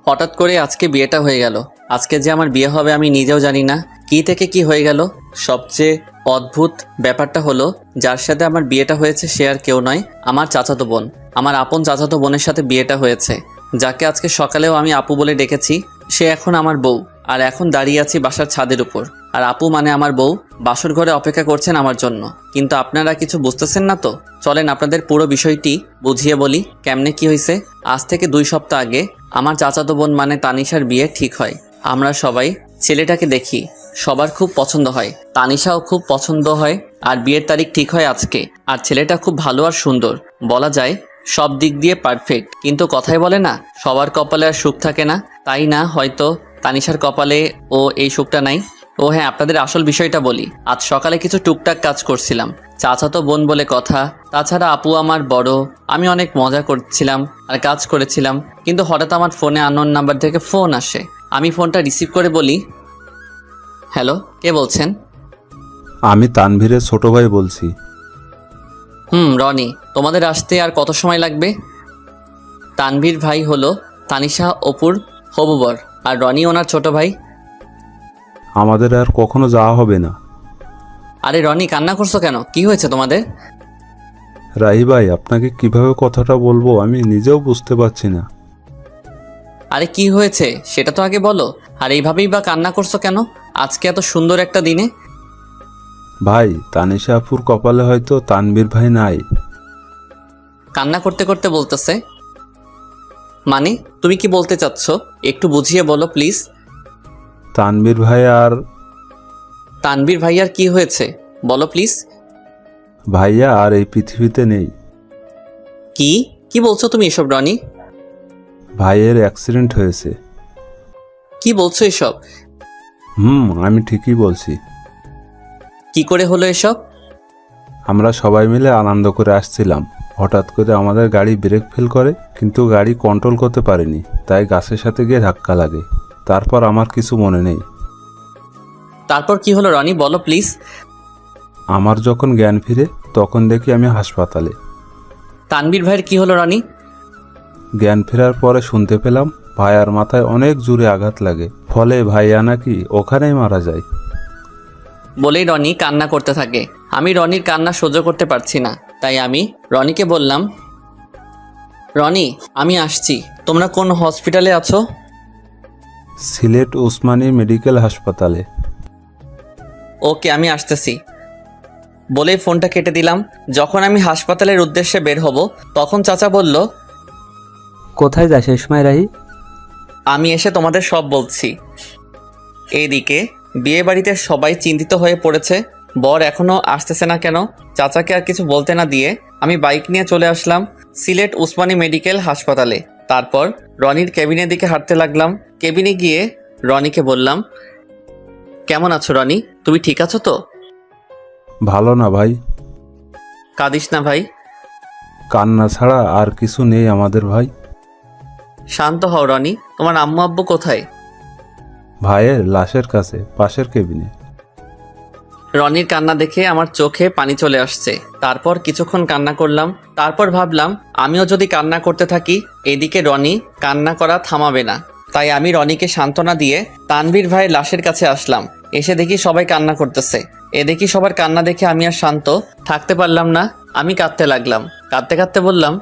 হঠাৎ করে আজকে বিয়েটা হয়ে গেল। আজকে যে আমার বিয়ে হবে আমি নিজেও জানি না কি থেকে কি হয়ে গেল। সবচেয়ে অদ্ভুত ব্যাপারটা হলো যার সাথে আমার বিয়েটা হয়েছে সে আর কেউ নয়, আমার চাচাতো বোন। আমার আপন চাচাতো বোনের সাথে বিয়েটা হয়েছে, যাকে আজকে সকালেও আমি আপু বলে ডেকেছি। সে এখন আমার বউ, আর এখন দাঁড়িয়ে আছি বাসার ছাদের উপর। আর আপু মানে আমার বউ বাসর ঘরে অপেক্ষা করছেন আমার জন্য। কিন্তু আপনারা কিছু বুঝতেছেন না তো? চলেন আপনাদের পুরো বিষয়টি বুঝিয়ে বলি কেমনে কি হয়েছে। আজ থেকে 2 সপ্তাহ আগে আমার চাচাতো বোন মানে তানিশার বিয়ে ঠিক হয়। আমরা সবাই ছেলেটাকে দেখি, সবার খুব পছন্দ হয়, তানিশাও খুব পছন্দ হয়। আর বিয়ের তারিখ ঠিক হয় আজকে। আর ছেলেটা খুব ভালো আর সুন্দর, বলা যায় সব দিক দিয়ে পারফেক্ট। কিন্তু কথাই বলে না, সবার কপালে আর সুখ থাকে না। তাই না হয়তো তানিশার কপালে ও এই সুখটা নাই। ও হ্যাঁ, আপনাদের আসল বিষয়টা বলি। আজ সকালে কিছু টুকটাক কাজ করছিলাম, চাচাতো বোন বলে কথা। তাছাড়া আপু আমার বড়। আমি অনেক মজা করছিলাম আর কাজ করেছিলাম, কিন্তু হঠাৎ আমার ফোনে আননোন নাম্বার থেকে ফোন আসে। আমি ফোনটা রিসিভ করে বলি, হ্যালো, কে বলছেন? আমি তানভীরের ছোট ভাই বলছি। রনি। তোমাদের আসতে আর কত সময় লাগবে? তানভীর ভাই হলো তানিশা অপুর হবু বর, আর রনি ওনার ছোট ভাই। আমাদের আর কখনো যাওয়া হবে না। আরে রনি, কান্না করছো কেন? কি হয়েছে তোমাদের? রাহি ভাই, আপনাকে কিভাবে কথাটা বলবো আমি নিজেও বুঝতে পারছি না। আরে কি হয়েছে সেটা তো আগে বলো। আর এইভাবেই বা কান্না করছো কেন আজকে এত সুন্দর একটা দিনে? ভাই, তানিশা আপুর কপালে হয়তো তানভীর ভাই নাই। কান্না করতে করতে বলতেছে মানে? তুমি কি বলতে চাচ্ছ একটু বুঝিয়ে বলো প্লিজ। তানভীর ভাই আর তানভীর ভাইয়ার কি হয়েছে বলো প্লিজ। ভাইয়া আর এই পৃথিবীতে নেই। কি কি বলছো তুমি এসব রনি? ভাইয়ের অ্যাক্সিডেন্ট হয়েছে। কি বলছো এসব? আমি ঠিকই বলছি। কি করে হলো এসব? আমরা সবাই মিলে আনন্দ করে আসছিলাম, হঠাৎ করে আমাদের গাড়ি ব্রেক ফেল করে, কিন্তু গাড়ি কন্ট্রোল করতে পারেনি, তাই গাছের সাথে গিয়ে ধাক্কা লাগে। তারপর আমার কিছু মনে নেই। তারপর কি হলো রনি, বলো প্লিজ। আমার যখন জ্ঞান ফিরে তখন দেখি আমি হাসপাতালে। তানভীর ভাইয়ের কি হলো রনি? জ্ঞান ফেরার পরে শুনতে পেলাম ভাইয়ার মাথায় অনেক জোরে আঘাত লাগে, ফলে ভাইয়া নাকি ওখানেই মারা যায়। বলেই রনি কান্না করতে থাকে। আমি রনির কান্না সহ্য করতে পারছি না, তাই আমি রনিকে বললাম, রনি আমি আসছি। তোমরা কোন হসপিটালে আছো? সিলেট ওসমানী মেডিকেল হাসপাতালে। ওকে, আমি আসতেছি। বলেই ফোনটা কেটে দিলাম। যখন আমি হাসপাতালের উদ্দেশ্যে বের হব তখন চাচা বলল, কোথায় যাস এই সময় রাহি? আমি এসে তোমাদের সব বলছি। এইদিকে বিয়ে বাড়িতে সবাই চিন্তিত হয়ে পড়েছে, বর এখনো আসতেছে না কেন। চাচাকে আর কিছু বলতে না দিয়ে আমি বাইক নিয়ে চলে আসলাম সিলেট উসমানী মেডিকেল হাসপাতালে। তারপর রনির কেবিনের দিকে হাঁটতে লাগলাম। কেবিনে গিয়ে রনিকে বললাম, কেমন আছো রনি, তুমি ঠিক আছো তো? ভালো না ভাই। কাঁদিস না ভাই। কান্না ছাড়া আর কিছু নেই আমাদের ভাই। শান্ত হও রনি। তোমার আম্মু আব্বু কোথায়? ভাইয়ের লাশের কাছে, পাশের কেবিনে। রনির কান্না দেখে আমার চোখে পানি চলে আসছে। তারপর কিছুক্ষণ কান্না করলাম। তারপর ভাবলাম আমিও যদি কান্না করতে থাকি এদিকে রনি কান্না করা থামাবে না। তাই আমি রনিকে সান্ত্বনা দিয়ে তানভীর ভাইয়ের লাশের কাছে আসলাম। এসে দেখি সবাই কান্না করতেছে। দেখি সবার কান্না দেখে আমি আর শান্ত থাকতে পারলাম না। আমি কাঁদতে লাগলাম। কাঁদতে কাঁদতে বললাম,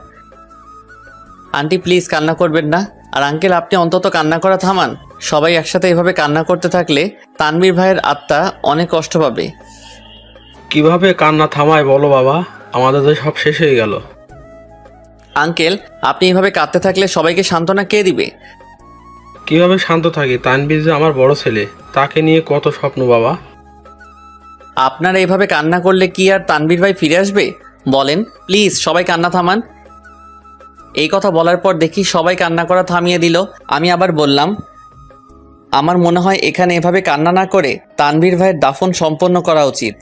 আন্টি প্লিজ কান্না করবেন না। আর আঙ্কেল আপনি অন্তত কান্না করা থামান। সবাই একসাথে এভাবে কান্না করতে থাকলে তানভীর ভাইয়ের আত্মা অনেক কষ্ট পাবে। কিভাবে কান্না থামায় বলো বাবা, আমাদের তো সব শেষ হয়ে গেল। আঙ্কেল আপনি এভাবে কাঁদতে থাকলে সবাইকে সান্ত্বনা কে দিবে? কিভাবে শান্ত থাকি? তানভীর যে আমার বড় ছেলে, তাকে নিয়ে কত স্বপ্ন বাবা। আপনারা এভাবে কান্না করলে কি আর তানভীর ভাই ফিরে আসবে? বলেন প্লিজ, সবাই কান্না থামান। এই কথা বলার পর দেখি সবাই কান্না করা থামিয়ে দিল। আমি আবার বললাম, আমার মনে হয় এখানে এভাবে কান্না না করে তানভীর ভাইয়ের দাফন সম্পন্ন করা উচিত।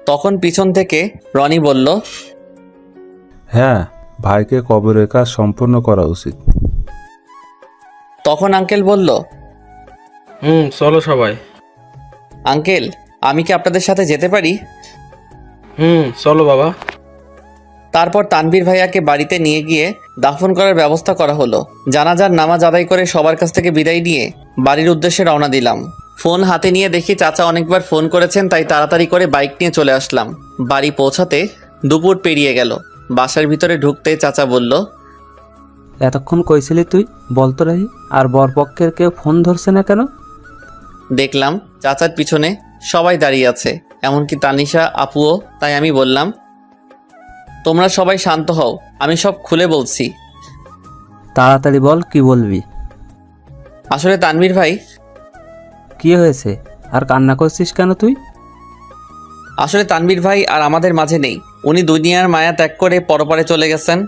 তখন পিছন থেকে রনি বলল, হ্যাঁ, ভাইকে কবরের কাজ সম্পন্ন করা উচিত। তখন আঙ্কেল বলল, চলো সবাই। আঙ্কেল আমি কি আপনাদের সাথে যেতে পারি? চলো বাবা। তারপর তানভীর ভাইয়াকে বাড়িতে নিয়ে গিয়ে দাফন করার ব্যবস্থা করা হলো। জানাজার নামাজ আদায় করে সবার কাছ থেকে বিদায় নিয়ে বাড়ির উদ্দেশ্যে রওনা দিলাম। ফোন হাতে নিয়ে দেখি চাচা অনেকবার ফোন করেছেন, তাই তাড়াতাড়ি করে বাইক নিয়ে চলে আসলাম। বাড়ি পৌঁছাতে দুপুর পেরিয়ে গেল। বাসার ভিতরে ঢুকতে চাচা বলল, এতক্ষণ কইছিলি তুই? বলতো রাহি, আর বরপক্ষের কেউ ফোন ধরছে না কেন? দেখলাম চাচার পিছনে সবাই দাঁড়িয়ে আছে, এমনকি তানিশা আপুও। তাই আমি বললাম, তোমরা সবাই শান্ত হও, আমি সব খুলে বলছি। তাড়াতাড়ি বল, কি বলবি? আসলে তানভীর ভাই, কি হয়েছে? আর কান্না করছিস কেন তুই? আসলে তানভীর ভাই আর আমাদের মাঝে নেই। উনি দুনিয়ার মায়া ত্যাগ করে পরপারে চলে গেছেন।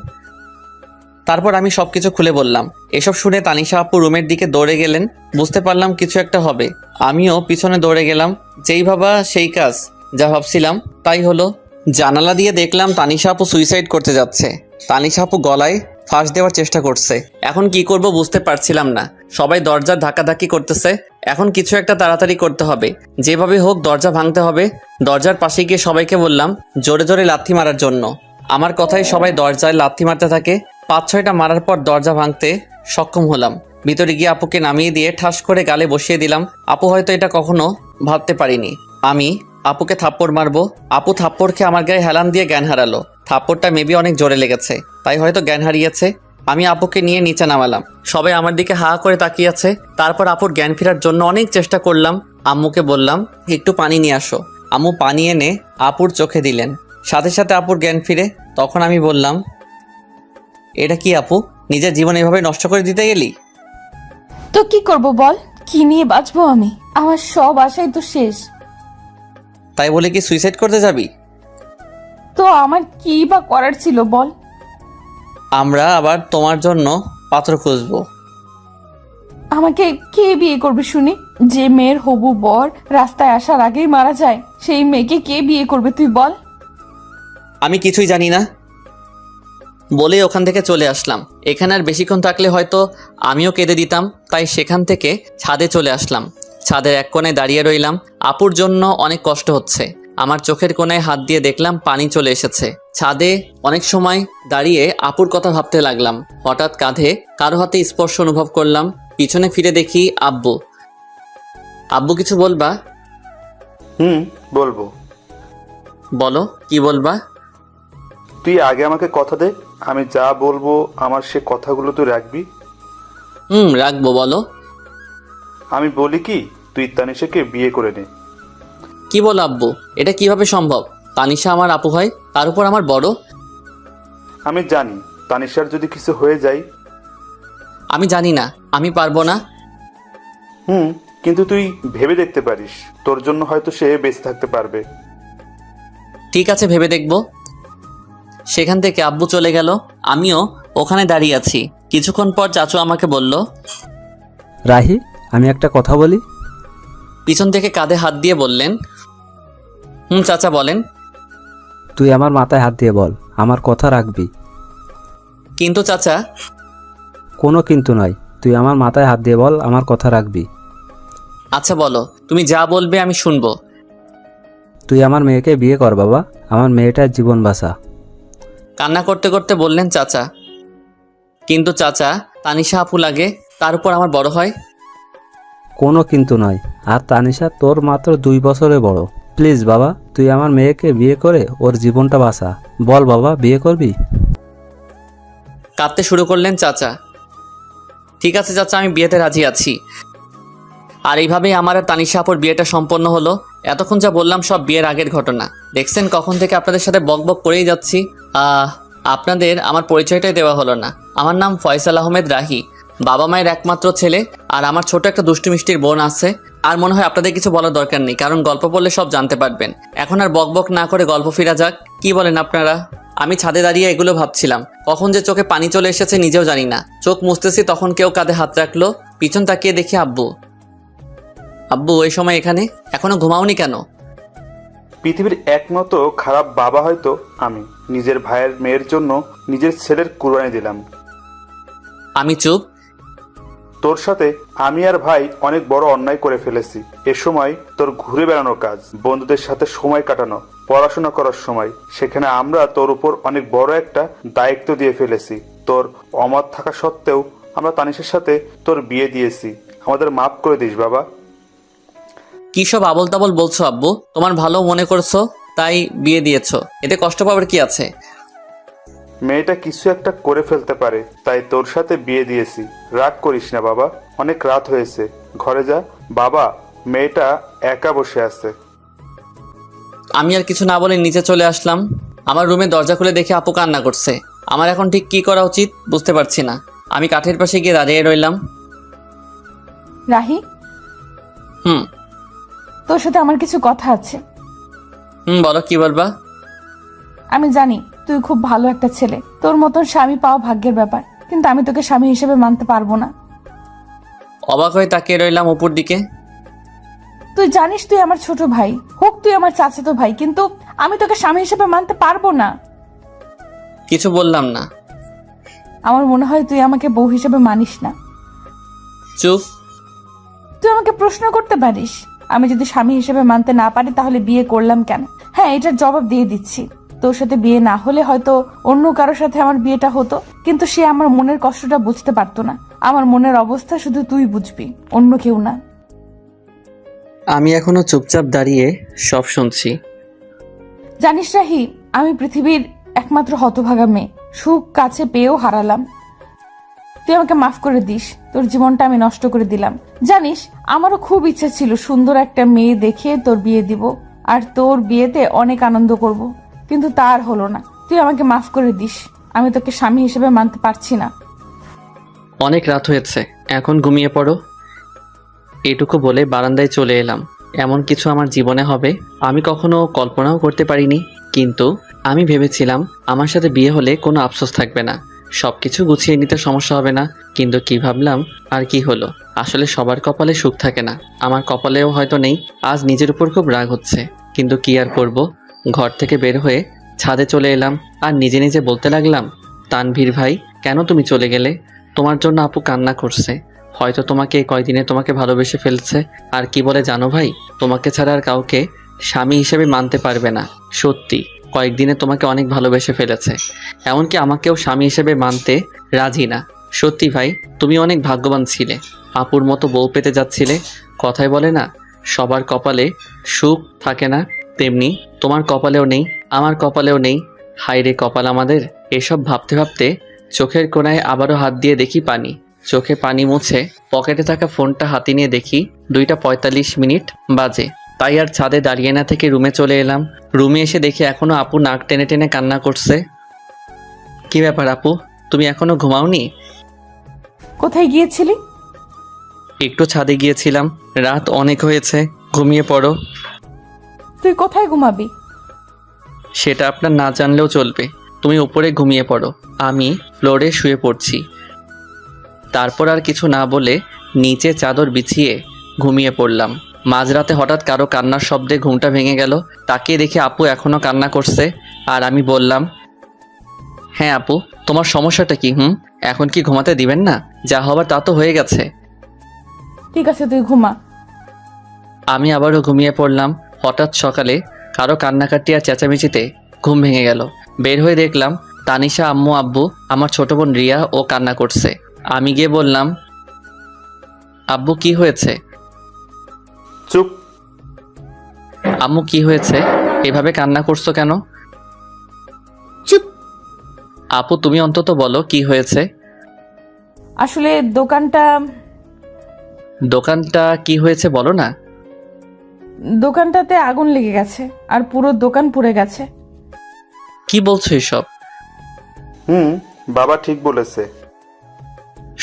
তারপর আমি সবকিছু খুলে বললাম। এসব শুনে তানিশা আপু রুমের দিকে দৌড়ে গেলেন। বুঝতে পারলাম কিছু একটা হবে। আমিও পিছনে দৌড়ে গেলাম। যেই ভাবা সেই কাজ, যা ভাবছিলাম তাই হলো। জানালা দিয়ে দেখলাম তানিশা আপু সুইসাইড করতে যাচ্ছে। তানিশা আপু গলায় ফাঁস দেওয়ার চেষ্টা করছে। এখন কি করব বুঝতে পারছিলাম না। সবাই দরজার ধাক্কাধাক্কি করতেছে। এখন কিছু একটা তাড়াতাড়ি করতে হবে, যেভাবে হোক দরজা ভাঙতে হবে। দরজার পাশে গিয়ে সবাইকে বললাম জোরে জোরে লাথি মারার জন্য। আমার কথায় সবাই দরজায় লাথি মারতে থাকে। 5-6টা মারার পর দরজা ভাঙতে সক্ষম হলাম। ভিতরে গিয়ে আপুকে নামিয়ে দিয়ে ঠাস করে গালে বসিয়ে দিলাম। আপু হয়তো এটা কখনো ভাবতে পারিনি আমি আপুকে থাপ্পড় মারবো। আপু থাপ্পড় খেয়ে আমার গায়ে হেলান দিয়ে জ্ঞান হারালো। থাপ্পড়টা মেবি অনেক জোরে লেগেছে, তাই হয়তো জ্ঞান হারিয়েছে। আমি আপুকে নিয়ে নিচে নামালাম। সবাই আমার দিকে হা করে তাকিয়ে আছে। তারপর আপুর জ্ঞান ফেরার জন্য অনেক চেষ্টা করলাম। আম্মুকে বললাম একটু পানি নিয়ে আসো। আম্মু পানি এনে আপুর চোখে দিলেন। সাথে সাথে আপুর জ্ঞান ফিরে। তখন আমি বললাম, এটা কি আপু, নিজের জীবন এভাবে নষ্ট করে দিতে গেলি? তো কি করব বল? কি নিয়ে বাঁচবো আমি? আমার সব আশাই তো শেষ। তাই বলে কি সুইসাইড করতে যাবি? তো আমার কি বা করার ছিল বল? আমরা আবার তোমার জন্য পাত্র খুঁজবো। আমাকে কে বিয়ে করবে শুনি? যে মেয়ের হবু বর রাস্তায় আসার আগেই মারা যায়, সেই মেয়েকে কে বিয়ে করবে তুই বল? আমি কিছুই জানি না বলে ওখান থেকে চলে আসলাম। এখানে আর বেশিক্ষণ থাকলে হয়তো আমিও কেঁদে দিতাম, তাই সেখান থেকে ছাদে চলে আসলাম। ছাদের এক কোণে দাঁড়িয়ে রইলাম। আপুর জন্য অনেক কষ্ট হচ্ছে। আমার চোখের কোণায় হাত দিয়ে দেখলাম পানি চলে এসেছে। ছাদে অনেক সময় দাঁড়িয়ে আপুর কথা ভাবতে লাগলাম। হঠাৎ কাঁধে কারো হাতে স্পর্শ অনুভব করলাম। পিছনে ফিরে দেখি আব্বু। আব্বু কিছু বলবা? বলবো। বলো, কি বলবা? তুই আগে আমাকে কথা দে, আমি যা বলবো আমার সে কথাগুলো তুই রাখবি। রাখবো, বলো। আমি বলি কি, তুই তানিশাকে বিয়ে করে নে। কি বলো আব্বু, এটা কিভাবে সম্ভব? তানিশা আমার আপু হয়, তার উপর আমার বড়। আমি জানি তানিশার যদি কিছু হয়ে যায়। আমি জানি না, আমি পারবো না। কিন্তু তুই ভেবে দেখতে পারিস, তোর জন্য হয়তো সে বেঁচে থাকতে পারবে। ঠিক আছে, ভেবে দেখব। সেখান থেকে আব্বু চলে গেল। আমিও ওখানে দাঁড়িয়ে আছি। কিছুক্ষণ পর চাচু আমাকে বলল, রাহি, আমি একটা কথা বলি। পিছন থেকে কাঁধে হাত দিয়ে বললেন, চাচা বলেন। তুই আমার মাথায় হাত দিয়ে বল, আমার কথা রাখবি। কিন্তু চাচা। কোনো কিন্তু নয়, তুই আমার মাথায় হাত দিয়ে বল, আমার কথা রাখবি। আচ্ছা বলো, তুমি যা বলবে আমি শুনবো। তুই আমার মেয়েকে বিয়ে কর বাবা, আমার মেয়েটার জীবন বাঁচা। কান্না করতে করতে বললেন চাচা। কিন্তু চাচা, তানিশা আপু লাগে, তার উপর আমার বড় হয়। কোনো কিন্তু নয়, আর তানিশা তোর মাত্র 2 বছরে বড়। প্লিজ বাবা, তুই আমার মেয়েকে বিয়ে করে ওর জীবনটা বাঁচা। বল বাবা, বিয়ে করবি? কাঁদতে শুরু করলেন চাচা। ঠিক আছে চাচা, আমি বিয়েতে রাজি আছি। আর এইভাবেই আমার আর তানিশা আপুর বিয়েটা সম্পন্ন হলো। এতক্ষণ যা বললাম সব বিয়ের আগের ঘটনা। দেখছেন কখন থেকে আপনাদের সাথে বক বক করেই যাচ্ছি। আপনাদের আমার পরিচয়টাই দেওয়া হলো না। আমার নাম ফয়সাল আহমেদ রাহি। বাবা মায়ের একমাত্র ছেলে, আর আমার ছোট একটা দুষ্টু মিষ্টির বোন আছে। আর মনে হয় আপনাদের কিছু বলার দরকার নেই, কারণ গল্প বললে সব জানতে পারবেন। এখন আর বক বক না করে গল্প ফিরা যাক। কি বলেন আপনারা? আমি ছাদে দাঁড়িয়ে এগুলো ভাবছিলাম। কখন যে চোখে পানি চলে এসেছে নিজেও জানি না। চোখ মুছতেছি, তখন কেউ কাঁধে হাত রাখলো। পিছন তাকিয়ে দেখি আব্বু। আব্বু এই সময় এখানে? এখনো ঘুমাওনি কেন? পৃথিবীর একমাত্র খারাপ বাবা হয়তো আমি। নিজের ভাইয়ের মেয়ের জন্য নিজের ছেলের কুরবানি দিলাম। আমি চুপ। তোর সাথে আমি আর ভাই অনেক বড় অন্যায় করে ফেলেছি। এ সময় তোর ঘুরে বেড়ানোর কাজ, বন্ধুদের সাথে সময় কাটানো, পড়াশোনা করার সময়, সেখানে আমরা তোর উপর অনেক বড় একটা দায়িত্ব দিয়ে ফেলেছি। তোর অমত থাকা সত্ত্বেও আমরা তানিশের সাথে তোর বিয়ে দিয়েছি। আমাদের মাফ করে দিস বাবা। কী সব আবল তাবল বলছো আব্বু? তোমার ভালো মনে করছো তাই বিয়ে দিয়েছো, এতে কষ্ট পাবার কি আছে? মেয়েটা কিছু একটা করে ফেলতে পারে, তাই তোর সাথে বিয়ে দিয়েছি। রাগ করিস না বাবা, অনেক রাত হয়েছে, ঘরে যা। বাবা, মেয়েটা একা বসে আছে। আমি আর কিছু না বলে নিচে চলে আসলাম। আমার রুমে দরজা খুলে দেখে আপু কান্না করছে। আমার এখন ঠিক কী করা উচিত বুঝতে পারছি না। আমি কাঠের পাশে গিয়ে দাঁড়িয়ে রইলাম। রাহি, হুম তোর সাথে আমার কিছু কথা আছে। বলো, কি বলবা? আমি জানি তুই খুব ভালো একটা ছেলে, তোর মতন স্বামী পাওয়া ভাগ্যের ব্যাপার, কিন্তু আমি তোকে স্বামী হিসেবে মানতে পারবো না। অবাক হয়ে তাকিয়ে রইলাম অপুর দিকে। তুই জানিস তুই আমার ছোট ভাই, হোক তুই আমার চাচাতো ভাই, কিন্তু আমি তোকে স্বামী হিসেবে মানতে পারবো না। কিছু বললাম না। আমার মনে হয় তুই আমাকে বউ হিসেবে মানিস না। চুপ। তুই আমাকে প্রশ্ন করতে পারিস, আমি যদি স্বামী হিসেবে মানতে না পারি তাহলে বিয়ে করলাম কেন? হ্যাঁ, এটার জবাব দিয়ে দিচ্ছি। তোর সাথে বিয়ে না হলে হয়তো অন্য কারোর সাথে আমার বিয়েটা হতো, কিন্তু সে আমার মনের কষ্টটা বুঝতে পারতো না। আমার মনের অবস্থা শুধু তুই বুঝবি, অন্য কেউ না। আমি এখনো চুপচাপ দাঁড়িয়ে সব শুনছি। জানিস রাহি, আমি পৃথিবীর একমাত্র হতভাগা মেয়ে, সুখ কাছে পেয়েও হারালাম। তুই আমাকে মাফ করে দিস, তোর জীবনটা আমি নষ্ট করে দিলাম। জানিস, আমারও খুব ইচ্ছা ছিল সুন্দর একটা মেয়ে দেখে তোর বিয়ে দিব, আর তোর বিয়েতে অনেক আনন্দ করব, কিন্তু তার হলো না। তুই আমাকে মাফ করে দিস, আমি তোকে স্বামী হিসেবে মানতে পারছি না। অনেক রাত হয়েছে, এখন ঘুমিয়ে পড়ো। এটুকু বলে বারান্দায় চলে এলাম। এমন কিছু আমার জীবনে হবে আমি কখনো কল্পনাও করতে পারিনি। কিন্তু আমি ভেবেছিলাম আমার সাথে বিয়ে হলে কোনো আফসোস থাকবে না, সব কিছু গুছিয়ে নিতে সমস্যা হবে না। কিন্তু কি ভাবলাম আর কি হলো। আসলে সবার কপালে সুখ থাকে না, আমার কপালেও হয়তো নেই। আজ নিজের উপর খুব রাগ হচ্ছে, কিন্তু কি আর করব। ঘর থেকে বের হয়ে ছাদে চলে এলাম আর নিজে নিজে বলতে লাগলাম, তানভীর ভাই, কেন তুমি চলে গেলে? তোমার জন্য আপু কান্না করছে, হয়তো তোমাকে এই কয়দিনে তোমাকে ভালোবেসে ফেলছে। আর কি বলে জানো ভাই, তোমাকে ছাড়া আর কাউকে স্বামী হিসেবে মানতে পারবে না। সত্যি কয়েকদিনে তোমাকে অনেক ভালোবেসে ফেলেছে, এমনকি আমাকেও স্বামী হিসেবে মানতে রাজি না। সত্যি ভাই, তুমি অনেক ভাগ্যবান ছিলে, আপুর মতো বউ পেতে যাচ্ছিলে। কথায় বলে না, সবার কপালে সুখ থাকে না, তেমনি তোমার কপালেও নেই, আমার কপালেও নেই। হায় রে কপাল আমাদের। এসব ভাবতে ভাবতে চোখের কোণায় আবারও হাত দিয়ে দেখি পানি। চোখে পানি মুছে পকেটে থাকা ফোনটা হাতে নিয়ে দেখি 2:45 বাজে। তাই আর ছাদে দাঁড়িয়ে না থেকে রুমে চলে এলাম। রুমে এসে দেখি এখনো আপু নাক টেনে টেনে কান্না করছে। কি ব্যাপার আপু, তুমি এখনো ঘুমাওনি? কোথায় গিয়েছিলি? একটু ছাদে গিয়েছিলাম, রাত অনেক হয়েছে, ঘুমিয়ে পড়ো। তুই কোথায় ঘুমাবি? সেটা আপনার না জানলেও চলবে, তুমি উপরে ঘুমিয়ে পড়ো, আমি ফ্লোরে শুয়ে পড়ছি। তারপর আর কিছু না বলে নিচে চাদর বিছিয়ে ঘুমিয়ে পড়লাম। মাঝরাতে হঠাৎ কারো কান্নার শব্দে ঘুমটা ভেঙে গেল। তাকিয়ে দেখি আপু এখনও কান্না করছে। আর আমি বললাম, হ্যাঁ আপু, তোমার সমস্যাটা কি? এখন কি ঘুমাতে দিবেন না? যা হবার তা তো হয়ে গেছে। ঠিক আছে, তুই ঘুমা। আমি আবারও ঘুমিয়ে পড়লাম। হঠাৎ সকালে কারো কান্নাকাটি আর চেঁচামেচিতে ঘুম ভেঙে গেল। বের হয়ে দেখলাম তানিশা, আম্মু, আব্বু, আমার ছোট বোন রিয়া ও কান্না করছে। আমি গিয়ে বললাম, আব্বু কি হয়েছে? চুপ। আম্মু কি হয়েছে, এভাবে কান্না করছো কেন? চুপ। আপু তুমি অন্তত বলো কি হয়েছে। আসলে দোকানটা কি হয়েছে বলো না। দোকানটাতে আগুন লেগে গেছে, আর পুরো দোকান পুড়ে গেছে। কি বলছো এসব? বাবা ঠিক বলেছে।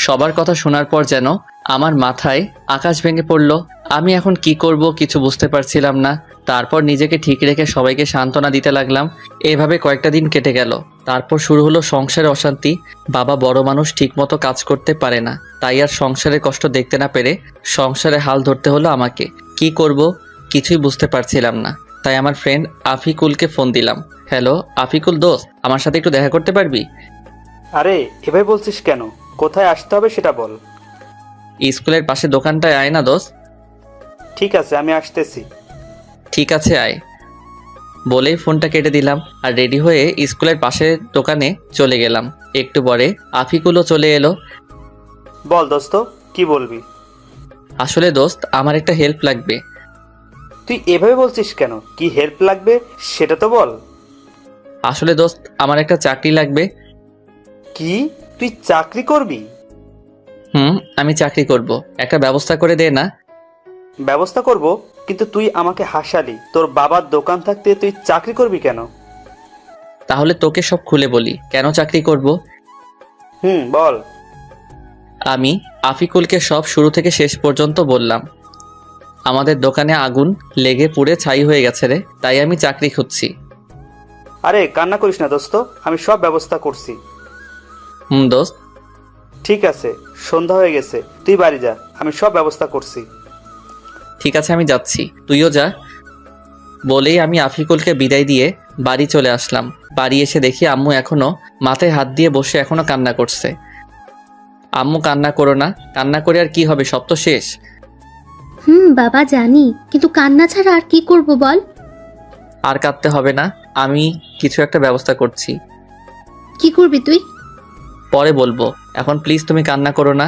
সবার কথা শোনার পর যেন আমার মাথায় আকাশ ভেঙে পড়ল। আমি এখন কি করব কিছু বুঝতে পারছিলাম না। তারপর নিজেকে ঠিক রেখে সবাইকে সান্ত্বনা দিতে লাগলাম। এভাবে কয়েকটা দিন কেটে গেল। তারপর শুরু হলো সংসারে অশান্তি। বাবা বড় মানুষ, ঠিকমতো কাজ করতে পারে না, তাই আর সংসারের কষ্ট দেখতে না পেরে সংসারে হাল ধরতে হলো আমাকে। কি করব কিছুই বুঝতে পারছিলাম না। তাই আমার ফ্রেন্ড আফিকুলকে ফোন দিলাম। হ্যালো আফিকুল দোস্ত, আমার সাথে একটু দেখা করতে পারবি? আরে এভাবে বলছিস কেন? কোথায় আসতে হবে সেটা বল। স্কুলের পাশে দোকানটায় আয় না দোস্ত। ঠিক আছে, আমি আসতেছি। ঠিক আছে আয়। বলেই ফোনটা কেটে দিলাম আর রেডি হয়ে স্কুলের পাশের দোকানে চলে গেলাম। একটু পরে আফিকুলও চলে এলো। বল দোস্ত, কি বলবি? আসলে দোস্ত, আমার একটা হেল্প লাগবে। তুই এভাবে বলছিস কেন? কি হেল্প লাগবে সেটা তো বল। আসলে দোস্ত, আমার একটা চাকরি লাগবে। কি, তুই চাকরি করবি? আমি চাকরি করব, একটা ব্যবস্থা করে দে না। ব্যবস্থা করব, কিন্তু তুই আমাকে হাসালি। তোর বাবার দোকান থাকতে তুই চাকরি করবি কেন? তাহলে তোকে সব খুলে বলি কেন চাকরি করব। বল। আমি আফিকুলকে সব শুরু থেকে শেষ পর্যন্ত বললাম। আমাদের দোকানে আগুন লেগে পুড়ে ছাই হয়ে গেছে রে, তাই আমি চাকরি খুঁজছি। আরে কান্না করিস না দোস্ত, আমি সব ব্যবস্থা করছি। দোস্ত। ঠিক আছে, সন্ধ্যা হয়ে গেছে, তুই বাড়ি যা, আমি সব ব্যবস্থা করছি। ঠিক আছে, আমি যাচ্ছি, তুইও যা। বলেই আমি আফিকুলকে বিদায় দিয়ে বাড়ি চলে আসলাম। বাড়ি এসে দেখি আম্মু এখনো মাথায় হাত দিয়ে বসে এখনো কান্না করছে। আম্মু, কান্না করো না, কান্না করে আর কি হবে, সব তো শেষ। বাবা জানি, কিন্তু কান্না ছাড়া আর কি করব বল। আর কাঁদতে হবে না, আমি কিছু একটা ব্যবস্থা করছি। কি করবি তুই? পরে বলবো, এখন প্লিজ তুমি কান্না করো না।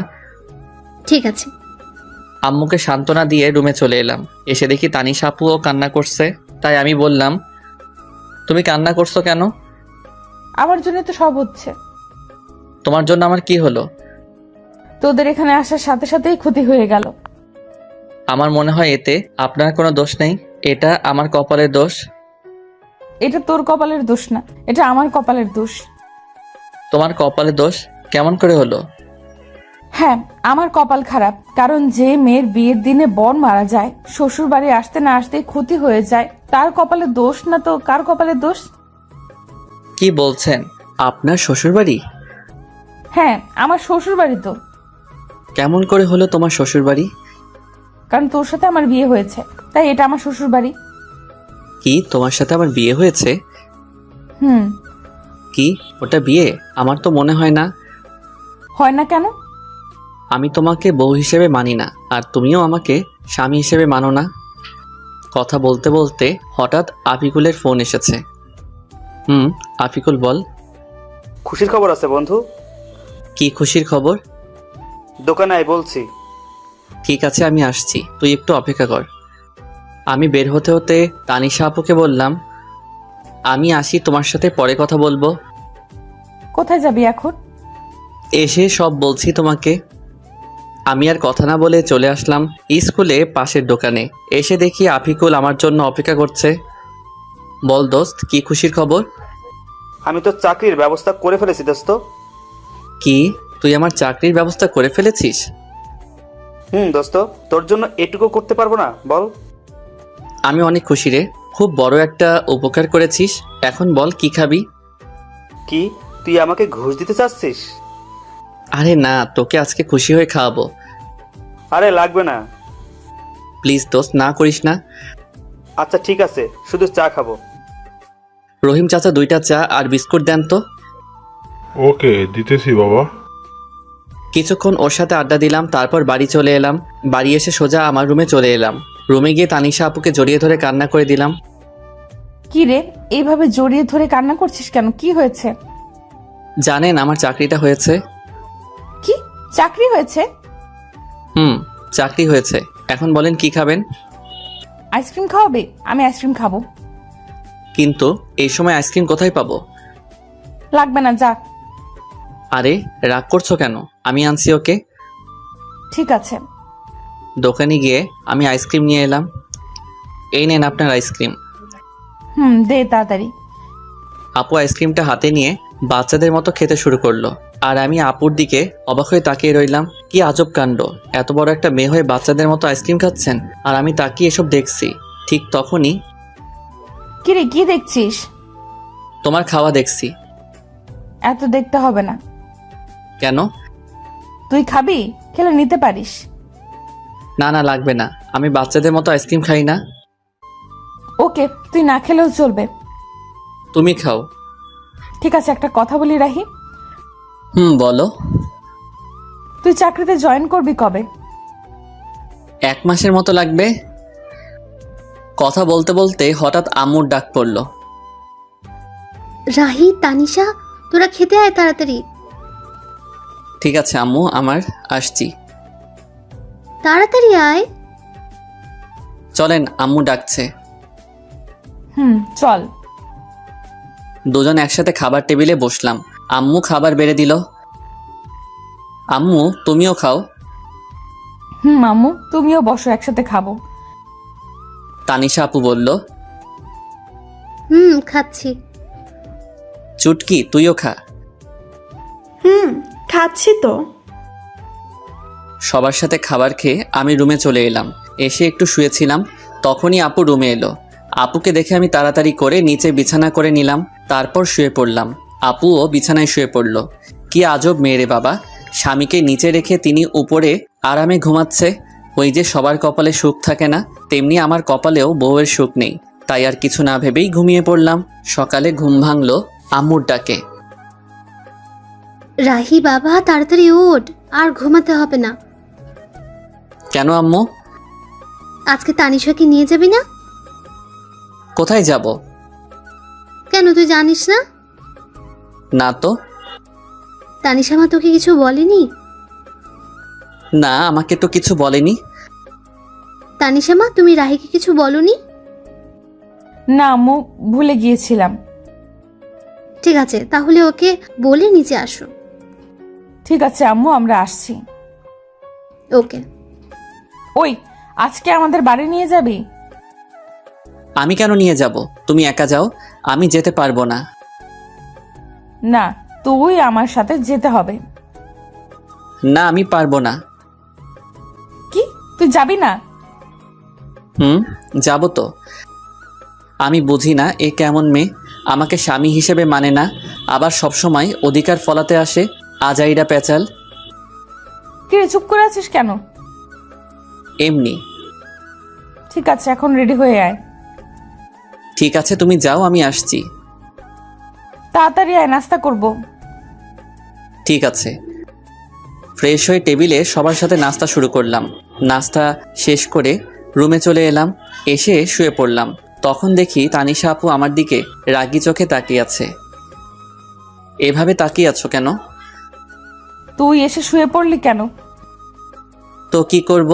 ঠিক আছে। আম্মুকে সান্ত্বনা দিয়ে রুমে চলে এলাম। এসে দেখি তানিশা আপুও কান্না করছে। তাই আমি বললাম, তুমি কান্না করছো কেন? আমার জন্য তো সব হচ্ছে। তোমার জন্য আমার কি হলো? তোদের এখানে আসার সাথে সাথেই ক্ষতি হয়ে গেল। আমার মনে হয় এতে আপনার কোনো দোষ নেই, এটা আমার কপালের দোষ। এটা তোর কপালের দোষ না, এটা আমার কপালের দোষ। তোমার কপালের দোষ কেমন করে হলো? হ্যাঁ, আমার কপাল খারাপ, কারণ যে মেয়ের বিয়ের দিনে বর মারা যায়, শ্বশুর বাড়ি আসতে না আসতেই ক্ষতি হয়ে যায়, তার কপালের দোষ না তো কার কপালের দোষ? কি বলছেন? আপনার শ্বশুরবাড়ি? হ্যাঁ, আমার শ্বশুর বাড়ি তো। কেমন করে হলো তোমার শ্বশুরবাড়ি? কারণ তোর সাথে আমার বিয়ে হয়েছে, তাই এটা আমার শ্বশুর বাড়ি। কি, তোমার সাথে আমার বিয়ে হয়েছে? হুম। কি, ওটা বিয়ে? আমার তো মনে হয় না। হয় না কেন? আমি তোমাকে বউ হিসেবে মানি না, আর তুমিও আমাকে স্বামী হিসেবে মানো না। কথা বলতে বলতে হঠাৎ আফিকুলের ফোন এসেছে। আফিকুল, বল। খুশির খবর আছে বন্ধু। কি খুশির খবর? দোকানে আয় বলছি। ঠিক আছে, আমি আসছি, তুই একটু অপেক্ষা কর। আমি বের হতে হতে তানিশা আপুকে বললাম, আমি আসি, তোমার সাথে পরে কথা বলবো। কোথায় যাবি এখন? এসে সব বলছি তোমাকে। আমি আর কথা না বলে চলে আসলাম স্কুলে পাশের দোকানে। এসে দেখি আফিকুল আমার জন্য অপেক্ষা করছে। বল দোস্ত, কি খুশির খবর? আমি তো চাকরির ব্যবস্থা করে ফেলেছি দোস্ত। কি, তুই আমার চাকরির ব্যবস্থা করে ফেলেছিস? দোস্ত, তোর জন্য এটুকু করতে পারবো না বল? আমি অনেক খুশি রে, খুব বড় একটা উপকার করেছিস। এখন বল, কি খাবি? কি, তুই আমাকে ঘুষ দিতে চাচ্ছিস? আরে না, তোকে আজকে খুশি হয়ে খাওয়াবো। আরে লাগবে না। প্লিজ দোস্ত, না করিস না। আচ্ছা ঠিক আছে, শুধু চা খাবো। রহিম চাচা, 2টা চা আর বিস্কুট দেন তো। ওকে, দিতেছি বাবা। কিছুক্ষণ ওর সাথে আড্ডা দিলাম, তারপর বাড়ি চলে এলাম। বাড়ি এসে সোজা আমার রুমে চলে এলাম। রুমে গিয়ে তানিশা আপুকে জড়িয়ে ধরে কান্না করে দিলাম। কি রে, এইভাবে জড়িয়ে ধরে কান্না করছিস কেন? কি হয়েছে? জানেন, আমার চাকরিটা হয়েছে। কি, চাকরি হয়েছে? চাকরি হয়েছে। এখন বলেন কি খাবেন? আইসক্রিম খাওয়াবে? আমি আইসক্রিম খাবো। কিন্তু এই সময় আইসক্রিম কোথায় পাবো? লাগবে না, যা। আরে রাগ করছো কেন? আমি আনছি ওকে। ঠিক আছে। দোকানে গিয়ে আমি আইসক্রিম নিয়ে এলাম। এই নেন আপনার আইসক্রিম। দে তাড়াতাড়ি। আপু আইসক্রিমটা হাতে নিয়ে বাচ্চাদের মতো খেতে শুরু করলো, আর আমি আপুর দিকে অবাক হয়ে তাকিয়ে রইলাম। কি আজব কাণ্ড, এত বড় একটা মেয়ে হয়ে বাচ্চাদের মতো আইসক্রিম খাচ্ছেন, আর আমি তাকিয়ে এসব দেখছি। ঠিক তখনই, কি রে, কি দেখছিস? তোমার খাওয়া দেখছি। এত দেখতে হবে না। কেন? তুই খাবি? খেলে নিতে পারিস। না না, লাগবে না, আমি বাচ্চাদের মতো আইসক্রিম খাই না। ওকে, তুই না খেলেও চলবে। তুমি খাও। ঠিক আছে, একটা কথা বলি রাহি। বলো। তুই চাকরিতে জয়েন করবি কবে? 1 মাসের মতো লাগবে। কথা বলতে বলতে হঠাৎ আম্মুর ডাক পড়ল। রাহি, তানিশা, তোরা খেতে আয় তাড়াতাড়ি। ঠিক আছে আম্মু, আমার আসছি। তাড়াতাড়ি আয়। চলেন, আম্মু ডাকছে। চল। দুজন একসাথে খাবার টেবিলে বসলাম। আম্মু খাবার বেড়ে দিল। আম্মু, তুমিও খাও। আম্মু, তুমিও বসো, একসাথে খাবো। তানিশা আপু বলল। খাচ্ছি। চুটকি, তুইও খা। খাচ্ছি তো। সবার সাথে খাবার খেয়ে আমি রুমে চলে এলাম। এসে একটু শুয়েছিলাম, তখনই আপু রুমে এলো। আপুকে দেখে আমি তাড়াতাড়ি করে নিচে বিছানা করে নিলাম, তারপর শুয়ে পড়লাম। আপুও বিছানায় শুয়ে পড়ল। কি আজব মেয়ে রে বাবা, স্বামীকে নিচে রেখে তিনি উপরে আরামে ঘুমাচ্ছে। ওই যে সবার কপালে সুখ থাকে না, তেমনি আমার কপালেও বউয়ের সুখ নেই। তাই আর কিছু না ভেবেই ঘুমিয়ে পড়লাম। সকালে ঘুম ভাঙলো আম্মুর ডাকে। রাহি বাবা, তাড়াতাড়ি ওঠ, আর ঘুমাতে হবে না। কেন আম্মু? আজকে তানিশাকে নিয়ে যাবি না? কোথায় যাব? কেন, তুই জানিস না? না তো। তানিশা মা তোকে কিছু বলেনি? না, আমাকে তো কিছু বলেনি। তানিশা মা, তুমি রাহিকে কিছু বলনি? না আম্মু, ভুলে গিয়েছিলাম। ঠিক আছে, তাহলে ওকে বলে নিচে আসো। ঠিক আছে আম্মু, আমরা আসছি। ওকে। ওই, আজকে আমাদের বাড়ি নিয়ে যাবি? আমি কেন নিয়ে যাব? তুমি একা যাও, আমি যেতে পারবো না। না, তুই আমার সাথে যেতে হবে। না, আমি পারবো না। কি, তুই যাবি না? যাব তো। আমি বুঝি না এ কেমন মেয়ে, আমাকে স্বামী হিসেবে মানে না, আবার সবসময় অধিকার ফলাতে আসে। আজাইরা পেঁচাল। কিরে, চুপ করে আছিস কেন? এমনি। ঠিক আছে, এখন রেডি হয়ে আয়। ঠিক আছে, তুমি যাও, আমি আসছি। তাড়াতাড়ি আয়, নাস্তা করব। ঠিক আছে। ফ্রেশ হয়ে টেবিলে সবার সাথে নাস্তা শুরু করলাম। নাস্তা শেষ করে রুমে চলে এলাম। এসে শুয়ে পড়লাম। তখন দেখি তানিশা আপু আমার দিকে রাগি চোখে তাকিয়ে আছে। এভাবে তাকিয়ে আছো কেন? তুই এসে শুয়ে পড়লি কেন? তো কি করব?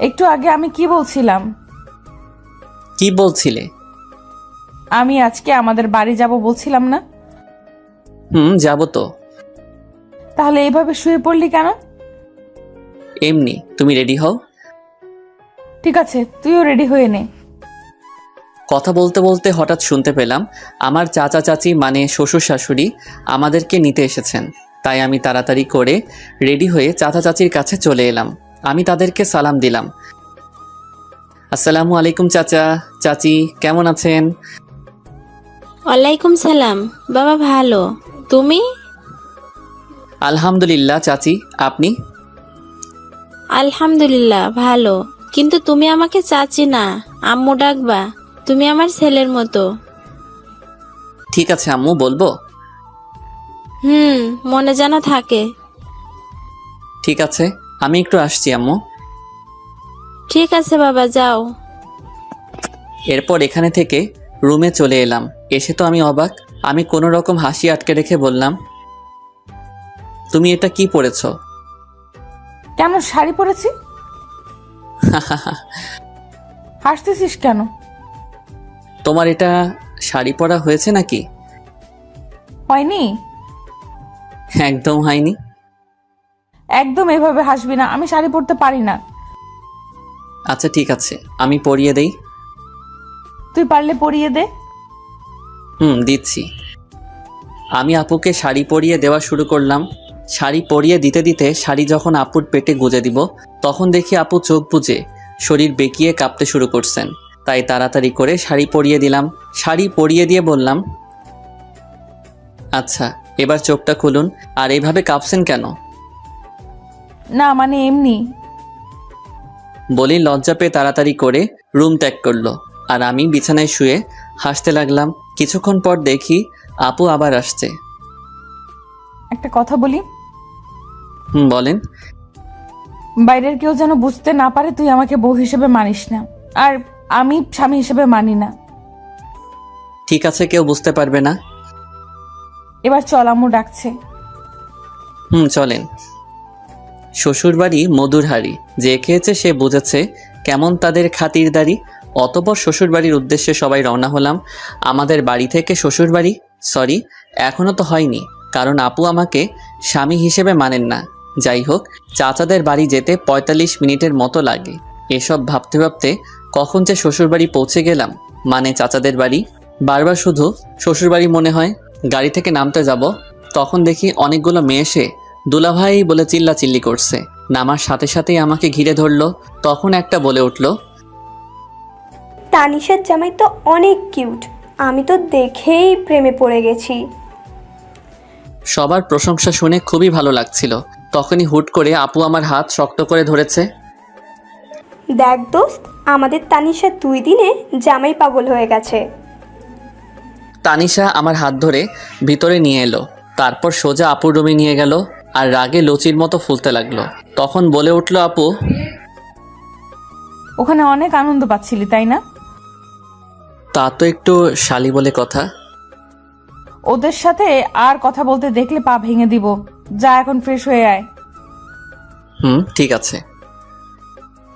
একটু আগে আমি কি বলছিলাম? কি বলছিলে? আমি আজকে আমাদের বাড়ি যাব বলছিলাম না? যাব তো। তাহলে এইভাবে শুয়ে পড়লি কেন? এমনি। তুমি রেডি হও। ঠিক আছে, তুইও রেডি হয়ে নে। কথা বলতে বলতে হঠাৎ শুনতে পেলাম আমার চাচা চাচি মানে শ্বশুর শাশুড়ি আমাদেরকে নিতে এসেছেন। তাই আমি তাড়াতাড়ি করে রেডি হয়ে চাচা চাচির কাছে চলে এলাম। আমি তাদেরকে সালাম দিলাম। আসসালামু আলাইকুম চাচা চাচি, কেমন আছেন? ওয়ালাইকুম সালাম। বাবা ভালো, তুমি? আলহামদুলিল্লাহ চাচি, আপনি? আলহামদুলিল্লাহ ভালো, কিন্তু তুমি আমাকে চাচি না, আম্মু ডাকবা। তুমি আমার ছেলের মতো। ঠিক আছে আম্মু, বলবো। মনে যেন থাকে। ঠিক আছে, আমি একটু আসছি আম্মু। ঠিক আছে বাবা, যাও। এরপর এখানে থেকে রুমে চলে এলাম। এসে তো আমি অবাক। আমি কোনো রকম হাসি আটকে রেখে বললাম, তুমি এটা কি পরেছো? কেন, শাড়ি পরেছি। হাসতেছিস কেন? তোমার এটা শাড়ি পরা হয়েছে নাকি? হয়নি। একদম হয়নি। একদম এভাবে হাসবি না, আমি শাড়ি পরতে পারি না। আচ্ছা ঠিক আছে, আমি পরিয়ে দেই। তুই পারলে পরিয়ে দে। দিচ্ছি। আমি আপুকে শাড়ি পরিয়ে দেওয়া শুরু করলাম। শাড়ি পরিয়ে দিতে দিতে শাড়ি যখন আপুর পেটে গুজে দিব, তখন দেখি আপু চোখ বুজে শরীর বেঁকিয়ে কাঁপতে শুরু করছেন। তাই তাড়াতাড়ি করে শাড়ি পরিয়ে দিলাম। শাড়ি পরিয়ে দিয়ে বললাম, আচ্ছা এবার চোখটা খুলুন। আর এইভাবে কাঁপছেন কেন? না মানে এমনি। বলি লজ্জা পেয়ে তাড়াতাড়ি করে রুম ত্যাগ করলো। আর আমি বিছানায় শুয়ে হাসতে লাগলাম। কিছুক্ষণ পর দেখি আপু আবার আসছে। একটা কথা বলি। বলেন। বাইরের কেউ যেন বুঝতে না পারে তুই আমাকে বউ হিসেবে মানিস না, আর আমি স্বামী হিসেবে মানি না। ঠিক আছে, কেউ বুঝতে পারবে না। এবার চল, আম্মু ডাকছে। চলেন। শ্বশুরবাড়ি মধুর হাড়ি, যে খেয়েছে সে বুঝেছে কেমন তাদের খাতিরদারি। অতঃপর শ্বশুরবাড়ির উদ্দেশ্যে সবাই রওনা হলাম। আমাদের বাড়ি থেকে শ্বশুরবাড়ি, সরি, এখনও তো হয়নি, কারণ আপু আমাকে স্বামী হিসেবে মানেন না। যাই হোক, চাচাদের বাড়ি যেতে ৪৫ মিনিটের মতো লাগে। এসব ভাবতে ভাবতে কখন যে শ্বশুরবাড়ি পৌঁছে গেলাম, মানে চাচাদের বাড়ি। বারবার শুধু শ্বশুরবাড়ি মনে হয়। গাড়ি থেকে নামতে যাব, তখন দেখি অনেকগুলো মেয়ে এসে দুলাভাই বলে চিল্লাচিল্লি করছে। নামার সাথে সাথেই আমাকে ঘিরে ধরলো। তখন একটা বলে উঠল, তানিশার জামাই তো অনেক কিউট, আমি তো দেখেই প্রেমে পড়ে গেছি। সবার প্রশংসা শুনে খুবই ভালো লাগছিল। তখনই হুট করে আপু আমার হাত শক্ত করে ধরেছে। দেখ দোস্ত, আমাদের তানিশা 2 দিনে জামাই পাগল হয়ে গেছে। তানিশা আমার হাত ধরে ভিতরে নিয়ে এলো, তারপর সোজা আপুর রুমে নিয়ে গেল আর রাগে লুচির মতো ফুলতে লাগলো। তখন বলে উঠল, আপু, ওখানে অনেক আনন্দ পাচ্ছিলি তাই না? তা তো একটু শালি বলে কথা। ওদের সাথে আর কথা বলতে দেখলে পা ভেঙে দিব। যা এখন ফ্রেশ হয়ে আয়। ঠিক আছে।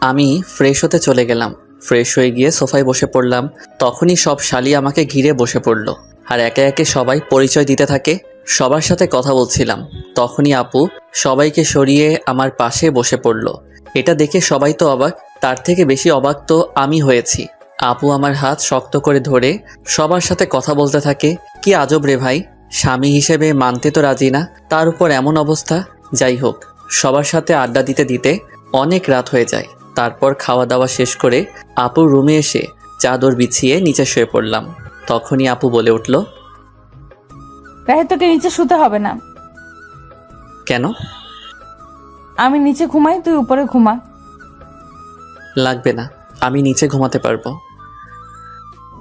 আমি ফ্রেশ হতে চলে গেলাম। ফ্রেশ হয়ে গিয়ে সোফায় বসে পড়লাম। তখনই সব শালি আমাকে ঘিরে বসে পড়লো আর একে একে সবাই পরিচয় দিতে থাকে। সবার সাথে কথা বলছিলাম, তখনই আপু সবাইকে সরিয়ে আমার পাশে বসে পড়লো। এটা দেখে সবাই তো অবাক, তার থেকে বেশি অবাক তো আমি হয়েছি। আপু আমার হাত শক্ত করে ধরে সবার সাথে কথা বলতে থাকে। কি আজব রে ভাই, স্বামী হিসেবে মানতে তো রাজি না, তার উপর এমন অবস্থা। যাই হোক, সবার সাথে আড্ডা দিতে দিতে অনেক রাত হয়ে যায়। তারপর খাওয়া দাওয়া শেষ করে আপুর রুমে এসে চাদর বিছিয়ে নিচে শুয়ে পড়লাম। তখনই আপু বলে উঠল, রাহে, তোকে নিচে শুতে হবে না। কেন? আমি নিচে ঘুমাই, তুই উপরে ঘুমা। লাগবে না, আমি নিচে ঘুমাতে পারবো।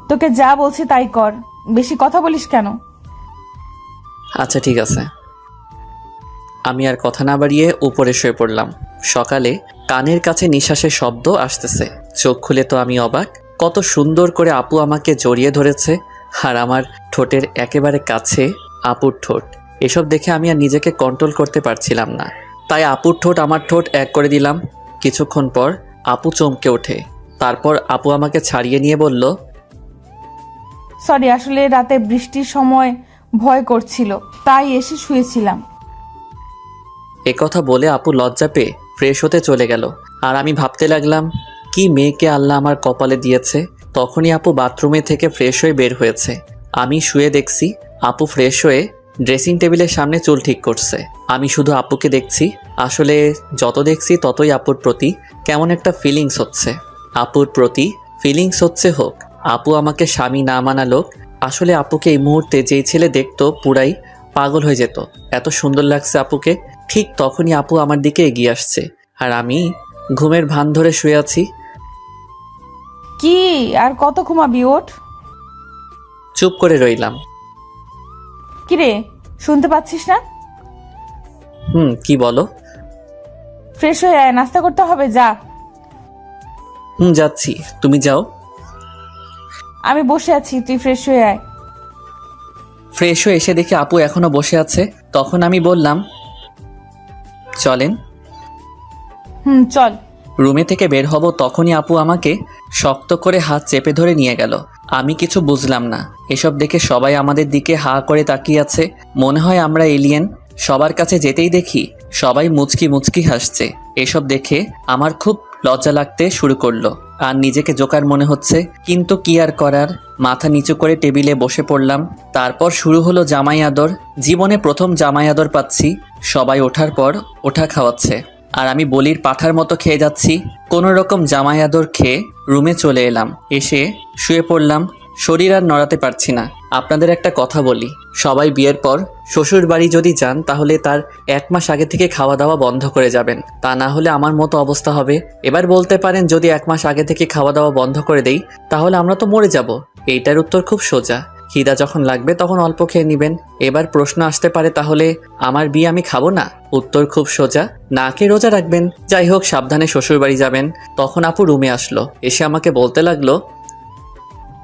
তোকে যা বলছি তাই কর, বেশি কথা বলিস কেন? আচ্ছা ঠিক আছে। আমি আর কথা না বাড়িয়ে উপরে শুয়ে পড়লাম। সকালে কানের কাছে নিঃশ্বাসের শব্দ আসতেছে। চোখ খুলে তো আমি অবাক, কত সুন্দর করে আপু আমাকে জড়িয়ে ধরেছে আর আমার ঠোঁটের একেবারে কাছে আপুর ঠোঁট। এসব দেখে আমি আর নিজেকে কন্ট্রোল করতে পারছিলাম না, তাই আপুর ঠোঁট আমার ঠোঁট এক করে দিলাম। কিছুক্ষণ পর আপু চমকে ওঠে। তারপর আপু আমাকে ছাড়িয়ে নিয়ে বলল, সরি, আসলে রাতে বৃষ্টির সময় ভয় করছিল, তাই এসে শুয়েছিলাম। একথা বলে আপু লজ্জা পেয়ে ফ্রেশ হতে চলে গেল। আর আমি ভাবতে লাগলাম, কি মেয়েকে আল্লাহ আমার কপালে দিয়েছে। তখনই আপু বাথরুমে থেকে ফ্রেশ হয়ে বের হয়েছে। আমি শুয়ে দেখছি আপু ফ্রেশ হয়ে ড্রেসিং টেবিলের সামনে চুল ঠিক করছে। আমি শুধু আপুকে দেখছি। আসলে যত দেখছি ততই আপুর প্রতি কেমন একটা ফিলিংস হচ্ছে। আপুর প্রতি ফিলিংস হচ্ছে হোক, আপু আমাকে স্বামী না মানা লোক। আসলে আপুকে এই মুহূর্তে যেই ছেলে দেখতো পুরাই পাগল হয়ে যেত, এত সুন্দর লাগছে আপুকে। ঠিক তখনই আপু আমার দিকে এগিয়ে আসছে আর আমি ঘুমের ভান ধরে শুয়ে আছি। কি আর কত ঘুমাবি, ওঠ। চুপ করে রইলাম। কিরে, শুনতে পাচ্ছিস না? কি বলো? ফ্রেশ হয়ে আয়, নাস্তা করতে হবে, যা। যাচ্ছি, তুমি যাও। আমি বসে আছি, তুই ফ্রেশ হয়ে আয়। ফ্রেশ হয়ে এসে দেখি আপু এখনো বসে আছে। তখন আমি বললাম, চলেন। চল। রুমে থেকে বের হব, তখনই আপু আমাকে শক্ত করে হাত চেপে ধরে নিয়ে গেল। আমি কিছু বুঝলাম না। এসব দেখে সবাই আমাদের দিকে হা করে তাকিয়ে আছে, মনে হয় আমরা এলিয়েন। সবার কাছে যেতেই দেখি সবাই মুচকি মুচকি হাসছে। এসব দেখে আমার খুব লজ্জা লাগতে শুরু করলো আর নিজেকে জোকার মনে হচ্ছে, কিন্তু কি আর করার। মাথা নিচু করে টেবিলে বসে পড়লাম। তারপর শুরু হলো জামাই আদর। জীবনে প্রথম জামাই আদর পাচ্ছি। সবাই ওঠার পর ওঠা খাওয়াচ্ছে আর আমি বলির পাঠার মতো খেয়ে যাচ্ছি। কোনো রকম জামাই আদর খেয়ে রুমে চলে এলাম। এসে শুয়ে পড়লাম। শরীর আর নড়াতে পারছি না। আপনাদের একটা কথা বলি, সবাই বিয়ের পর শ্বশুর বাড়ি যদি যান তাহলে তার 1 মাস আগে থেকে খাওয়া দাওয়া বন্ধ করে যাবেন, তা না হলে আমার মতো অবস্থা হবে। এবার বলতে পারেন, যদি 1 মাস আগে থেকে খাওয়া দাওয়া বন্ধ করে দেই তাহলে আমরা তো মরে যাব। এইটার উত্তর খুব সোজা। খিদা যখন লাগবে তখন অল্প খেয়ে নেবেন। এবার প্রশ্ন আসতে পারে, তাহলে আমার বিয়ে আমি খাবো না? উত্তর খুব সোজা, না খেয়ে রোজা রাখবেন। যাই হোক, সাবধানে শ্বশুরবাড়ি যাবেন। তখন আপু রুমে আসলো, এসে আমাকে বলতে লাগলো,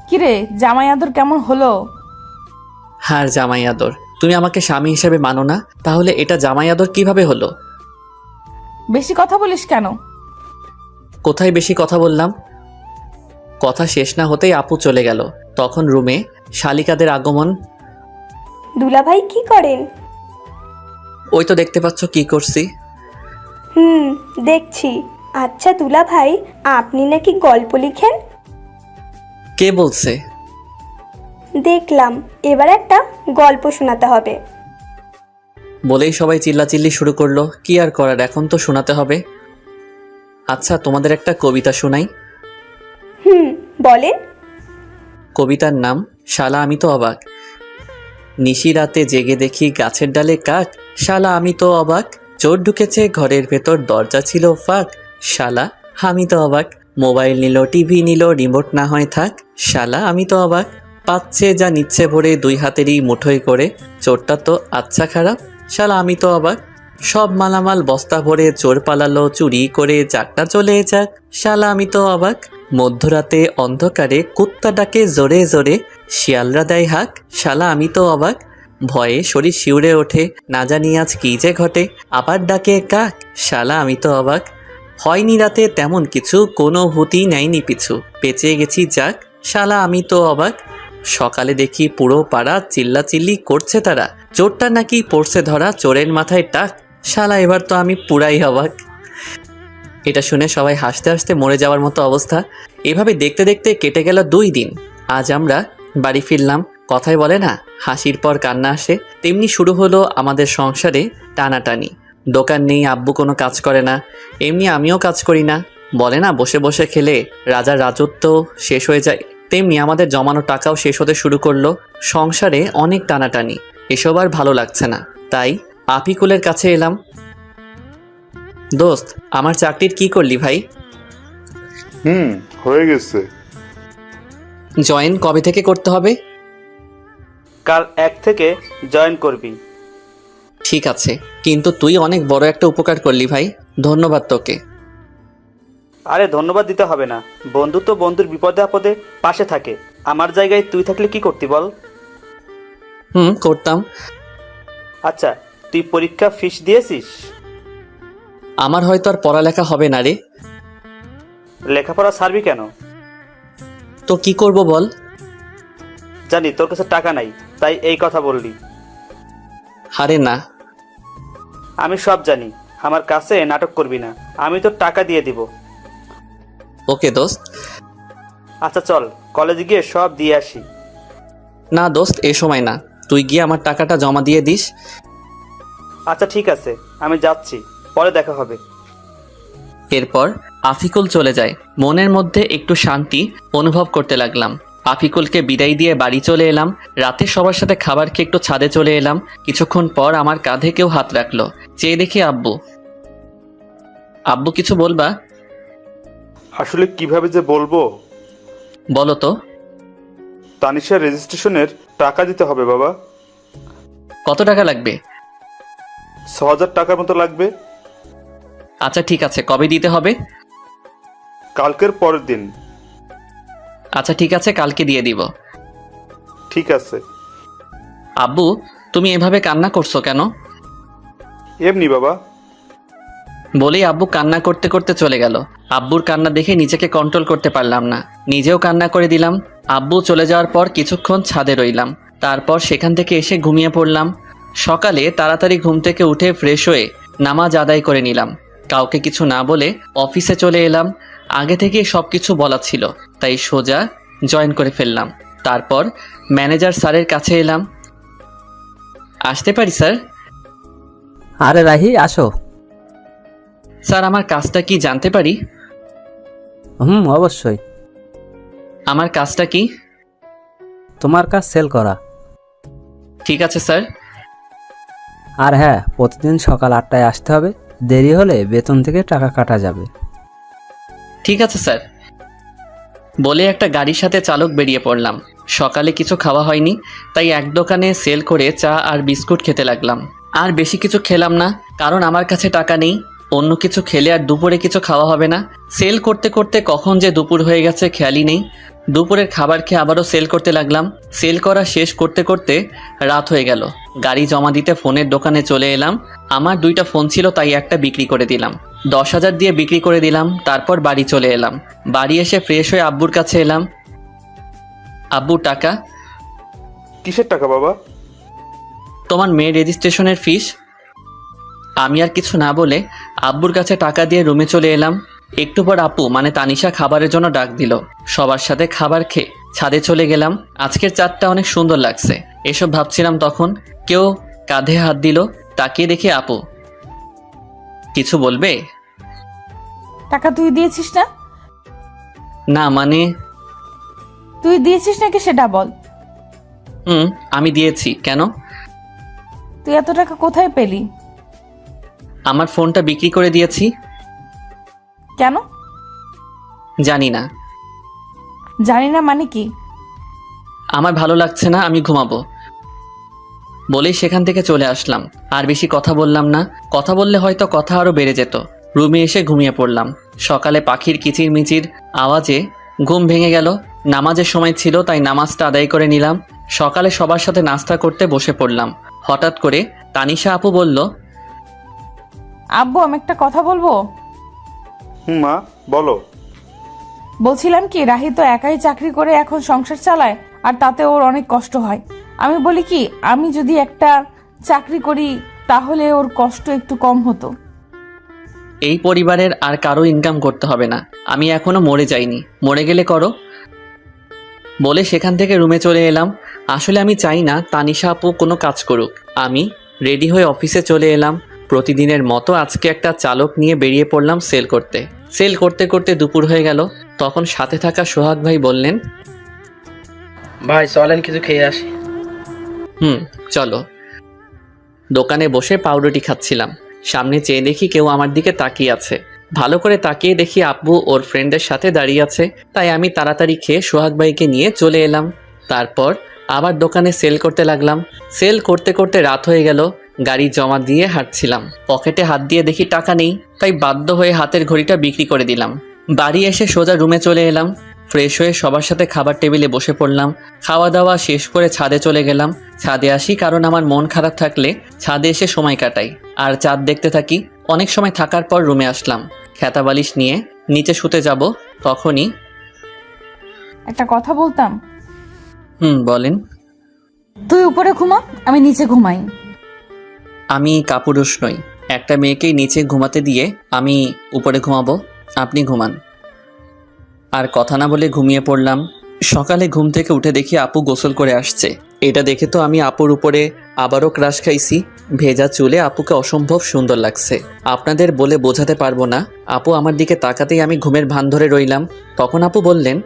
কিরে জামাই আদর কেমন হলো? হার জামাই আদর, তুমি আমাকে স্বামী হিসেবে মানো না, তাহলে এটা জামাই আদর কিভাবে হলো? বেশি কথা বলিস কেন? কোথায় বেশি কথা বললাম? কথা শেষ না হতেই আপু চলে গেল। তখন রুমে শালিকাদের আগমন। দুলাভাই কি করেন? ওই তো দেখতে পাচ্ছ কি করছি। দেখছি। আচ্ছা দুলাভাই, আপনি নাকি গল্প লিখেন? কে বলছে? দেখলাম, এবার একটা গল্প শোনাতে হবে। বলেই সবাই চিল্লাচিল্লি শুরু করলো। কি আর করার, এখন তো শোনাতে হবে। আচ্ছা, তোমাদের একটা কবিতা শোনাই। বলেন। কবিতার নাম শালা আমি তো অবাক। নিশি রাতে জেগে দেখি গাছের ডালে কাক, শালা আমি তো অবাক। চোর ঢুকেছে ঘরের ভেতর, দরজা ছিল ফাঁক, শালা আমি তো অবাক। মোবাইল নিল, টিভি নিল, রিমোট না হয় থাক, শালা আমি তো অবাক। পাচ্ছে যা নিচ্ছে ভরে, দুই হাতেরই মুঠোয় করে, চোরটা তো আচ্ছা খারাপ, শালা আমি তো অবাক। সব মালামাল বস্তা ভরে চোর পালালো চুরি করে, যাকটা চলে যাক, শালা আমি তো অবাক। মধ্যরাতে অন্ধকারে কুত্তা ডাকে জোরে জোরে, শিয়ালরা দেয় হাক, শালা আমি তো অবাক। ভয়ে শরীর শিউরে ওঠে, না জানি আজ কী যে ঘটে, আবার ডাকে কাক, শালা আমি তো অবাক। হয়নি রাতে তেমন কিছু, কোনো ভূতি নেয়নি পিছু, বেঁচে গেছি যাক, শালা আমি তো অবাক। সকালে দেখি পুরো পাড়া চিল্লাচিল্লি করছে তারা, চোরটা নাকি পড়ছে ধরা, চোরের মাথায় টাক, শালা এবার তো আমি পুরাই অবাক। এটা শুনে সবাই হাসতে হাসতে মরে যাওয়ার মতো অবস্থা। এভাবে দেখতে দেখতে কেটে গেল 2 দিন। আজ আমরা বাড়ি ফিরলাম। কথায় বলে না, হাসির পর কান্না আসে, তেমনি শুরু হলো আমাদের সংসারে টানাটানি। দোকান নেই, আব্বু কোনো কাজ করে না, এমনি আমিও কাজ করি না। বলে না, বসে বসে খেলে রাজার রাজত্ব শেষ হয়ে যায়, তেমনি আমাদের জমানো টাকাও শেষ হতে শুরু করলো। সংসারে অনেক টানাটানি, এসব আর ভালো লাগছে না। তাই আপিকুলের কাছে এলাম। দোস্ত, আমার চাকরির কি করলি ভাই? হয়ে গেছে। জয়েন কবে থেকে করতে হবে? কাল 1 থেকে জয়েন করবি। ঠিক আছে, কিন্তু তুই অনেক বড় একটা উপকার করলি ভাই, ধন্যবাদ তোকে। আরে ধন্যবাদ দিতে হবে না, বন্ধু তো বন্ধুর বিপদে আপদে পাশে থাকে। আমার জায়গায় তুই থাকলে কি করতি বল? করতাম। আচ্ছা, তুই পরীক্ষা ফিস দিয়েছিস? আমার হয়তো আর পড়ালেখা হবে না রে। লেখাপড়া ছাড়বি কেন? তো কি করব বল? জানি তোর কাছে টাকা নাই, তাই এই কথা বললি। আরে না। আমি সব জানি, আমার কাছে নাটক করবি না, আমি তোর টাকা দিয়ে দিব। ওকে দোস্ত। আচ্ছা চল, কলেজে গিয়ে সব দিয়ে আসি। না দোস্ত, এ সময় না, তুই গিয়ে আমার টাকাটা জমা দিয়ে দিস। আচ্ছা ঠিক আছে, আমি যাচ্ছি, পরে দেখা হবে। এরপর আফিকুল চলে যায়। মনের মধ্যে একটু শান্তি অনুভব করতে লাগলাম। আফিকুলকে বিদায় দিয়ে বাড়ি চলে এলাম। রাতে সবার সাথে খাবার খেয়ে একটু ছাদে চলে এলাম। কিছুক্ষণ পর আমার কাঁধে কেউ হাত রাখলো। চেয়ে দেখি আব্বু। আব্বু, কিছু বলবা? আসলে কিভাবে যে বলবো। বলো তো। তানিশার রেজিস্ট্রেশনের টাকা দিতে হবে বাবা। কত টাকা লাগবে? 6,000 টাকার মতো লাগবে। আচ্ছা ঠিক আছে, কবে দিতে হবে? কালকের পরের দিন। আচ্ছা ঠিক আছে, কালকে দিয়ে দিব। ঠিক আছে। আব্বু, তুমি এভাবে কান্না করছো কেন? এমনি বাবা। বলেই আব্বু কান্না করতে করতে চলে গেল। আব্বুর কান্না দেখে নিজেকে কন্ট্রোল করতে পারলাম না, নিজেও কান্না করে দিলাম। আব্বু চলে যাওয়ার পর কিছুক্ষণ ছাদে রইলাম, তারপর সেখান থেকে এসে ঘুমিয়ে পড়লাম। সকালে তাড়াতাড়ি ঘুম থেকে উঠে ফ্রেশ হয়ে নামাজ আদায় করে নিলাম। কাউকে কিছু না বলে অফিসে চলে এলাম। আগে থেকে সব কিছু বলা ছিল, তাই সোজা জয়েন করে ফেললাম। তারপর ম্যানেজার স্যারের কাছে এলাম। আসতে পারি স্যার? আরে রাহি, আসো। স্যার, আমার কাজটা কি জানতে পারি? অবশ্যই। আমার কাজটা কি? তোমার কাজ সেল করা। ঠিক আছে স্যার। আর হ্যাঁ, প্রতিদিন সকাল 8টায় আসতে হবে, দেরি হলে বেতন থেকে টাকা কাটা যাবে। ঠিক আছে স্যার। বলে একটা গাড়ির সাথে চালক বেরিয়ে পড়লাম। সকালে কিছু খাওয়া হয়নি, তাই এক দোকানে সেল করে চা আর বিস্কুট খেতে লাগলাম। আর বেশি কিছু খেলাম না, কারণ আমার কাছে টাকা নেই। অন্য কিছু খেলে আর দুপুরে কিছু খাওয়া হবে না। সেল করতে করতে কখন যে দুপুর হয়ে গেছে খেয়ালই নেই। দুপুরের খাবার খেয়ে আবারও সেল করতে লাগলাম। সেল করা শেষ করতে করতে রাত হয়ে গেল। গাড়ি জমা দিতে ফোনের দোকানে চলে এলাম। আমার 2টা ফোন ছিল, তাই একটা বিক্রি করে দিলাম। 10,000 দিয়ে বিক্রি করে দিলাম। তারপর বাড়ি চলে এলাম। বাড়ি এসে ফ্রেশ হয়ে আব্বুর কাছে এলাম। আব্বু, টাকা। কিসের টাকা বাবা? তোমার মেয়ের রেজিস্ট্রেশনের ফিস। আমি আর কিছু না বলে আব্বুর কাছে টাকা দিয়ে রুমে চলে এলাম। একটু পর আপু মানে তানিশা খাবারের জন্য ডাক দিল। সবার সাথে খাবার খেয়ে ছাদে চলে গেলাম। আজকের চাঁদটা অনেক সুন্দর লাগছে, এসব ভাবছিলাম তখন কেউ কাঁধে হাত দিল। তাকিয়ে দেখি আপু। কিছু বলবে? টাকা তুই দিয়েছিস না? না মানে। তুই দিয়েছিস নাকি সেটা বল। আমি দিয়েছি। কেন? তুই এত টাকা কোথায় পেলি? আমার ফোনটা বিক্রি করে দিয়েছি। কেন? জানি না। জানি না মানে কি? আমার ভালো লাগছে না, আমি ঘুমাবো বলেই সেখান থেকে চলে আসলাম। আর বেশি কথা বললাম না, কথা বললে হয়তো কথা আরো বেড়ে যেত। রুমে এসে ঘুমিয়ে পড়লাম। সকালে পাখির কিচিরমিচির আওয়াজে ঘুম ভেঙে গেল। নামাজের সময় ছিল, তাই নামাজটা আদায় করে নিলাম। সকালে সবার সাথে নাস্তা করতে বসে পড়লাম। হঠাৎ করে তানিশা আপু বলল, আব্বু, আমি একটা কথা বলবো। মা বলো। বলছিলাম কি, রাহি তো একাই চাকরি করে এখন সংসার চালায়, আর তাতে ওর অনেক কষ্ট হয়। আমি বলি কি, আমি যদি একটা চাকরি করি তাহলে ওর কষ্ট একটু কম হতো। এই পরিবারের আর কারো ইনকাম করতে হবে না, আমি এখনো মরে যাইনি, মরে গেলে করো বলে সেখান থেকে রুমে চলে এলাম। আসলে আমি চাই না তানিশা আপু কোনো কাজ করুক। আমি রেডি হয়ে অফিসে চলে এলাম। প্রতিদিনের মতো আজকে একটা চালক নিয়ে বেরিয়ে পড়লাম সেল করতে। সেল করতে করতে দুপুর হয়ে গেল। তখন সাথে থাকা সোহাগ ভাই বললেন, ভাই চলেন কিছু খেয়ে আসি। চলো। দোকানে বসে পাউরুটি খাচ্ছিলাম। সামনে চেয়ে দেখি কেউ আমার দিকে তাকিয়ে আছে। ভালো করে তাকিয়ে দেখি আব্বু ওর ফ্রেন্ডের সাথে দাঁড়িয়ে আছে। তাই আমি তাড়াতাড়ি খেয়ে সোহাগ ভাইকে নিয়ে চলে এলাম। তারপর আবার দোকানে সেল করতে লাগলাম। সেল করতে করতে রাত হয়ে গেল। গাড়ি জমা দিয়ে হাঁটছিলাম। পকেটে হাত দিয়ে দেখি টাকা নেই, তাই বাধ্য হয়ে হাতের ঘড়িটা বিক্রি করে দিলাম। বাড়ি এসে সোজা রুমে চলে এলাম। ফ্রেশ হয়ে সবার সাথে খাবার টেবিলে বসে পড়লাম। খাওয়া দাওয়া শেষ করে ছাদে চলে গেলাম। ছাদে আসি কারণ আমার মন খারাপ থাকলে ছাদে এসে সময় কাটাই আর চাঁদ দেখতে থাকি। অনেক সময় থাকার পর রুমে আসলাম। খেতা বালিশ নিয়ে নিচে শুতে যাব, তখনই একটা কথা বলতাম। বলেন। তুই উপরে ঘুমা, আমি নিচে ঘুমাই। আমি কাপুরুষ নই। একটা মেয়েকেই নিচে ঘুমাতে দিয়ে আমি উপরে ঘুমাবো, আপনি ঘুমান। আর কথা না বলে ঘুমিয়ে পড়লাম। সকালে ঘুম থেকে উঠে দেখি আপু গোসল করে আসছে। এটা দেখে তো আমি আপুর উপরে আবারও ক্রাশ খাইছি। ভেজা চুলে আপুকে অসম্ভব সুন্দর লাগছে, আপনাদের বলে বোঝাতে পারবো না। আপু আমার দিকে তাকাতেই আমি ঘুমের ভান ধরে রইলাম। তখন আপু বললেন,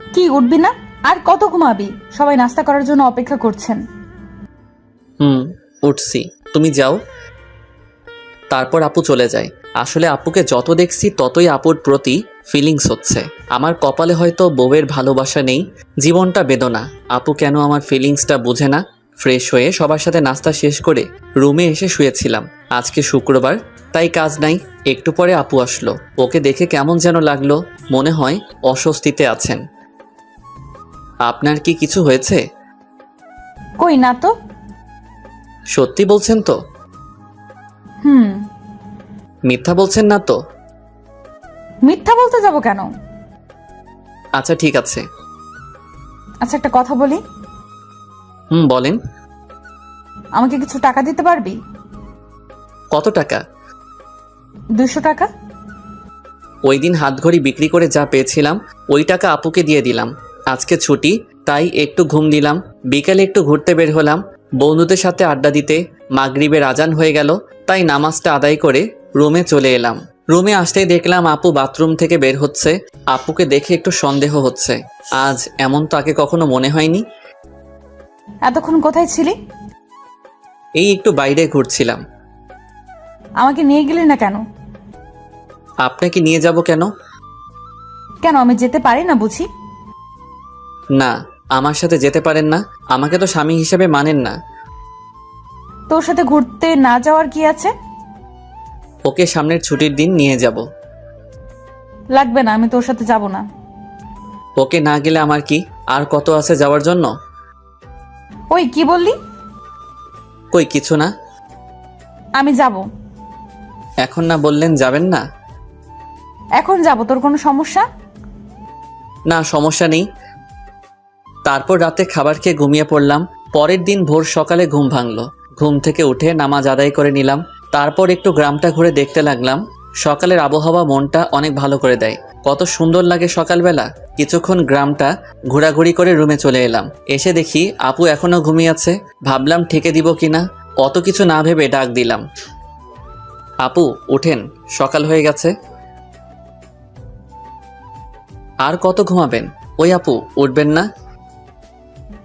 কি উঠবি না? আর কত ঘুমাবি? সবাই নাস্তা করার জন্য অপেক্ষা করছেন। উঠছি, তুমি যাও। তারপর আপু চলে যায়। আসলে আপুকে যত দেখছি ততই আপুর প্রতি ফিলিংস হচ্ছে। আমার কপালে হয়তো বউয়ের ভালোবাসা নেই, জীবনটা বেদনা। আপু কেন আমার ফিলিংসটা বোঝে না। ফ্রেশ হয়ে সবার সাথে নাস্তা শেষ করে রুমে এসে শুয়েছিলাম। আজকে শুক্রবার, তাই কাজ নাই। একটু পরে আপু আসলো। ওকে দেখে কেমন যেন লাগলো, মনে হয় অস্বস্তিতে আছেন। আপনার কি কিছু হয়েছে? কই না তো। সত্যি বলছেন তো? মিথ্যা বলছেন না তো? মিথ্যা বলতে যাব কেন? আচ্ছা ঠিক আছে। আচ্ছা একটা কথা বলি। বলেন। আমাকে কিছু টাকা দিতে পারবি? কত টাকা? 200 টাকা। ওই দিন হাতঘড়ি বিক্রি করে যা পেয়েছিলাম ওই টাকা আপুকে দিয়ে দিলাম। আজকে ছুটি, তাই একটু ঘুম দিলাম। বিকালে একটু ঘুরতে বের হলাম বন্ধুদের সাথে আড্ডা দিতে। মাগরিবের আজান হয়ে গেল, তাই নামাজটা আদায় করে রুমে চলে এলাম। রুমে আসতেই দেখলাম আপু বাথরুম থেকে বের হচ্ছে। আপুকে দেখে একটু সন্দেহ হচ্ছে। আজ এমন তো আগে কখনো মনে হয়নি। এতক্ষণ কোথায় ছিলি? এই একটু বাইরে ঘুরছিলাম। আমাকে নিয়ে গেলি না কেন? আপনাকে নিয়ে যাব কেন? কেন, আমি যেতে পারি না বুঝি? না, আমার সাথে যেতে পারেন না। আমাকে তো স্বামী হিসেবে মানেন না। তোর সাথে ঘুরতে না যাওয়ার কি আছে? ওকে সামনের ছুটির দিন নিয়ে যাব। লাগবে না, আমি তোর সাথে যাব না। ওকে না গেলে আমার কি আর কত আছে যাওয়ার জন্য? ওই কি বললি? কই কিছু না। আমি যাব। এখন না বললেন যাবেন না? এখন যাব, তোর কোনো সমস্যা? না, সমস্যা নেই। তারপর রাতে খাবার খেয়ে ঘুমিয়ে পড়লাম। পরের দিন ভোর সকালে ঘুম ভাঙলো। ঘুম থেকে উঠে নামাজ আদায় করে নিলাম। তারপর একটু গ্রামটা ঘুরে দেখতে লাগলাম। সকালের আবহাওয়া মনটা অনেক ভালো করে দেয়। কত সুন্দর লাগে সকালবেলা। কিছুক্ষণ গ্রামটা ঘোরাঘুরি করে রুমে চলে এলাম। এসে দেখি আপু এখনো ঘুমিয়ে আছে। ভাবলাম ঠেকে দিব কিনা, অত কিছু না ভেবে ডাক দিলাম, আপু ওঠেন, সকাল হয়ে গেছে। আর কত ঘুমাবেন? ওই আপু উঠবেন না?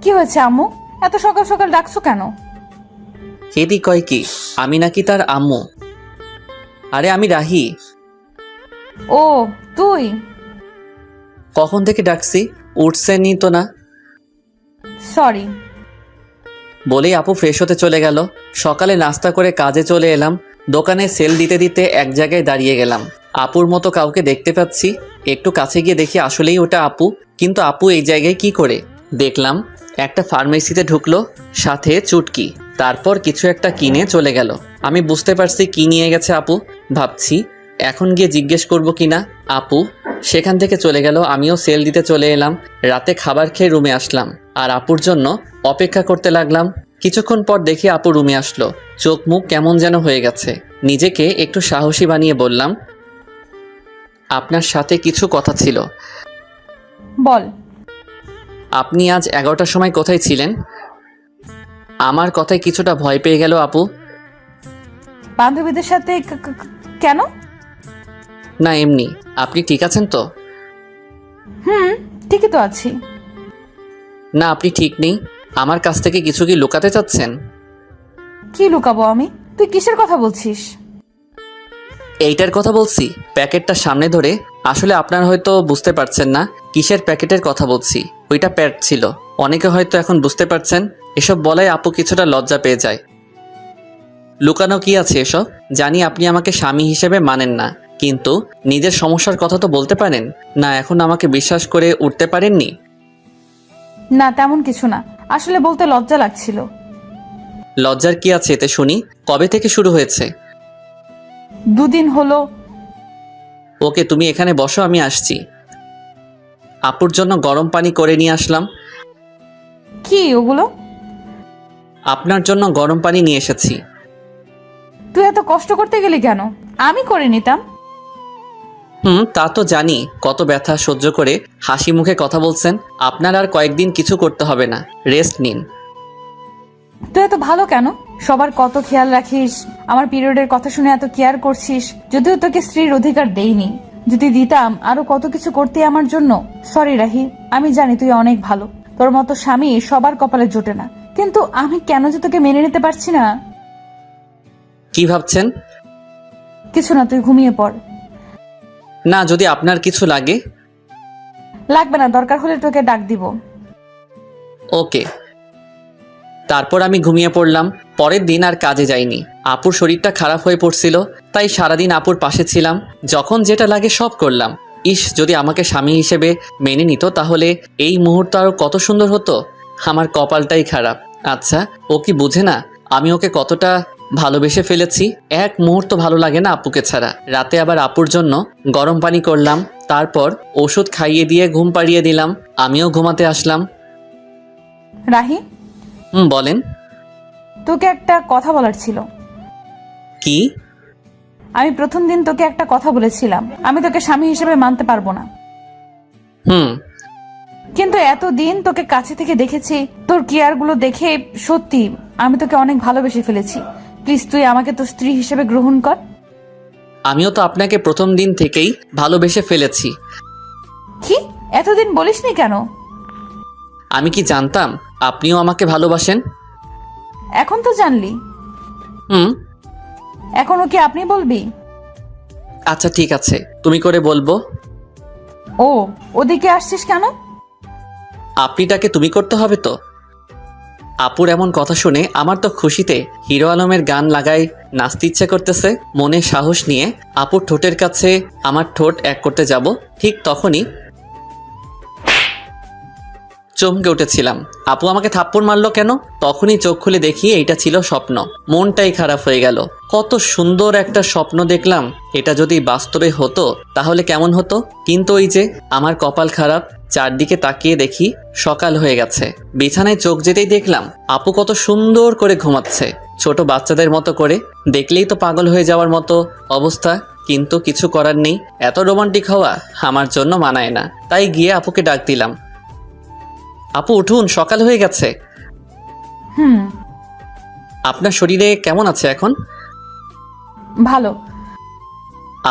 কি হয়েছে আম্মু, এত সকাল সকাল ডাকছো কেন? কেদি কয় কি আমি নাকি তার আম্মু? আরে আমি রাহি। ও তুই? কখন থেকে ডাকছি, উঠছেনই তো না। সরি। বলেই আপু ফ্রেশ হতে চলে গেল। সকালে নাস্তা করে কাজে চলে এলাম। দোকানে সেল দিতে দিতে এক জায়গায় দাঁড়িয়ে গেলাম। আপুর মতো কাউকে দেখতে পাচ্ছি। একটু কাছে গিয়ে দেখি আসলেই ওটা আপু। কিন্তু আপু এই জায়গায় কি করে? দেখলাম একটা ফার্মেসিতে ঢুকলো, সাথে চুটকি। তারপর কিছু একটা কিনে চলে গেল। আমি বুঝতে পারছি কি নিয়ে গেছে আপু। ভাবছি এখন গিয়ে জিজ্ঞেস করব কিনা। আপু সেখান থেকে চলে গেল। আমিও সেল দিতে চলে এলাম। রাতে খাবার খেয়ে রুমে আসলাম আর আপুর জন্য অপেক্ষা করতে লাগলাম। কিছুক্ষণ পর দেখি আপু রুমে আসলো। চোখ মুখ কেমন যেন হয়ে গেছে। নিজেকে একটু সাহসী বানিয়ে বললাম, আপনার সাথে কিছু কথা ছিল। বল। আপনি আজ 11টার সময় কোথায় ছিলেন? আমার কথায় কিছুটা ভয় পেয়ে গেল আপু। বান্ধবীদের সাথে কেন? না এমনি। আপনি ঠিক আছেন তো? ঠিকই তো আছি। না আপনি ঠিক নেই। আমার কাছ থেকে কিছু কি লুকাতে চাচ্ছেন? কি লুকাবো আমি? তুই কিসের কথা বলছিস? এইটার কথা বলছি, প্যাকেটটা সামনে ধরে। আসলে আপনার হয়তো বুঝতে পারছেন না কিসের প্যাকেটের কথা বলছি। ওইটা প্যাড ছিল। অনেকে হয়তো এখন বুঝতে পারছেন। এসব বলায় আপু কিছুটা লজ্জা পেয়ে যায়। লুকানো কি আছে এসব? জানি আপনি আমাকে স্বামী হিসেবে মানেন না, কিন্তু নিজের সমস্যার কথা তো বলতে পারেন না। এখন আমাকে বিশ্বাস করে উঠতে পারেননি? না তেমন কিছু না, আসলে বলতে লজ্জা লাগছিল। লজ্জার কি আছে এতে শুনি? কবে থেকে শুরু হয়েছে? 2 দিন হলো। ওকে তুমি এখানে বসো, আমি আসছি। আপুর জন্য গরম পানি করে নিয়ে আসলাম। কি ওগুলো? আপনার জন্য গরম পানি নিয়ে এসেছি। তুই এত কষ্ট করতে গেলি কেন? আমি করে নিতাম। তা তো জানি। কত ব্যথা সহ্য করে হাসি মুখে কথা বলছেন। আপনার আর কয়েকদিন কিছু করতে হবে না, রেস্ট নিন। তুই এত ভালো কেন? সবার কত খেয়াল রাখিস, আমার পিরিয়ডের কথা শুনে এত কেয়ার করছিস। যদিও তোকে স্ত্রীর অধিকার দেইনি, যদি দিতাম আরো কত কিছু করতে আমার জন্য। সরি রাহি, আমি জানি তুই অনেক ভালো। তোর মতো স্বামী সবার কপালে জোটে না, কিন্তু আমি কেন যে তোকে মেনে নিতে পারছি না। কি ভাবছেন? কিছু না, তুই ঘুমিয়ে পড়। না, যদি আপনার কিছু লাগে। লাগবে না, দরকার হলে তোকে ডাক দিব। ওকে। তারপর আমি ঘুমিয়ে পড়লাম। পরের দিন আর কাজে যাইনি। আপুর শরীরটা খারাপ হয়ে পড়ছিল, তাই সারাদিন আপুর পাশে ছিলাম। যখন যেটা লাগে সব করলাম। ইস, যদি আমাকে স্বামী হিসেবে মেনে নিত তাহলে এই মুহূর্ত আরো কত সুন্দর হতো। আমার কপালটাই খারাপ। আচ্ছা, ও কি বুঝে না আমি ওকে কতটা ভালোবেসে ফেলেছি? এক মুহূর্ত ভালো লাগে না আপুকে ছাড়া। রাতে আবার আপুর জন্য গরম পানি করলাম। তারপর ওষুধ খাইয়ে দিয়ে ঘুম পাড়িয়ে দিলাম। আমিও ঘুমাতে আসলাম। রাহি, বলেন। তোকে একটা কথা বলার ছিল। কি? আমি প্রথম দিন তোকে একটা কথা বলেছিলাম, আমি তোকে স্বামী হিসেবে মানতে পারবো না। কিন্তু এতদিন তোকে কাছে থেকে দেখেছি, তোর কেয়ার গুলো দেখে সত্যি আমি তোকে অনেক ভালোবেসে ফেলেছি। প্লিজ তুই আমাকে তোর স্ত্রী হিসেবে গ্রহণ কর। আমিও তো আপনাকে প্রথম দিন থেকেই ভালোবেসে ফেলেছি। কি এতদিন বলিসনি কেন? আমি কি জানতাম আপনিও আমাকে ভালোবাসেন? এখন তো জানলি। এখনো কি আপনি বলবি? আচ্ছা ঠিক আছে, তুমি করে বলবো। ও, ওদিকে আসছিস কেন? আপনিটাকে তুমি করতে হবে তো। আপুর এমন কথা শুনে আমার তো খুশিতে হিরো আলমের গান লাগাই নাচতে ইচ্ছে করতেছে। মনে সাহস নিয়ে আপুর ঠোঁটের কাছে আমার ঠোঁট এক করতে যাব, ঠিক তখনই চমকে উঠেছিলাম। আপু আমাকে থাপ্পড় মারলো কেন? তখনই চোখ খুলে দেখি এইটা ছিল স্বপ্ন। মনটাই খারাপ হয়ে গেল। কত সুন্দর একটা স্বপ্ন দেখলাম, এটা যদি বাস্তবে হতো তাহলে কেমন হতো। কিন্তু ওই যে আমার কপাল খারাপ, চারদিকে তাকিয়ে দেখি সকাল হয়ে গেছে। বিছানায় চোখ যেতেই দেখলাম আপু কত সুন্দর করে ঘুমাচ্ছে, ছোট বাচ্চাদের মতো করে। দেখলেই তো পাগল হয়ে যাওয়ার মতো অবস্থা, কিন্তু কিছু করার নেই। এত রোমান্টিক হওয়া আমার জন্য মানায় না। তাই গিয়ে আপুকে ডাক দিলাম, আপু উঠুন, সকাল হয়ে গেছে। হুম, আপনার শরীরে কেমন আছে এখন? ভালো।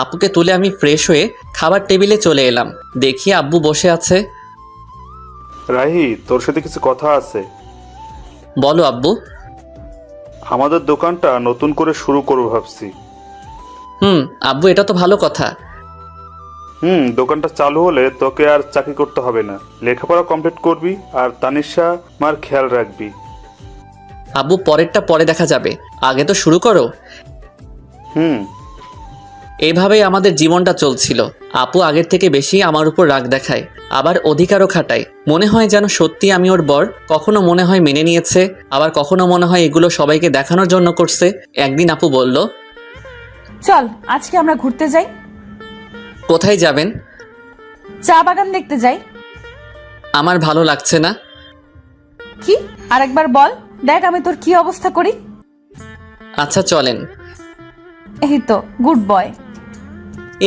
আপুকে তুলে আমি ফ্রেশ হয়ে খাবার টেবিলে চলে এলাম। দেখি আব্বু বসে আছে। রাহি, তোর সাথে কিছু কথা আছে। বলো আব্বু। আমাদের দোকানটা নতুন করে শুরু করবো ভাবছি। আব্বু, এটা তো ভালো কথা। দোকানটা চালু হলে তোকে আর চাকরি করতে হবে না, লেখাপড়া কমপ্লিট করবি আর তানিশা মার খেয়াল রাখবি। আব্বু, পরেরটা পরে দেখা যাবে, আগে তো শুরু করো। এইভাবেই আমাদের জীবনটা চলছিল। আপু আগের থেকে বেশি আমার উপর রাগ দেখায়, আবার অধিকারও খাটায়। মনে হয় যেন সত্যি আমি ওর বর। কখনো মনে হয় মেনে নিয়েছে, আবার কখনো মনে হয় এগুলো সবাইকে দেখানোর জন্য করছে। একদিন আপু বলল, চল আজকে আমরা ঘুরতে যাই। কোথায় যাবেন? চা বাগান দেখতে যাই। আমার ভালো লাগছে না। কি? আরেকবার বল, দেখ আমি তোর কি অবস্থা করি। আচ্ছা চলেন। এই তো গুড বয়।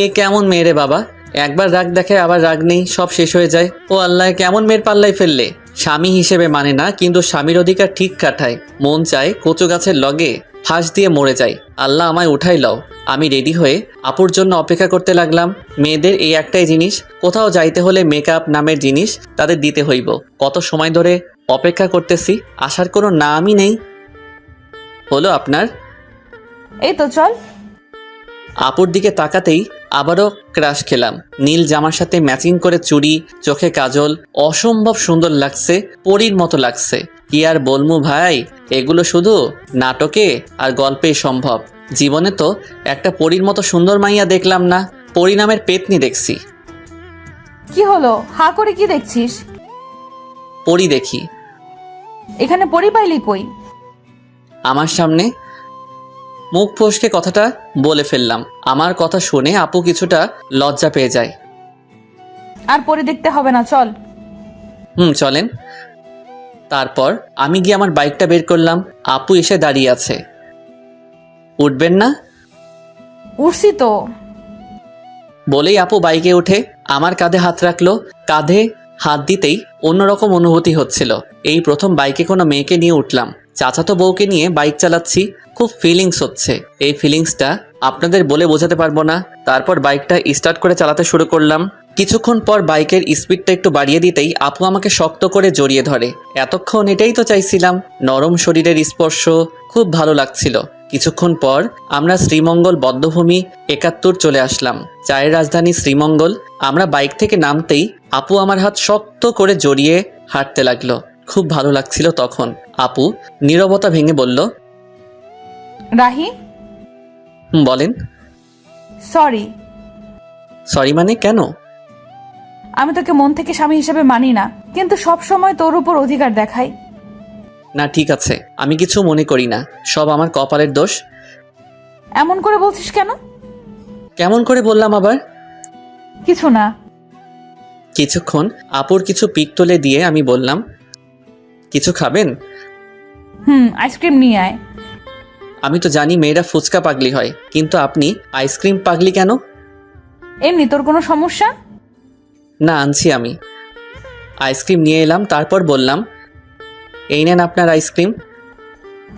এ কেমন মেয়ে রে বাবা, একবার রাগ দেখে আবার রাগ নেই, সব শেষ হয়ে যায়। ও আল্লাহ, কেমন মেয়ের পাল্লায় ফেললে। স্বামী হিসেবে মানে না, কিন্তু স্বামীর অধিকার ঠিক কাটায়। মন চায় কচু গাছের লগে ফাঁস দিয়ে মরে যায়। আল্লাহ আমায় উঠাই লও। আমি রেডি হয়ে আপুর জন্য অপেক্ষা করতে লাগলাম। মেয়েদের এই একটাই জিনিস, কোথাও যাইতে হলে মেকআপ নামের জিনিস তাদের দিতে হইব। কত সময় ধরে অপেক্ষা করতেছি, আসার কোনো নামই নেই। হলো আপনার? এই তো চল। আপুর দিকে তাকাতেই আবারও ক্রাশ খেলাম। নীল জামার সাথে ম্যাচিং করে চুড়ি, চোখে কাজল, অসম্ভব সুন্দর লাগছে, পরীর মতো লাগছে। কি আর বলমু ভাই, এগুলো শুধু নাটকে আর গল্পেই সম্ভব। জীবনে তো একটা পরীর মতো সুন্দর মাইয়া দেখলাম না, পরী নামের পেতনি দেখছি। কি হলো, হা করে কি দেখছিস? পরী দেখি। এখানে পরি পাইলি কই? আমার সামনে। মুখ ফসকে কথাটা বলে ফেললাম। আমার কথা শুনে আপু কিছুটা লজ্জা পেয়ে যায়। আর পরি দেখতে হবে না, চল। চলেন। তারপর আমি গিয়ে আমার বাইকটা বের করলাম। আপু এসে দাঁড়িয়ে আছে। উঠবেন না? উঠছি তো। বলেই আপু বাইকে উঠে আমার কাঁধে হাত রাখলো। কাঁধে হাত দিতেই অন্যরকম অনুভূতি হচ্ছিল। এই প্রথম বাইকে কোনো মেয়েকে নিয়ে উঠলাম। চাচাতো বউকে নিয়ে বাইক চালাচ্ছি, খুব ফিলিংস হচ্ছে। এই ফিলিংসটা আপনাদের বলে বোঝাতে পারবো না। তারপর বাইকটা স্টার্ট করে চালাতে শুরু করলাম। কিছুক্ষণ পর বাইকের স্পিডটা একটু বাড়িয়ে দিতেই আপু আমাকে শক্ত করে জড়িয়ে ধরে। এতক্ষণ এটাই তো চাইছিলাম, নরম শরীরের স্পর্শ, খুব ভালো লাগছিল। কিছুক্ষণ পর আমরা শ্রীমঙ্গল বদ্ধভূমি 71 চলে আসলাম, চায়ের রাজধানী শ্রীমঙ্গল। আমরা বাইক থেকে নামতেই আপু আমার হাত শক্ত করে জড়িয়ে হাঁটতে লাগলো। খুব ভালো লাগছিল তখন। আপু নীরবতা ভেঙে বলল, রাহি। বলেন। সরি। সরি মানে কেন? আমি তোকে মন থেকে স্বামী হিসেবে মানি না, কিন্তু সব সময় তোর উপর অধিকার দেখাই। না ঠিক আছে, আমি কিছু মনে করি না, সব আমার কপালের দোষ। এমন করে বলছিস কেন? কেমন করে বললাম আবার? কিছু না। কিছুক্ষণ আপুর কিছু পিক তুলে দিয়ে আমি বললাম, কিছু খাবেন? আইসক্রিম নিয়ে আয়। আমি তো জানি মেয়েরা ফুচকা পাগলি হয়, কিন্তু আপনি আইসক্রিম পাগলি কেন? এমনি। তোর কোনো সমস্যা? না, আনছি আমি। আইসক্রিম নিয়ে এলাম, তারপর বললাম, এই নেন আপনার আইসক্রিম।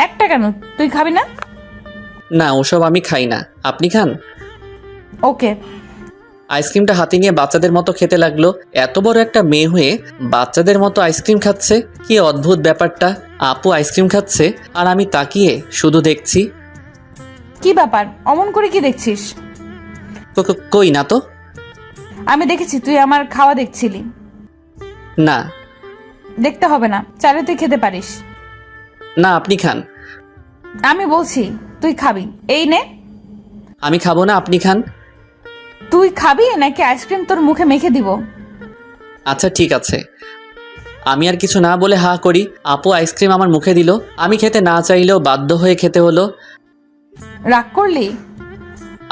একটা কেন, তুই খাবি না? না, ওসব আমি খাই না, আপনি খান। ওকে। আইসক্রিমটা হাতে নিয়ে বাচ্চাদের মতো খেতে লাগলো। এত বড় একটা মেয়ে হয়ে বাচ্চাদের মতো আইসক্রিম খাচ্ছে, কি অদ্ভুত ব্যাপারটা। আপু আইসক্রিম খাচ্ছে আর আমি তাকিয়ে শুধু দেখছি। কি ব্যাপার, অমন করে কি দেখছিস? কই না তো। আমি দেখেছি তুই আমার খাওয়া দেখছিলি। না। দেখতে হবে না, চাইলে তুই খেতে পারিস। না, আপনি খান। আমি বলছি তুই খাবি, এই নে। আমি খাবো না, আপনি খান। তুই খাবি নাকি আইসক্রিম তোর মুখে মেখে দিব? আচ্ছা ঠিক আছে। আমি আর কিছু না বলে হা করি। আপু আইসক্রিম আমার মুখে দিল। আমি খেতে না চাইলেও বাধ্য হয়ে খেতে হলো। রাগ করলি?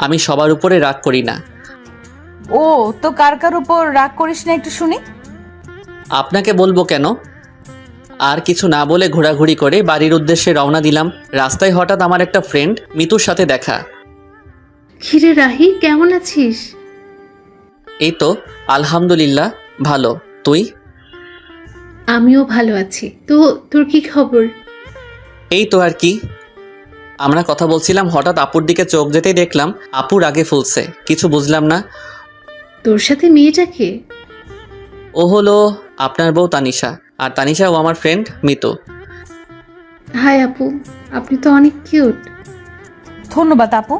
আমি সবার উপরে রাগ করি না। ও, তো কার কার উপর রাগ করিস না একটু শুনি। আপনাকে বলবো কেন? আর কিছু না বলে ঘোরাঘুরি করে বাড়ির উদ্দেশ্যে রওনা দিলাম। রাস্তায় হঠাৎ আমার একটা ফ্রেন্ড মিতুর সাথে দেখা। কিরে রাহি, কেমন আছিস? এই তো আলহামদুলিল্লাহ ভালো। তুই? আমিও ভালো আছি। তো তোর কি খবর? এই তো আর কি। আমরা কথা বলছিলাম, হঠাৎ আপুর দিকে চোখ যেতেই দেখলাম আপুর আগে ফুলছে। কিছু বুঝলাম না। তোর সাথে মেয়েটাকে? ও হলো আপনার বউ তানিশা, আর তানিশা ও আমার ফ্রেন্ড মিতু। হাই আপু, আপনি তো অনেক কিউট। ধন্যবাদ আপু।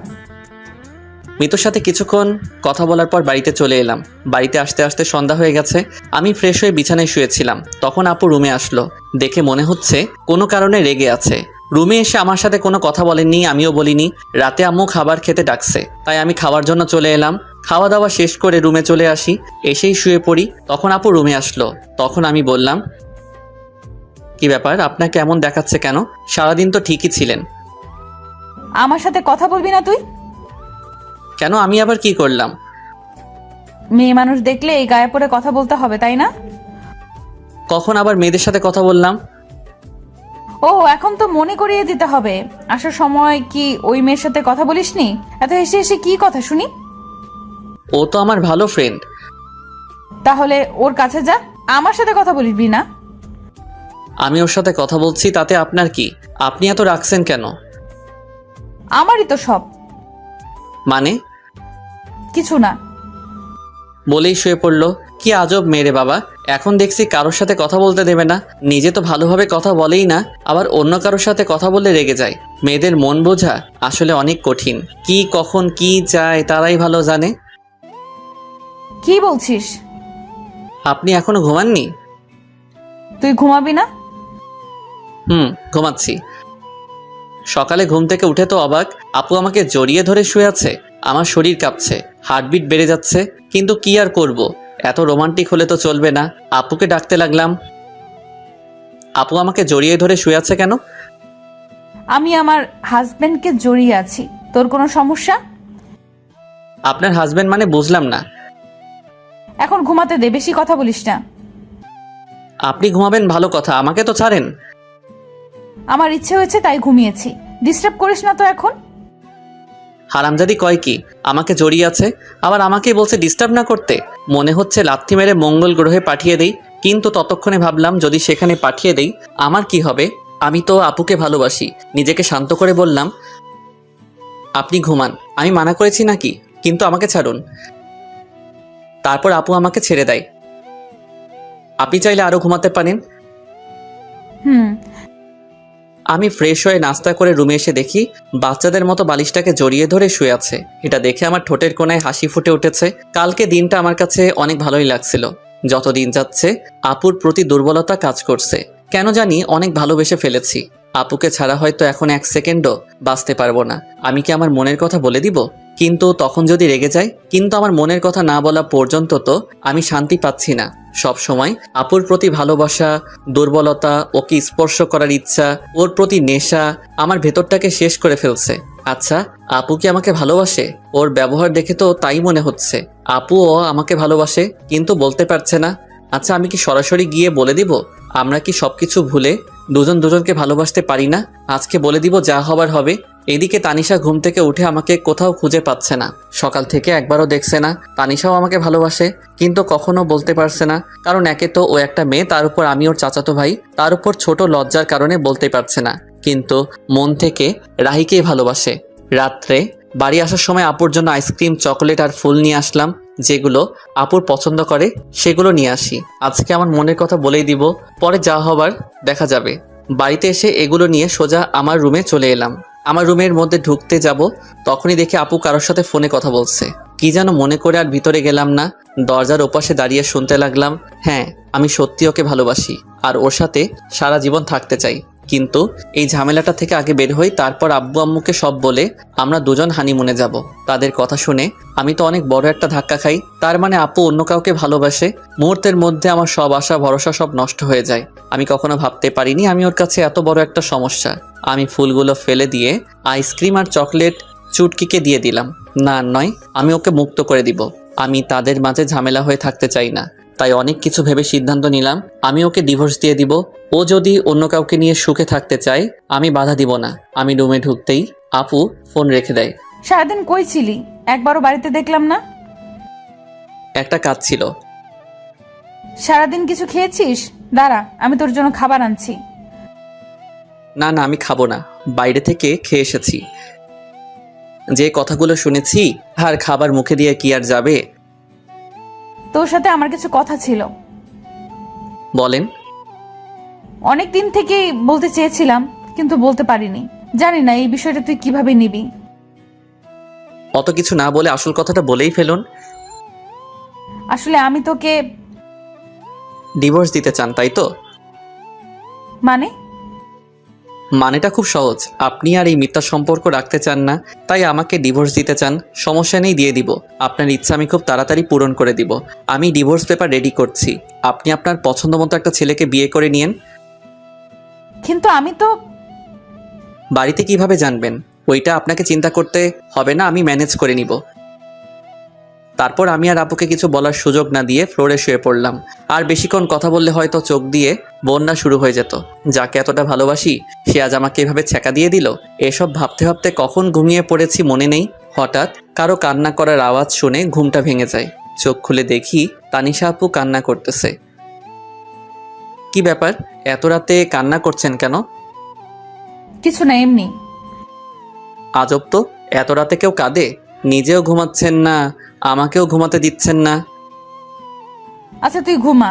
মিতুর সাথে কিছুক্ষণ কথা বলার পর বাড়িতে চলে এলাম। বাড়িতে আসতে আসতে সন্ধ্যা হয়ে গেছে। আমি ফ্রেশ হয়ে বিছানায় শুয়েছিলাম, তখন আপু রুমে আসলো। দেখে মনে হচ্ছে কোনো কারণে রেগে আছে। রুমে এসে আমার সাথে কোনো কথা বলেননি, আমিও বলিনি। রাতে আম্মু খাবার খেতে ডাকছে, তাই আমি খাওয়ার জন্য চলে এলাম। খাওয়া দাওয়া শেষ করে রুমে চলে আসি। এসেই শুয়ে পড়ি, তখন আপু রুমে আসলো। তখন আমি বললাম, কি ব্যাপার, আপনাকে এমন দেখাচ্ছে কেন? সারাদিন তো ঠিকই ছিলেন। আমার সাথে কথা বলবি না তুই? কেন, আমি আবার কি করলাম? মেয়ে মানুষ দেখলে এই গায়ে পড়ে কথা বলতে হবে, তাই না? কখন আবার মেয়েদের সাথে কথা বললাম? ও, এখন তো মনে করিয়ে দিতে হবে। আসার সময় কি ওই মেয়ের সাথে কথা বলিসনি? এত হেসে হেসে কি কথা শুনি? ও তো আমার ভালো ফ্রেন্ড। তাহলে ওর কাছে যা, আমার সাথে কথা বলবি না। আমি ওর সাথে কথা বলছি, তাতে আপনার কি? আপনি এত রাখছেন কেন? আমারই তো সব। মানে? কিছু না। বলেই শুয়ে পড়লো। কি আজব মেয়ে রে বাবা, এখন দেখছি কারোর সাথে কথা বলতে দেবে না। নিজে তো ভালোভাবে কথা বলেই না, আবার অন্য কারোর সাথে কথা বললে রেগে যায়। মেয়েদের মন বোঝা আসলে অনেক কঠিন। কি কখন কি চায় তারাই ভালো জানে। কি বলছিস? আপনি এখনো ঘুমাননি? তুই ঘুমাবি না? ঘুমাচ্ছি। সকালে ঘুম থেকে উঠে তো অবাক, আপু আমাকে জড়িয়ে ধরে শুয়ে আছে। আমার শরীর কাঁপছে, হার্টবিট বেড়ে যাচ্ছে। কিন্তু কি আর করব, এত রোমান্টিক হলে তো চলবে না। আপুকে ডাকতে লাগলাম, আপু আমাকে জড়িয়ে ধরে শুয়ে আছে কেন? আমি আমার হাজবেন্ডকে জড়িয়ে আছি। তোর কোনো সমস্যা? আপনার হাজবেন্ড মানে বুঝলাম না। এখন ঘুমাতে দে, বেশি কথা বলিস না। আপনি ঘুমাবেন ভালো কথা, আমাকে তো ছাড়েন। আমার ইচ্ছে হয়েছে তাই ঘুমিয়েছি, ডিস্টার্ব করিস না তো এখন। হারামজাদি কয় কি, আমাকে জড়িয়ে আছে, আবার আমাকেই বলছে ডিস্টার্ব না করতে। মনে হচ্ছে লাথি মেরে মঙ্গল গ্রহে পাঠিয়ে দেই। কিন্তু ততক্ষণে ভাবলাম, যদি সেখানে পাঠিয়ে দেই আমার কি হবে? আমি তো আপুকে ভালোবাসি। নিজেকে শান্ত করে বললাম, আপনি ঘুমান, আমি মানা করেছি নাকি? কিন্তু আমাকে ছাড়ুন। তারপর আপু আমাকে ছেড়ে দেয়। আপনি চাইলে আরো ঘুমাতে পারেন। আমি ফ্রেশ হয়ে নাস্তা করে রুমে এসে দেখি বাচ্চাদের মতো বালিশটাকে জড়িয়ে ধরে শুয়ে আছে। এটা দেখে আমার ঠোঁটের কোণায় হাসি ফুটে উঠেছে। কালকে দিনটা আমার কাছে অনেক ভালোই লাগছিল। যত দিন যাচ্ছে আপুর প্রতি দুর্বলতা কাজ করছে। কেন জানি অনেক ভালোবেসে ফেলেছি। আপুকে ছাড়া হয়তো এখন 1 সেকেন্ডও বাঁচতে পারবো না। আমি কি আমার মনের কথা বলে দিব? কিন্তু তখন যদি রেগে যায়? কিন্তু আমার মনের কথা না বলা পর্যন্ত তো আমি শান্তি পাচ্ছি না। সব সময় আপুর প্রতি ভালোবাসা, দুর্বলতা, ওকে স্পর্শ করার ইচ্ছা, ওর প্রতি নেশা আমার ভেতরটাকে শেষ করে ফেলছে। আচ্ছা, আপু কি আমাকে ভালোবাসে? ওর ব্যবহার দেখে তো তাই মনে হচ্ছে। আপুও আমাকে ভালোবাসে, কিন্তু বলতে পারছে না। আচ্ছা, আমি কি সরাসরি গিয়ে বলে দিব? আমরা কি সবকিছু ভুলে দুজন দুজনকে ভালোবাসতে পারি না? আজকে বলে দিব, যা হবার হবে। এদিকে তানিশা ঘুম থেকে উঠে আমাকে কোথাও খুঁজে পাচ্ছে না। সকাল থেকে একবারও দেখছে না। তানিশাও আমাকে ভালোবাসে, কিন্তু কখনো বলতে পারছে না। কারণ একে তো ও একটা মেয়ে, তার উপর আমি ওর চাচাতো ভাই, তার উপর ছোট লজ্জার কারণে বলতে পারছে না। কিন্তু মন থেকে রাহিকেই ভালোবাসে। রাত্রে বাড়ি আসার সময় আপুর জন্য আইসক্রিম, চকোলেট আর ফুল নিয়ে আসলাম। যেগুলো আপুর পছন্দ করে সেগুলো নিয়ে আসি। আজকে আমার মনের কথা বলেই দিব, পরে যা হবার দেখা যাবে। বাড়িতে এসে এগুলো নিয়ে সোজা আমার রুমে চলে এলাম। আমার রুমের মধ্যে ঢুকতে যাব, তখনই দেখি আপু কারোর সাথে ফোনে কথা বলছে। কি যেন মনে করে আর ভিতরে গেলাম না। দরজার ওপাশে দাঁড়িয়ে শুনতে লাগলাম। হ্যাঁ, আমি সত্যি ওকে ভালোবাসি আর ওর সাথে সারা জীবন থাকতে চাই। কিন্তু এই ঝামেলাটা থেকে আগে বের হই, তারপর আব্বু আম্মুকে সব বলে আমরা দুজন হানিমুনে যাব। তাদের কথা শুনে আমি তো অনেক বড় একটা ধাক্কা খাই। তার মানে আপু অন্য কাউকে ভালোবাসে। মুহূর্তের মধ্যে আমার সব আশা ভরসা সব নষ্ট হয়ে যায়। আমি কখনো ভাবতে পারিনি আমি ওর কাছে এত বড় একটা সমস্যা। আমি ফুলগুলো ফেলে দিয়ে আইসক্রিম আর চকলেট চুটকিকে দিয়ে দিলাম। না নয়, আমি ওকে মুক্ত করে দিব। আমি তাদের মাঝে ঝামেলা হয়ে থাকতে চাই না। তাই অনেক কিছু ভেবে সিদ্ধান্ত নিলাম আমি ওকে ডিভোর্স দিয়ে দিব। ও যদি অন্য কাউকে নিয়ে সুখে থাকতে চায় আমি বাধা দিব না। আমি রুমে ঢুকতেই আপু ফোন রেখে দেয়। সারাদিন কই ছিলি? একবারও বাড়িতে দেখলাম না। একটা কাজ ছিল। সারাদিন কিছু খেয়েছিস? দাঁড়া, আমি তোর জন্য খাবার আনছি। না না, আমি খাবো না, বাইরে থেকে খেয়ে এসেছি। যে কথাগুলো শুনেছি আর খাবার মুখে দিয়ে কি আর যাবে। তোর সাথে আমার কিছু কথা ছিল। বলেন। অনেক দিন থেকেই বলতে চেয়েছিলাম কিন্তু বলতে পারিনি। জানি না এই বিষয়টা তুই কিভাবে নিবি। অত কিছু না বলে আসল কথাটা বলেই ফেলুন। আসলে আমি তোকে ডিভোর্স দিতে চান তাই তো? মানে মানেটা খুব সহজ। আপনি আর এই মিথ্যা সম্পর্ক রাখতে চান না, তাই আমাকে ডিভোর্স দিতে চান। সমস্যা নেই, দিয়ে দিব। আপনার ইচ্ছা আমি খুব তাড়াতাড়ি পূরণ করে দিব। আমি ডিভোর্স পেপার রেডি করছি। আপনি আপনার পছন্দ মতো একটা ছেলেকে বিয়ে করে নিয়েন। কিন্তু আমি তো বাড়িতে কিভাবে জানবেন? ওইটা আপনাকে চিন্তা করতে হবে না, আমি ম্যানেজ করে নিব। তারপর আমি আর আপুকে কিছু বলার সুযোগ না দিয়ে ফ্লোরে শুয়ে পড়লাম। আর বেশিক্ষণ কথা বললে হয়তো চোখ দিয়ে বন্যা শুরু হয়ে যেত। যাকে এতটা ভালোবাসি সে আজ আমাকে এভাবে ছ্যাঁকা দিয়ে দিল। এসব ভাবতে ভাবতে কখন ঘুমিয়ে পড়েছি মনে নেই। হঠাৎ কারো কান্না করার আওয়াজ শুনে ঘুমটা ভেঙে যায়। চোখ খুলে দেখি তানিশা আপু কান্না করতেছে। কি ব্যাপার, এত রাতে কান্না করছেন কেন? কিছু না, এমনি। আজব তো, এত রাতে কেউ কাঁদে? নিজেও ঘুমাচ্ছেন না, আমাকেও ঘুমাতে দিচ্ছেন না। আচ্ছা তুই ঘুমা।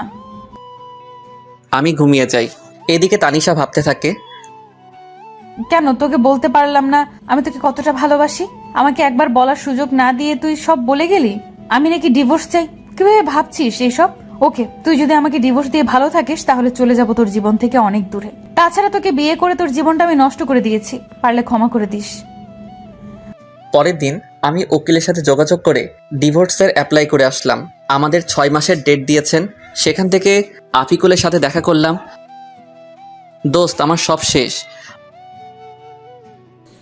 আমি ঘুমিয়ে যাই। এদিকে তানিশা ভাবতে থাকে, কেন তোকে বলতে পারলাম না আমি তোকে কতটা ভালোবাসি? আমাকে একবার বলার সুযোগ না দিয়ে তুই সব বলে গেলি। আমি নাকি ডিভোর্স চাই? কিভাবে ভাবছিস এসব? ওকে, তুই যদি আমাকে ডিভোর্স দিয়ে ভালো থাকিস তাহলে চলে যাব তোর জীবন থেকে অনেক দূরে। তাছাড়া তোকে বিয়ে করে তোর জীবনটা আমি নষ্ট করে দিয়েছি, পারলে ক্ষমা করে দিস। পরের দিন আমি উকিলের সাথে যোগাযোগ করে ডিভোর্সের অ্যাপ্লাই করে আসলাম। আমাদের 6 মাসের ডেট দিয়েছেন। সেখান থেকে আফিকুলের সাথে দেখা করলাম। দোস্ত, আমার সব শেষ।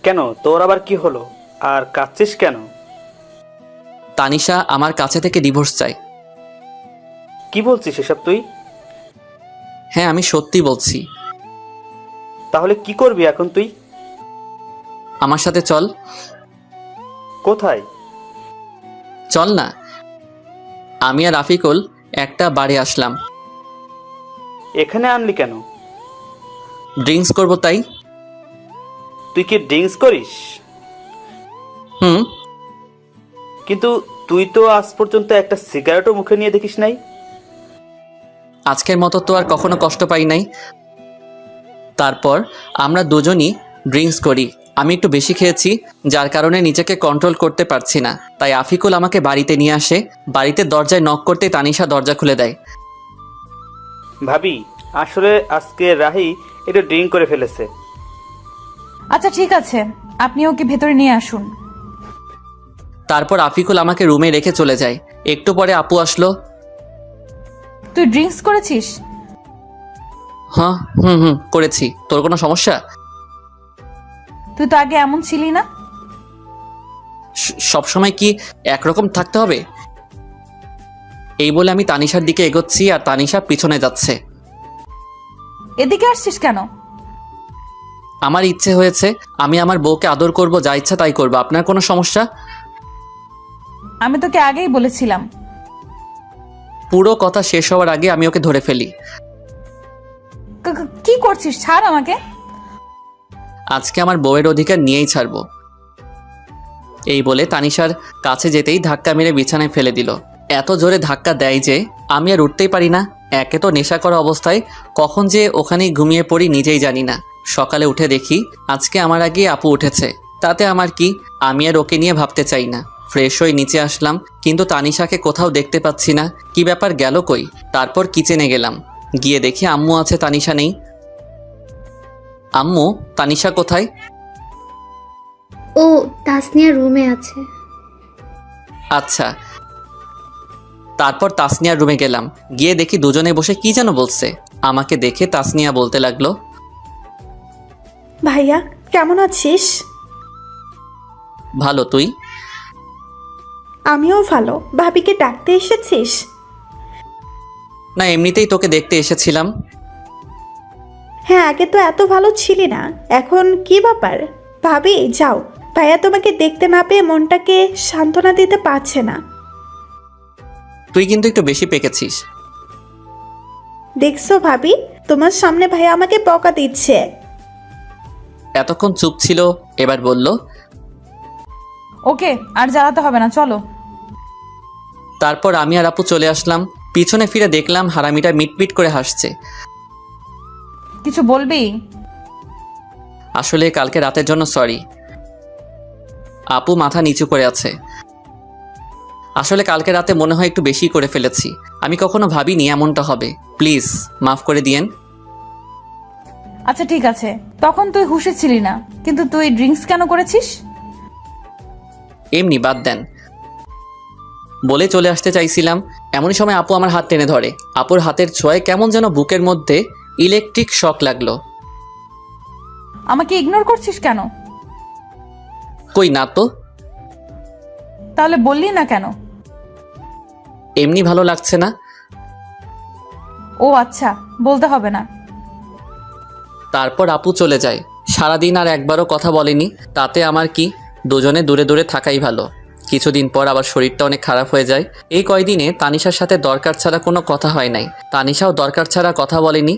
কেন, তোর আবার কি হলো? আর কাঁদছিস কেন? তানিশা আমার কাছে থেকে ডিভোর্স চাই। কি বলছিস এসব তুই? হ্যাঁ, আমি সত্যি বলছি। তাহলে কি করবি এখন তুই? আমার সাথে চল। কোথায়? চল না। আমি আর আফিকুল একটা বারে আসলাম। এখানে আনলি কেন? ড্রিঙ্কস করব তাই। তুই কি ড্রিঙ্কস করিস? হুম। কিন্তু তুই তো আজ পর্যন্ত একটা সিগারেটও মুখে নিয়ে দেখিস নাই। আজকের মতো তো আর কখনো কষ্ট পাই নাই। তারপর আমরা দুজনই ড্রিঙ্কস করি। আমি একটু বেশি খেয়েছি, যার কারণে নিজেকে কন্ট্রোল করতে পারছি না। তাই আফিকুল আমাকে বাড়িতে নিয়ে আসে। বাড়িতে দরজায় নক করতে তানিশা দরজা খুলে দেয়। ভাবি, আসলে আজকে রাহি একটু ড্রিঙ্ক করে ফেলেছে। আচ্ছা ঠিক আছে, আপনি ওকে ভেতরে নিয়ে আসুন। তারপর আফিকুল আমাকে রুমে রেখে চলে যায়। একটু পরে আপু আসলো। তুই ড্রিঙ্কস করেছিস? হ্যাঁ, করেছি। তোর কোনো সমস্যা? তুই তো আগে এমন ছিলি না। সবসময় কি একরকম থাকতে হবে? এই বলে আমি তানিশার দিকে এগোচ্ছি আর তানিশা পিছনে যাচ্ছে। এদিকে আসছিস কেন? আমার ইচ্ছে হয়েছে, আমি আমার বউকে আদর করব, যা ইচ্ছা তাই করবো। আপনার কোনো সমস্যা? আমি তোকে আগেই বলেছিলাম। পুরো কথা শেষ হওয়ার আগে আমি ওকে ধরে ফেলি। কি করছিস? ছাড় আমাকে। আজকে আমার বউয়ের অধিকার নিয়েই ছাড়বো। এই বলে তানিশার কাছে যেতেই ধাক্কা মেরে বিছানায় ফেলে দিল। এত জোরে ধাক্কা দেয় যে আমি আর উঠতেই পারি না। একে তো নেশা করা অবস্থায় কখন যে ওখানেই ঘুমিয়ে পড়ি নিজেই জানি না। সকালে উঠে দেখি আজকে আমার আগে আপু উঠেছে। তাতে আমার কি, আমি আর ওকে নিয়ে ভাবতে চাই না। ফ্রেশ হয়ে নিচে আসলাম, কিন্তু তানিশাকে কোথাও দেখতে পাচ্ছি না। কি ব্যাপার, গেল কই? তারপর কিচেনে গেলাম, গিয়ে দেখি আম্মু আছে, তানিশা নেই। আম্মু, তানিশা কোথায়? ও তাসনিয়া রুমে আছে। আচ্ছা। তারপর তাসনিয়ার রুমে গেলাম, গিয়ে দেখি দুজনে বসে কি যেন বলছে। আমাকে দেখে তাসনিয়া বলতে লাগলো, ভাইয়া কেমন আছিস? ভালো, তুই? আমিও ভালো। ভাবিকে ডাকতে এসেছিস? না, এমনিতেই তোকে দেখতে এসেছিলাম। হ্যাঁ, আগে তো এত ভালো ছিলি না, এখন কি ব্যাপার? ভাবি যাও, ভাইয়া তোমাকে দেখতে না পেয়ে মনটাকে সান্ত্বনা দিতে পারছে না। তুই কিন্তু একটু বেশি পেকেছিস। দেখছো ভাবি, তোমার সামনে ভাইয়া আমাকে বকা দিচ্ছে। এতক্ষণ চুপ ছিল, এবার বলল, ওকে আর জ্বালাতে হবে না, চলো। তারপর আমি আর আপু চলে আসলাম। পিছনে ফিরে দেখলাম হারামিটা মিটমিট করে হাসছে। কিছু বলবি? আসলে কালকে রাতের জন্য সরি। আপু মাথা নিচু করে আছে। আসলে কালকে রাতে মনে হয় একটু বেশি করে ফেলেছি। আমি কখনো ভাবিনি এমনটা হবে। প্লিজ মাফ করে দিয়েন। আচ্ছা ঠিক আছে, তখন তুই হুঁশে ছিলি না, কিন্তু তুই ড্রিঙ্কস কেন করেছিস? এমনি, বাদ দেন। বলে চলে আসতে চাইছিলাম, এমনই সময় আপু আমার হাত টেনে ধরে। আপুর হাতের ছোঁয়ায় কেমন যেন বুকের মধ্যে ইলেকট্রিক শক লাগলো। আমাকে ইগনোর করছিস কেন? কই না তো। তাহলে বললি না কেন? এমনি ভালো লাগছে না। ও আচ্ছা, বলতে হবে না। তারপর আপু চলে যায়। সারাদিন আর একবারও কথা বলেনি। তাতে আমার কি, দুজনে দূরে দূরে থাকাই ভালো। কিছুদিন পর আবার শরীরটা অনেক খারাপ হয়ে যায়। এই কয়দিনে তানিশার সাথে দরকার ছাড়া কোনো কথা হয় নাই। তানিশাও দরকার ছাড়া কথা বলেনি।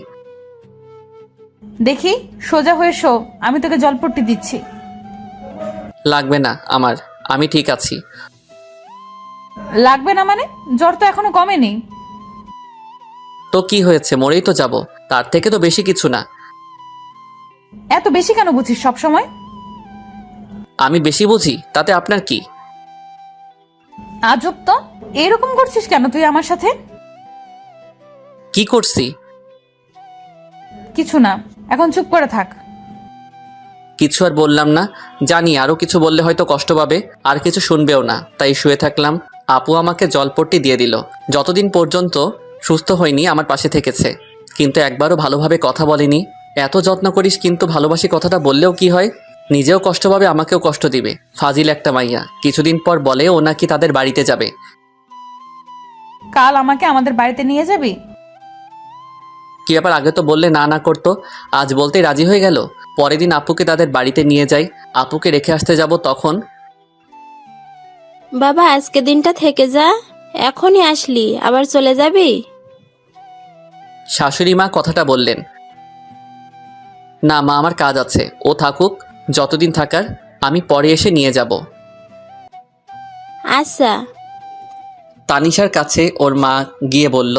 দেখি, সোজা হয়ে শো, আমি তোকে জলপট্টি দিচ্ছি। লাগবে না আমার, আমি ঠিক আছি। লাগবে না মানে? জ্বর তো এখনো কমেনি। তো কি হয়েছে, মরেই তো যাব, তার থেকে তো বেশি কিছু না। এত বেশি কেন বুঝিস সব সময়? আমি বেশি বুঝি, তাতে আপনার কি? আজব তো, এরকম করছিস কেন তুই আমার সাথে? কি করছি? কিছু না, এখন চুপ করে থাক। কিছু আর বললাম না, জানি আরও কিছু বললে হয়তো কষ্ট পাবে, আর কিছু শুনবেও না, তাই শুয়ে থাকলাম। আপু আমাকে জলপট্টি দিয়ে দিল। যতদিন পর্যন্ত সুস্থ হয়নি আমার পাশে থেকেছে, কিন্তু একবারও ভালোভাবে কথা বলেনি। এত যত্ন করিস কিন্তু ভালোবাসি কথাটা বললেও কি হয়? নিজেও কষ্ট পাবে, আমাকেও কষ্ট দিবে। ফাজিল একটা মাইয়া। কিছুদিন পর বলে ও নাকি তাদের বাড়িতে যাবে। কাল আমাকে আমাদের বাড়িতে নিয়ে যাবি? কি ব্যাপার, আগে তো বললে না না করতো, আজ বলতেই রাজি হয়ে গেল। পরের দিন আপুকে তাদের বাড়িতে নিয়ে যাই। আপুকে রেখে আসতে যাব, তখন বাবা আজকে দিনটা থেকে যা, এখনই আসলি আবার চলে যাবি? শাশুড়ি মা কথাটা বললেন। না মা, আমার কাজ আছে, ও থাকুক যতদিন থাকার, আমি পরে এসে নিয়ে যাব। আচ্ছা। তানিশার কাছে ওর মা গিয়ে বলল,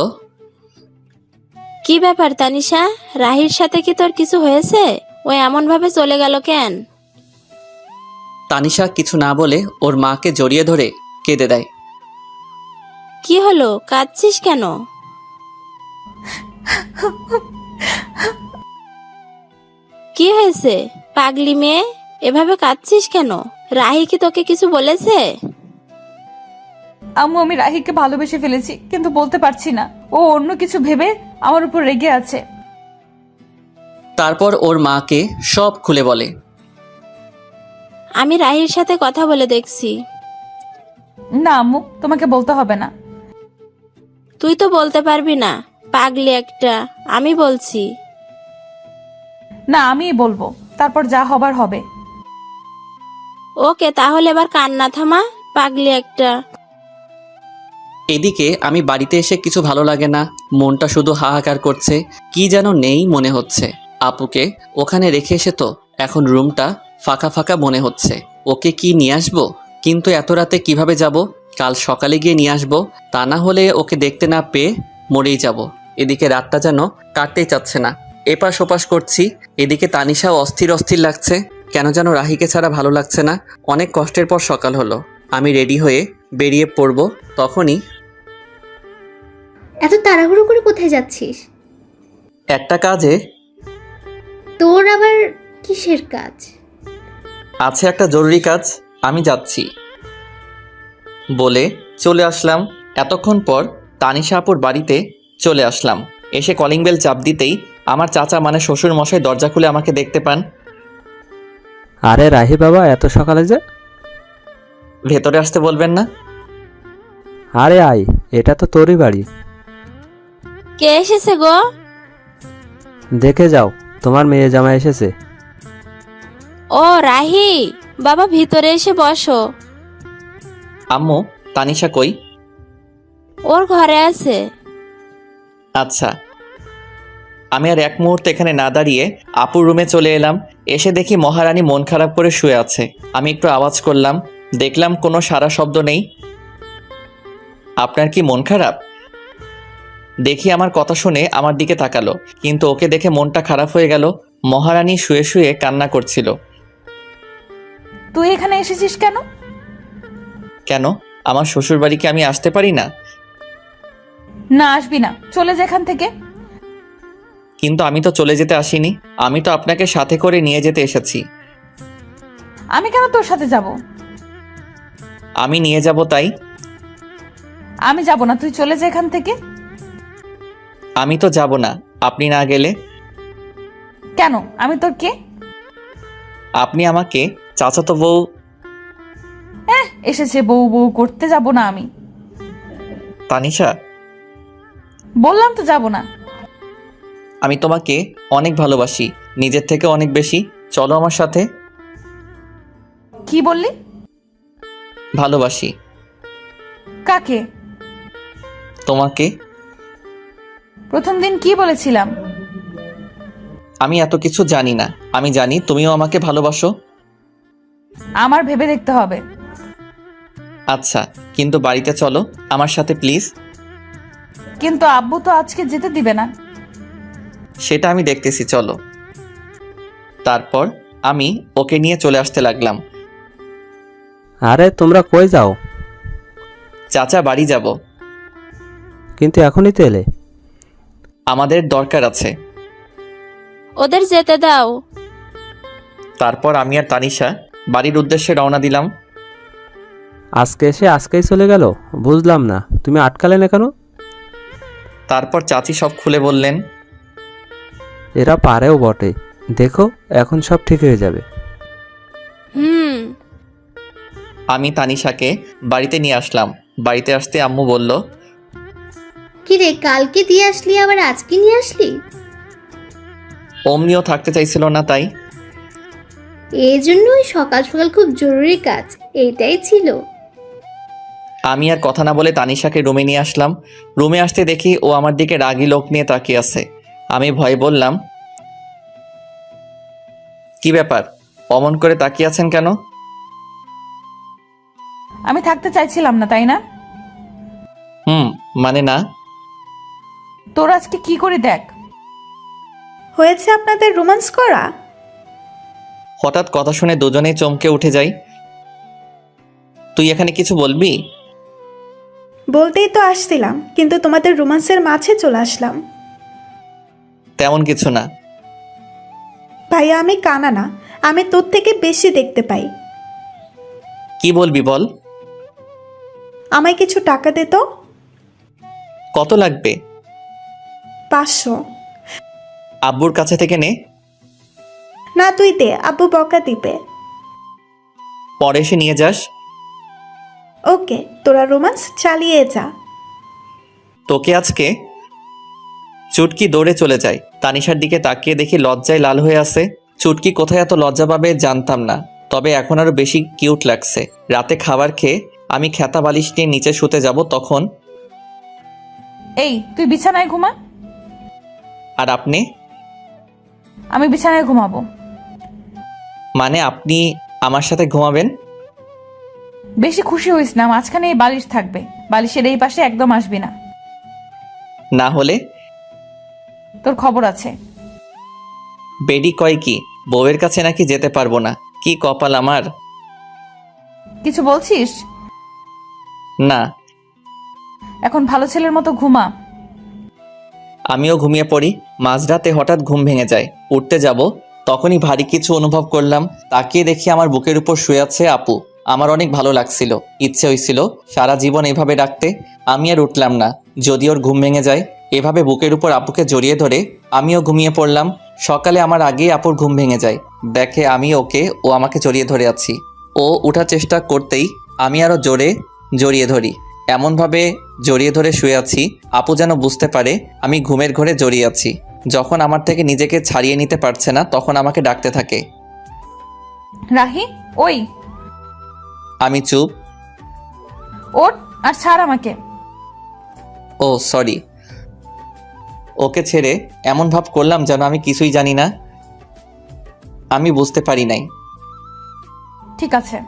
কি ব্যাপার তানিশা, রাহির সাথে কি তোর কিছু হয়েছে? ও এমন ভাবে চলে গেল কেন? তানিশা কিছু না বলে ওর মাকে জড়িয়ে ধরে কেঁদে দেয়। কি হলো, কাঁদছিস কেন? কি হয়েছে পাগলি মেয়ে, এভাবে কাঁদছিস কেন? রাহি কি তোকে কিছু বলেছে? আম্মু, আমি রাহিকে ভালোবেসে ফেলেছি, কিন্তু বলতে পারছি না। ও অন্য কিছু ভেবে আমার উপর রেগে আছে। তারপর ওর মাকে সব খুলে বলে। আমি রাহির সাথে কথা বলে দেখছি। না আম্মু, তোমাকে বলতে হবে না। তুই তো বলতে পারবি না, পাগলি একটা। আমি বলছি। না, আমিই বলবো, তারপর যা হবার হবে। ওকে, তাহলে এবার কান্না থামা, পাগলি একটা। এদিকে আমি বাড়িতে এসে কিছু ভালো লাগে না, মনটা শুধু হাহাকার করছে। কি যেন নেই মনে হচ্ছে। আপুকে ওখানে রেখে এসে তো এখন রুমটা ফাঁকা ফাঁকা মনে হচ্ছে। ওকে কি নিয়ে আসবো? কিন্তু এত রাতে কিভাবে যাব? কাল সকালে গিয়ে নিয়ে আসবো, তা না হলে ওকে দেখতে না পেয়ে মরেই যাব। এদিকে রাতটা যেন কাটতেই চাচ্ছে না, এপাশ ওপাশ করছি। এদিকে তানিশাও অস্থির অস্থির লাগছে, কেন যেন রাহিকে ছাড়া ভালো লাগছে না। অনেক কষ্টের পর সকাল হলো। আমি রেডি হয়ে বেরিয়ে পড়ব, তখনই এত তাড়াহুড়ো করে কোথায় যাচ্ছিস? একটা কাজে তোর আবার কিসের কাজ? আছে, একটা জরুরি কাজ, আমি যাচ্ছি বলে চলে আসলাম। এতক্ষণ পর তানিশা আপুর বাড়িতে চলে আসলাম। এসে কলিং বেল চাপ দিতেই আমার চাচা মানে শ্বশুর মশাই দরজা খুলে আমাকে দেখতে পান। আরে রাহি বাবা, এত সকালে যে? ভেতরে আসতে বলবেন না? আরে আয়, এটা তো তোরই বাড়ি। কে এসেছে গো? দেখে যাও, তোমার মেয়ে জামাই এসেছে। ও রাহি, বাবা ভিতরে এসে বসো। আম্মু, তানিশা কই? ওর ঘরে আছে। আচ্ছা। আমি আর এক মুহূর্তে এখানে না দাঁড়িয়ে আপুর রুমে চলে এলাম। এসে দেখি মহারানী মন খারাপ করে শুয়ে আছে। আমি একটু আওয়াজ করলাম, দেখলাম কোনো সারা শব্দ নেই। আপনার কি মন খারাপ? দেখি আমার কথা শুনে আমার দিকে তাকালো, কিন্তু ওকে দেখে মনটা খারাপ হয়ে গেল। মহারানী শুয়ে শুয়ে কান্না করছিল। তুই এখানে এসেছিস কেন? কেন, আমার শ্বশুর বাড়িকে আমি আসতে পারি না? না, আসবি না, চলে যা এখান থেকে। কিন্তু আমি তো চলে যেতে আসিনি, আমি তো আপনাকে সাথে করে নিয়ে যেতে এসেছি। আমি কেন তোর সাথে যাব? আমি নিয়ে যাব তাই। আমি যাব না, তুই চলে যা এখান থেকে। আমি তো যাব না আপনি না গেলে। কেন? আমি তোর কে? আপনি আমাকে চাচাতো বউ। এসেছে বউ বউ করতে, যাব না আমি। তানিশা, বললাম তো যাব না। আমি তোমাকে অনেক ভালোবাসি, নিজের থেকে অনেক বেশি। চলো আমার সাথে। কি বললি? ভালোবাসি। কাকে? তোমাকে। প্রথম দিন কি বলেছিলাম? আমি এত কিছু জানি না, আমি জানি তুমিও আমাকে ভালোবাসো। আমার ভেবে দেখতে হবে। আচ্ছা, কিন্তু বাড়িতে চলো আমার সাথে প্লিজ। কিন্তু আব্বু তো আজকে যেতে দিবে না। সেটা আমি দেখতেছি, চলো। তারপর আমি ওকে নিয়ে চলে আসতে লাগলাম। আরে তোমরা কই যাও? চাচা, বাড়ি যাব। কিন্তু এখনই তো এলে। আমাদের দরকার আছে। ওদের যেতে দাও। তারপর আমি আর তানিশা বাড়ির উদ্দেশ্যে রওনা দিলাম। আজকে এসে আজকেই চলে গেল, বুঝলাম না, তুমি আটকালে না কেন? তারপর চাচি সব খুলে বললেন। এরা পারেও বটে, দেখো এখন সব ঠিক হয়ে যাবে। আমি তানিশাকে বাড়িতে নিয়ে আসলাম। বাড়িতে আসতে আম্মু বলল, কি রে, কালকে দিয়ে আসলি আবার আজকে নিয়ে আসলি? অমনিও থাকতে চাইছিল না তাই। এই জন্যই সকাল সকাল খুব জরুরি কাজ, এইটাই ছিল। আমি আর কথা না বলে তানিশাকে রুমে নিয়ে আসলাম। রুমে আসতে দেখি ও আমার দিকে রাগী লোক নিয়ে তাকিয়ে আছে। আমি ভয়ে বললাম, কি ব্যাপার, অমন করে তাকিয়ে আছেন কেন? আমি থাকতে চাইছিলাম না, তাই না? মানে না। তোর আজকে কি করে দেখ। হয়েছে আপনাদের রোমান্স করা? হঠাৎ কথা শুনে দুজনেই চমকে উঠে যাই। তুই এখানে কিছু বলবি? বলতেই তো আসছিলাম, কিন্তু তোমাদের রোমান্সের মাঝে চলে আসলাম। তেমন কিছু না। ভাইয়া, আমি কানা না, আমি তোর থেকে বেশি দেখতে পাই। কি বলবি বল। আমায় কিছু টাকা দে তো। কত লাগবে? 500। আব্বুর কাছে থেকে নে। না, তুই দে, আব্বু বকা দিবে। পরে এসে নিয়ে যাস। ওকে, তোরা রোমান্স চালিয়ে যা। তোকে আজকে। চুটকি দৌড়ে চলে যায়। তানিশার দিকে তাকিয়ে দেখি লজ্জায় লাল হয়ে আছে। চুটকি কোথায় এত লজ্জা পাবে জানতাম না, তবে এখন আরো বেশি কিউট লাগছে। রাতে খাবার খেয়ে আমি খেতা বালিশ নিয়ে নিচে শুতে যাব, তখন এই, তুই বিছানায় ঘুমা। আর আপনি? আমি বিছানায় ঘুমাবো। মানে আপনি আমার সাথে ঘুমাবেন? বেশি খুশি হইস না, মাঝখানে এই বালিশ থাকবে, বালিশের এই পাশে একদম আসবি না। না হলে? তোর খবর আছে। বেডি কয় কি, বউয়ের কাছে নাকি যেতে পারবো না? কি কপাল আমার। কিছু বলছিস? না। এখন ভালো ছেলের মতো ঘুমা। আমিও ঘুমিয়ে পড়ি। মাঝরাতে হঠাৎ ঘুম ভেঙে যায়। উঠতে যাব, তখনই ভারী কিছু অনুভব করলাম। তাকিয়ে দেখি আমার বুকের উপর শুয়ে আছে আপু। আমার অনেক ভালো লাগছিল, ইচ্ছে হয়েছিল সারা জীবন এভাবে ডাকতে। আমি আর উঠলাম না, যদি ওর ঘুম ভেঙে যায়। এভাবে বুকের উপর আপুকে জড়িয়ে ধরে আমিও ঘুমিয়ে পড়লাম। সকালে আমার আগেই আপুর ঘুম ভেঙে যায়, দেখে আমি ওকে, ও আমাকে জড়িয়ে ধরে আছি। ও উঠার চেষ্টা করতেই আমি আরও জোরে জড়িয়ে ধরি। এমনভাবে জড়িয়ে ধরে শুয়ে আছি আপু যেন বুঝতে পারে আমি ঘুমের ঘোরে জড়িয়ে আছি। যখন আমার থেকে নিজেকে ছাড়িয়ে নিতে পারছে না তখন আমাকে ডাকতে থাকে। রাহি, ওই আমি চুপ। ওঠ আর ছাড় আমাকে। ও সরি। ওকে ছেড়ে এমন ভাব করলাম যেন আমি কিছুই জানি না, আমি বুঝতে পারি নাই। ঠিক আছে।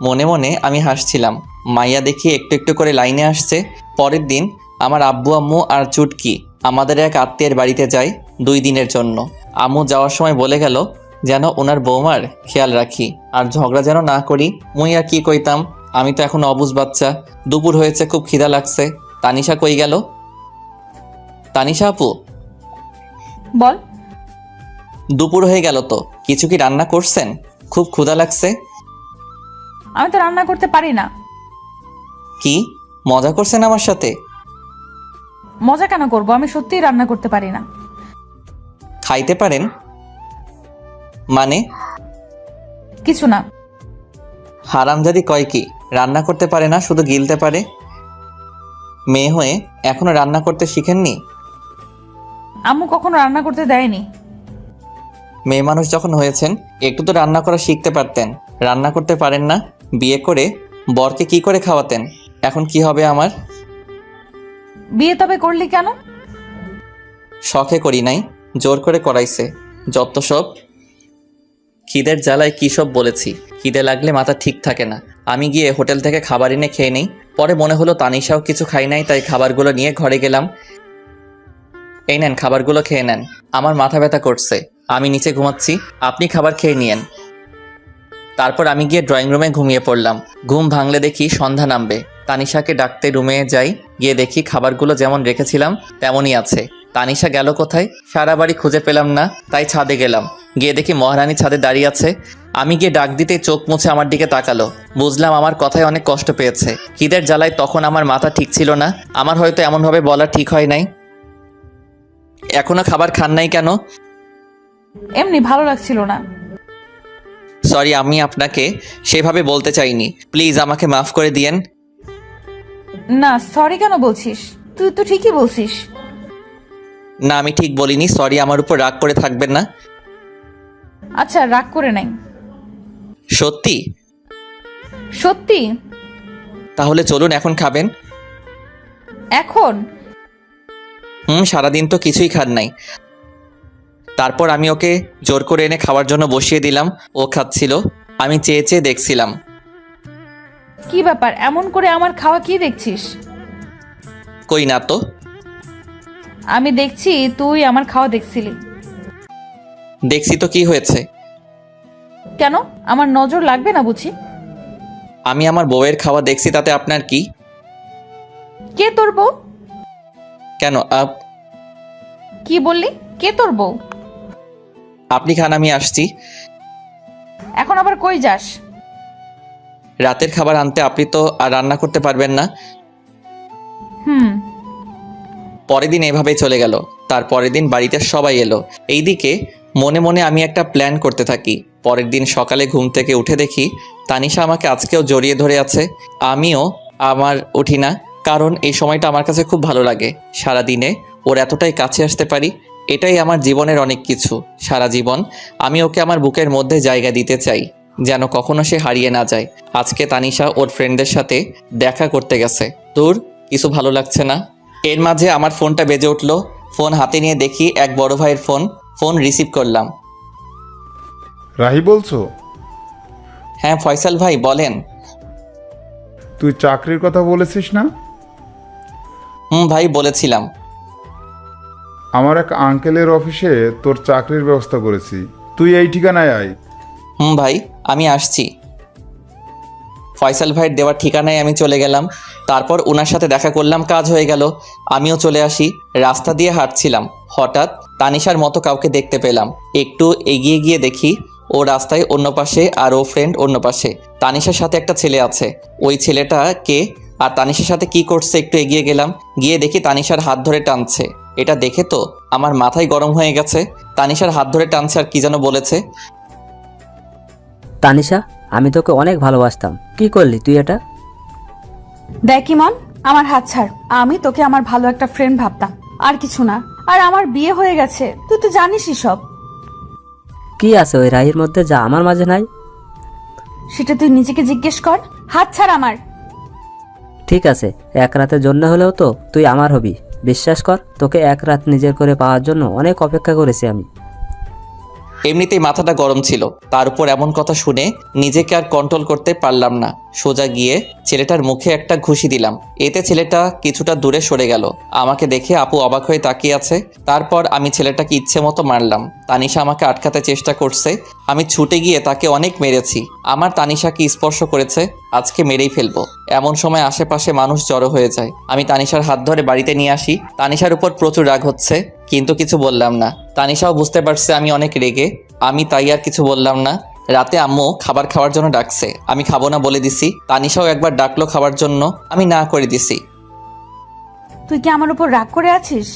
মনে মনে আমি হাসছিলাম। মাইয়া দেখি একটু একটু করে লাইনে আসছে। পরের দিন আমার আব্বু আম্মু আর চুটকি আমাদের এক আত্মীয়ের বাড়িতে যায় 2 দিনের জন্য। আম্মু যাওয়ার সময় বলে গেল যেন ওনার বৌমার খেয়াল রাখি আর ঝগড়া যেন না করি। মুই আর কি কইতাম, আমি তো এখন অবুঝ বাচ্চা। দুপুর হয়েছে, খুব খিদা লাগছে। তানিশা কই গেল? তানিশা আপু, বল। দুপুর হয়ে গেল তো, কিছু কি রান্না করছেন? খুব ক্ষুধা লাগছে। আমি তো রান্না করতে পারি না। কি মজা করছেন আমার সাথে? মজা কেন করব, আমি সত্যিই রান্না করতে পারি না। খাইতে পারেন মানে? কিছু না। হারামজাদি কয় কি রান্না করতে পারে না, শুধু গিলতে পারে? মেয়ে হয়ে এখনো রান্না করতে শিখেননি? আম্মু কখনো রান্না করতে দেয়নি। মেয়ে মানুষ যখন হয়েছেন একটু তো রান্না করা শিখতে পারতেন। রান্না করতে পারেন না? বিয়ে করে বরকে কি করে খাওয়াতেন? এখন কি হবে আমার? বিয়ে তবে করলি কেন? শখে করি নাই, জোর করে করাইছে। যত সব। খিদের জ্বালায় কী সব বলেছি। খিদে লাগলে মাথা ঠিক থাকে না। আমি গিয়ে হোটেল থেকে খাবার এনে খেয়ে নেই। পরে মনে হলো তানিশাও কিছু খাই নাই, তাই খাবারগুলো নিয়ে ঘরে গেলাম। এই নেন, খাবারগুলো খেয়ে নেন। আমার মাথা ব্যথা করছে, আমি নিচে ঘুমাচ্ছি, আপনি খাবার খেয়ে নিয়েন। তারপর আমি গিয়ে ড্রয়িং রুমে ঘুমিয়ে পড়লাম। ঘুম ভাঙলে দেখি সন্ধ্যা নামবে। তানিশাকে ডাকতে রুমে যাই, গিয়ে দেখি খাবারগুলো যেমন রেখেছিলাম তেমনই আছে। তানিশা গেল কোথায়? সারা বাড়ি খুঁজে পেলাম না, তাই ছাদে গেলাম। গিয়ে দেখি মহারানী ছাদে দাঁড়িয়ে আছে। আমি গিয়ে ডাক দিতেই চোখ মুছে আমার দিকে তাকালো। বুঝলাম আমার কথায় অনেক কষ্ট পেয়েছে। খিদের জ্বালায় তখন আমার মাথা ঠিক ছিল না। আমার হয়তো এমনভাবে বলা ঠিক হয় নাই। এখনো খাবার খান নাই কেন? এমনি ভালো লাগছিল না। সরি, আমি আপনাকে সেভাবে বলতে চাইনি। প্লিজ আমাকে মাফ করে দিয়েন। না, সরি কেন বলছিস? তুই তো ঠিকই বলছিস। না, আমি ঠিক বলিনি। সরি, আমার উপর রাগ করে থাকবেন না। আচ্ছা, রাগ করে নাই। সত্যি? সত্যি। তাহলে চলুন, এখন খাবেন। এখন? সারাদিন তো কিছুই খান নাই। তারপর আমি ওকে জোর করে এনে খাওয়ার জন্য বসিয়ে দিলাম। ও খাচ্ছিল, আমি চেয়ে চেয়ে দেখছিলাম। কি ব্যাপার, এমন করে আমার খাওয়া কি দেখছিস? কই না তো। আমি দেখছি তুই আমার খাওয়া দেখছিলি। দেখছি তো, কি হয়েছে? কেন, আমার নজর লাগবে না বুঝি? আমি আমার বউয়ের খাওয়া দেখছি, তাতে আপনার কি? কে তোর বউ? কেন কি বললি? কে তোর বউ? আপনি খান, আমি আসছি। এখন আবার কই যাস? রাতের খাবার আনতে। আপনি তো আর রান্না করতে পারবেন না। পরের দিন এভাবেই চলে গেল। তার পরের দিন বাড়িতে সবাই এলো। এইদিকে মনে মনে আমি একটা প্ল্যান করতে থাকি। পরের দিন সকালে ঘুম থেকে উঠে দেখি তানিশা আমাকে আজকেও জড়িয়ে ধরে আছে। আমিও উঠি না, কারণ এই সময়টা আমার কাছে খুব ভালো লাগে। সারা দিনে ওর এতটাই কাছে আসতে পারি, এটাই আমার জীবনের অনেক কিছু। সারা জীবন আমি ওকে আমার বুকের মধ্যে জায়গা দিতে চাই, যেন কখনো সে হারিয়ে না যায়। আজকে তানিশা ওর ফ্রেন্ডদের সাথে দেখা করতে গেছে। তোর কিছু ভালো লাগছে না। এর মাঝে আমার ফোনটা বেজে উঠল। ফোন হাতে নিয়ে দেখি এক বড় ভাইয়ের ফোন। ফোন রিসিভ করলাম। রাহি বলছো? হ্যাঁ ফয়সাল ভাই, বলেন। তুই চাকরির কথা বলেছিস না? ভাই, বলেছিলাম। আমার এক আঙ্কেলের অফিসে তোর চাকরির ব্যবস্থা করেছি, তুই এই ঠিকানায় আয়। ভাই, আমি আসছি। ফয়সাল ভাইয়ের দেওয়া ঠিকানায় আমি চলে গেলাম। তারপর ওনার সাথে দেখা করলাম, কাজ হয়ে গেল। আমিও চলে আসি। রাস্তা দিয়ে হাঁটছিলাম, হঠাৎ তানিশার মতো কাউকে দেখতে পেলাম। একটু এগিয়ে গিয়ে দেখি ও রাস্তায় অন্য পাশে আর ও ফ্রেন্ড অন্য পাশে। তানিশার সাথে একটা ছেলে আছে। ওই ছেলেটা কে আর তানিশার সাথে কি করছে একটু এগিয়ে গেলাম, গিয়ে দেখি তানিশার হাত ধরে টানছে। এটা দেখে তো আমার মাথায় গরম হয়ে গেছে। তানিশার হাত ধরে টানছে আর কি যেন বলেছে। তানিশা, আমি তোকে অনেক ভালোবাসতাম, কি করলি তুই এটা? দেখ ইমন, আমার হাত ছাড়। আমি তোকে আমার ভালো একটা ফ্রেন্ড ভাবতাম, আর কিছু না। আর আমার বিয়ে হয়ে গেছে, তুই তো জানিসই সব। কি আছে ওই রাহির মধ্যে যা আমার মাঝে নাই? সেটা তুই নিজেকে জিজ্ঞেস কর। হাত ছাড় আমার। ঠিক আছে, এক রাতের জন্য হলেও তো তুই আমার হবি। বিশ্বাস কর, তোকে এক রাত নিজের করে পাওয়ার জন্য অনেক অপেক্ষা করেছি আমি। এমনিতেই মাথাটা গরম ছিল, তার উপর এমন কথা শুনে নিজেকে আর কন্ট্রোল করতে পারলাম না। সোজা গিয়ে ছেলেটার মুখে একটা ঘুষি দিলাম। এতে ছেলেটা কিছুটা দূরে সরে গেল। আমাকে দেখে আপু অবাক হয়ে তাকিয়ে আছে। তারপর আমি ছেলেটাকে ইচ্ছে মতো মারলাম। তানিশা আমাকে আটকাতে চেষ্টা করছে। আমি ছুটে গিয়ে তাকে অনেক মেরেছি। আমার তানিশাকে স্পর্শ করেছে, আজকে মেরেই ফেলবো। এমন সময় আশেপাশে মানুষ জড়ো হয়ে যায়। আমি তানিশার হাত ধরে বাড়িতে নিয়ে আসি। তানিশার উপর প্রচুর রাগ হচ্ছে, কিন্তু কিছু বললাম না। তানিশাও বুঝতে পারছে আমি অনেক রেগে, আমি তাই আর কিছু বললাম না। রাতে আম্মু খাবার খাওয়ার জন্য ডাকছে, আমি খাবো না বলে দিছি। তানিশাও একবার ডাকলো খাবার জন্য, আমি না করে দিছি। তুই কি আমার উপর রাগ করে আছিস?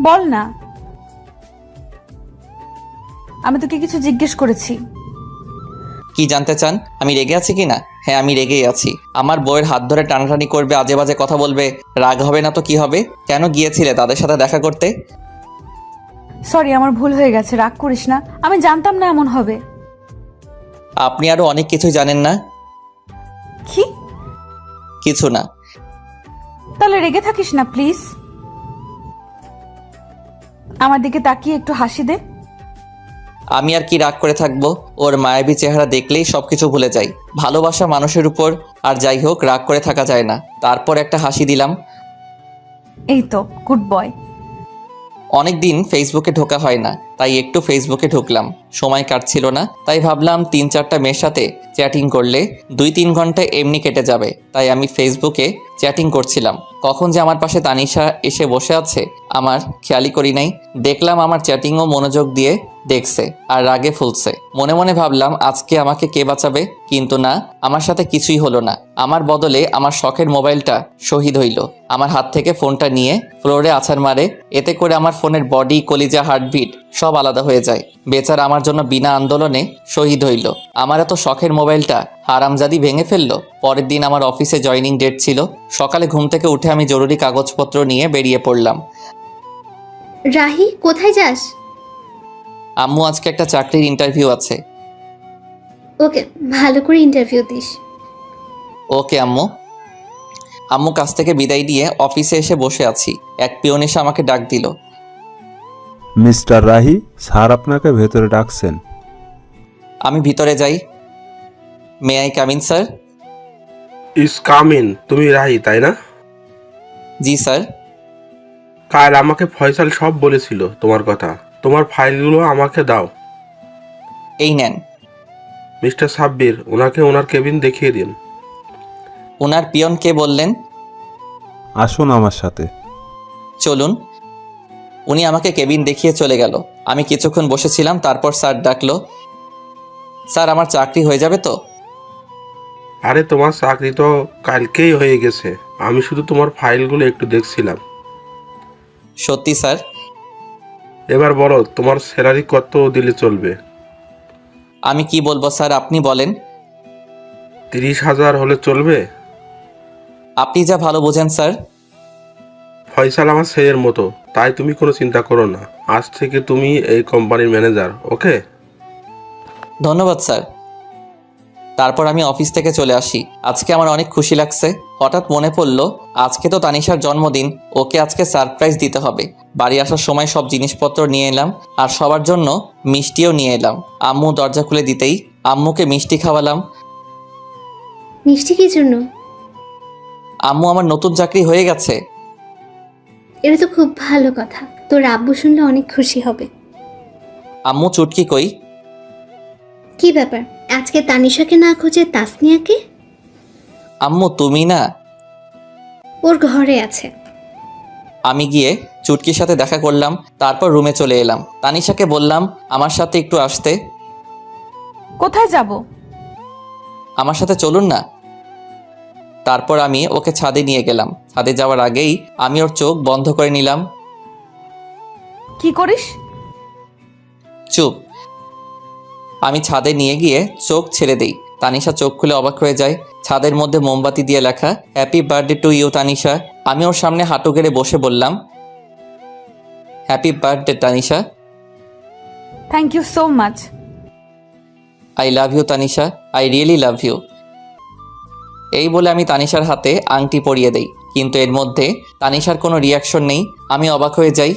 বল না। আমি তোকে কিছু জিজ্ঞেস করেছি। কি জানতে চান? আমি রেগে আছি কি না? হ্যাঁ, আমি রেগেই আছি। আমার বউয়ের হাত ধরে টানাটানি করবে, আজে বাজে কথা বলবে, রাগ হবে না তো কি হবে? কেন গিয়েছিলে তাদের সাথে দেখা করতে? সরি, আমার ভুল হয়ে গেছে, রাগ করিস না। আমি জানতাম না এমন হবে। আপনি আরো অনেক কিছুই জানেন না। কি? কিছু না। তাহলে রেগে থাকিস না প্লিজ। আমার দিকে তাকিয়ে একটু হাসি দে। আমি আর কি রাগ করে থাকবো? ওর মায়াবী চেহারা দেখলেই সবকিছু ভুলে যাই। ভালোবাসা মানুষের উপর, আর যাই হোক রাগ করে থাকা যায় না। তারপর একটা হাসি দিলাম। এই তো গুড বয়। অনেকদিন ফেসবুকে ঢোকা হয় না, তাই একটু ফেসবুকে ঢুকলাম। সময় কাটছিল না, তাই ভাবলাম 3-4টা মেয়ের সাথে চ্যাটিং করলে 2-3 ঘন্টা এমনি কেটে যাবে। তাই আমি ফেসবুকে চ্যাটিং করছিলাম। কখন যে আমার পাশে তানিশা এসে বসে আছে আমার খেয়ালই করি নাই। দেখলাম আমার চ্যাটিংও মনোযোগ দিয়ে দেখছে আর রাগে ফুলছে। মনে মনে ভাবলাম আজকে আমাকে কে বাঁচাবে, কিন্তু না, আমার সাথে কিছুই হলো না। আমার বদলে আমার শখের মোবাইলটা শহীদ হইল। আমার হাত থেকে ফোনটা নিয়ে ফ্লোরে আছাড় মারে। এতে করে আমার ফোনের বডি, কলিজা, হার্টবিট সব আলাদা হয়ে যায়। বেচারা আমার জন্য বিনা আন্দোলনে শহীদ হইল। আমার এত শখের মোবাইলটা হারামজাদি ভেঙে ফেললো। পরের দিন আমার অফিসে জয়েনিং ডেট ছিল। সকালে ঘুম থেকে উঠে আমি জরুরি কাগজপত্র নিয়ে বেরিয়ে পড়লাম। রাহি, কোথায় যাস? আম্মু আজকে একটা চাকরির ইন্টারভিউ আছে। ওকে, ভালো করে ইন্টারভিউ দিস। ওকে আম্মু। আম্মু কাছ থেকে বিদায় নিয়ে অফিসে এসে বসে আছি। এক পিয়ন এসে আমাকে ডাক দিল। মিস্টার রাহি, স্যার আপনাকে ভেতরে ডাকছেন। আমি ভিতরে যাই। May I come in sir? Yes come in. তুমি রাহি, তাই না? জি স্যার। কাল আমাকে ফয়সাল সব বলেছিল তোমার কথা। তোমার ফাইলগুলো আমাকে দাও। এই নেন। মিস্টার সাব্বির, ওনাকে ওনার কেবিন দেখিয়ে দিন। ওনার পিয়ন কে বললেন? আসুন আমার সাথে। চলুন। উনি আমাকে কেবিন দেখিয়ে চলে গেল। আমি কিছুক্ষণ বসেছিলাম, তারপর স্যার ডাকলো। স্যার, আমার চাকরি হয়ে যাবে তো? আরে তোমার চাকরি তো কালকেই হয়ে গেছে। আমি শুধু তোমার ফাইলগুলো একটু দেখছিলাম। সত্যি স্যার? এবার বলো, তোমার স্যালারি কত দিলে চলবে? আমি কি বলবো স্যার, আপনি বলেন। 30,000 হলে চলবে? আপনি যা ভালো বোঝেন স্যার। ফয়সাল আমার ছেলের মতো, তাই তুমি কোনো চিন্তা করো না। আজ থেকে তুমি এই কোম্পানির ম্যানেজার, ওকে? ধন্যবাদ স্যার। তারপর আমি অফিস থেকে চলে আসি। আজকে আমার অনেক খুশি লাগছে। হঠাৎ মনে পড়লো আজকে তো তানিশার জন্মদিন, ওকে আজকে সারপ্রাইজ দিতে হবে। বাড়ি আসার সময় সব জিনিসপত্র নিয়ে এলাম, আর সবার জন্য মিষ্টিও নিয়ে এলাম। আম্মু দরজা খুলে দিতেই আম্মুকে মিষ্টি খাওয়ালাম। মিষ্টি কি জন্য? আম্মু, আমার নতুন চাকরি হয়ে গেছে। এটা তো খুব ভালো কথা, তোর আব্বু শুনলে অনেক খুশি হবে। আম্মু, চুটকি কই? কি ব্যাপার, আজকে তানিশাকে না খুঁজে তাসনিয়াকে? আম্মু তুমি না? ওর ঘরে আছে। আমি গিয়ে চুটকির সাথে দেখা করলাম, তারপর রুমে চলে এলাম। তানিশাকে বললাম আমার সাথে একটু আসতে। কোথায় যাব? আমার সাথে চলুন না। তারপর আমি ওকে ছাদে নিয়ে গেলাম। ছাদে যাওয়ার আগেই আমি ওর চোখ বন্ধ করে নিলাম। কি করিস? চুপ। আমি ছাদে নিয়ে গিয়ে চোখ ছেড়ে দেই। তানিশা চোখ খুলে অবাক হয়ে যায়। ছাদের মধ্যে মোমবাতি দিয়ে লেখা happy birthday to you Tanisha. আমি ওর সামনে হাঁটু গেড়ে বসে বললাম happy birthday Tanisha. Thank you so much. I love you Tanisha, I really love you. এই বলে আমি তানিশার হাতে আংটি পরিয়ে দেই, কিন্তু এর মধ্যে তানিশার কোনো রিয়াকশন নেই। আমি অবাক হয়ে যাই।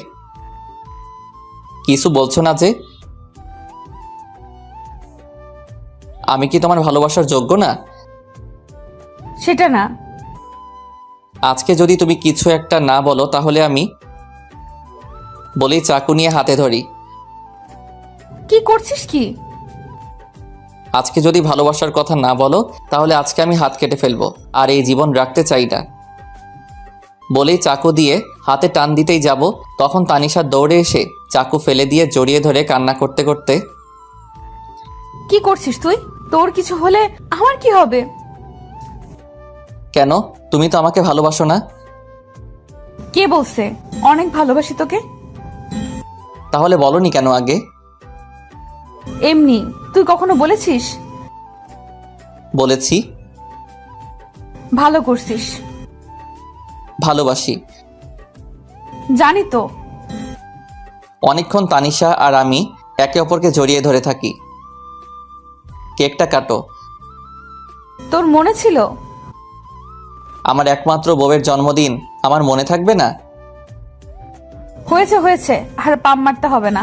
কিছু বলছো না যে? আমি কি তোমার ভালোবাসার যোগ্য না? সেটা না। আজকে যদি তুমি কিছু একটা না বলো তাহলে আমি বলি চাকু নিয়ে হাতে ধরি। কি করছিস কি? আজকে যদি ভালোবাসার কথা না বলো তাহলে আজকে আমি হাত কেটে ফেলবো, আর এই জীবন রাখতে চাই না। বলেই চাকু দিয়ে হাতে টান দিতেই যাব, তখন তানিশা দৌড়ে এসে চাকু ফেলে দিয়ে জড়িয়ে ধরে কান্না করতে করতে কি করছিস তুই? তোর কিছু হলে আমার কি হবে? কেন, তুমি তো আমাকে ভালোবাসো না? কে বলছে? অনেক ভালোবাসি তোকে। তাহলে বলনি কেন আগে? এমনি। তুই কখনো বলেছিস? বলেছি। ভালো করছিস। ভালোবাসি। জানি তো। অনেকক্ষণ তানিশা আর আমি একে অপরকে জড়িয়ে ধরে থাকি। কেকটা কাটো। তোর মনে ছিল? আমার একমাত্র বউয়ের জন্মদিন আমার মনে থাকবে না? হয়েছে হয়েছে, আর পাম মারতে হবে না।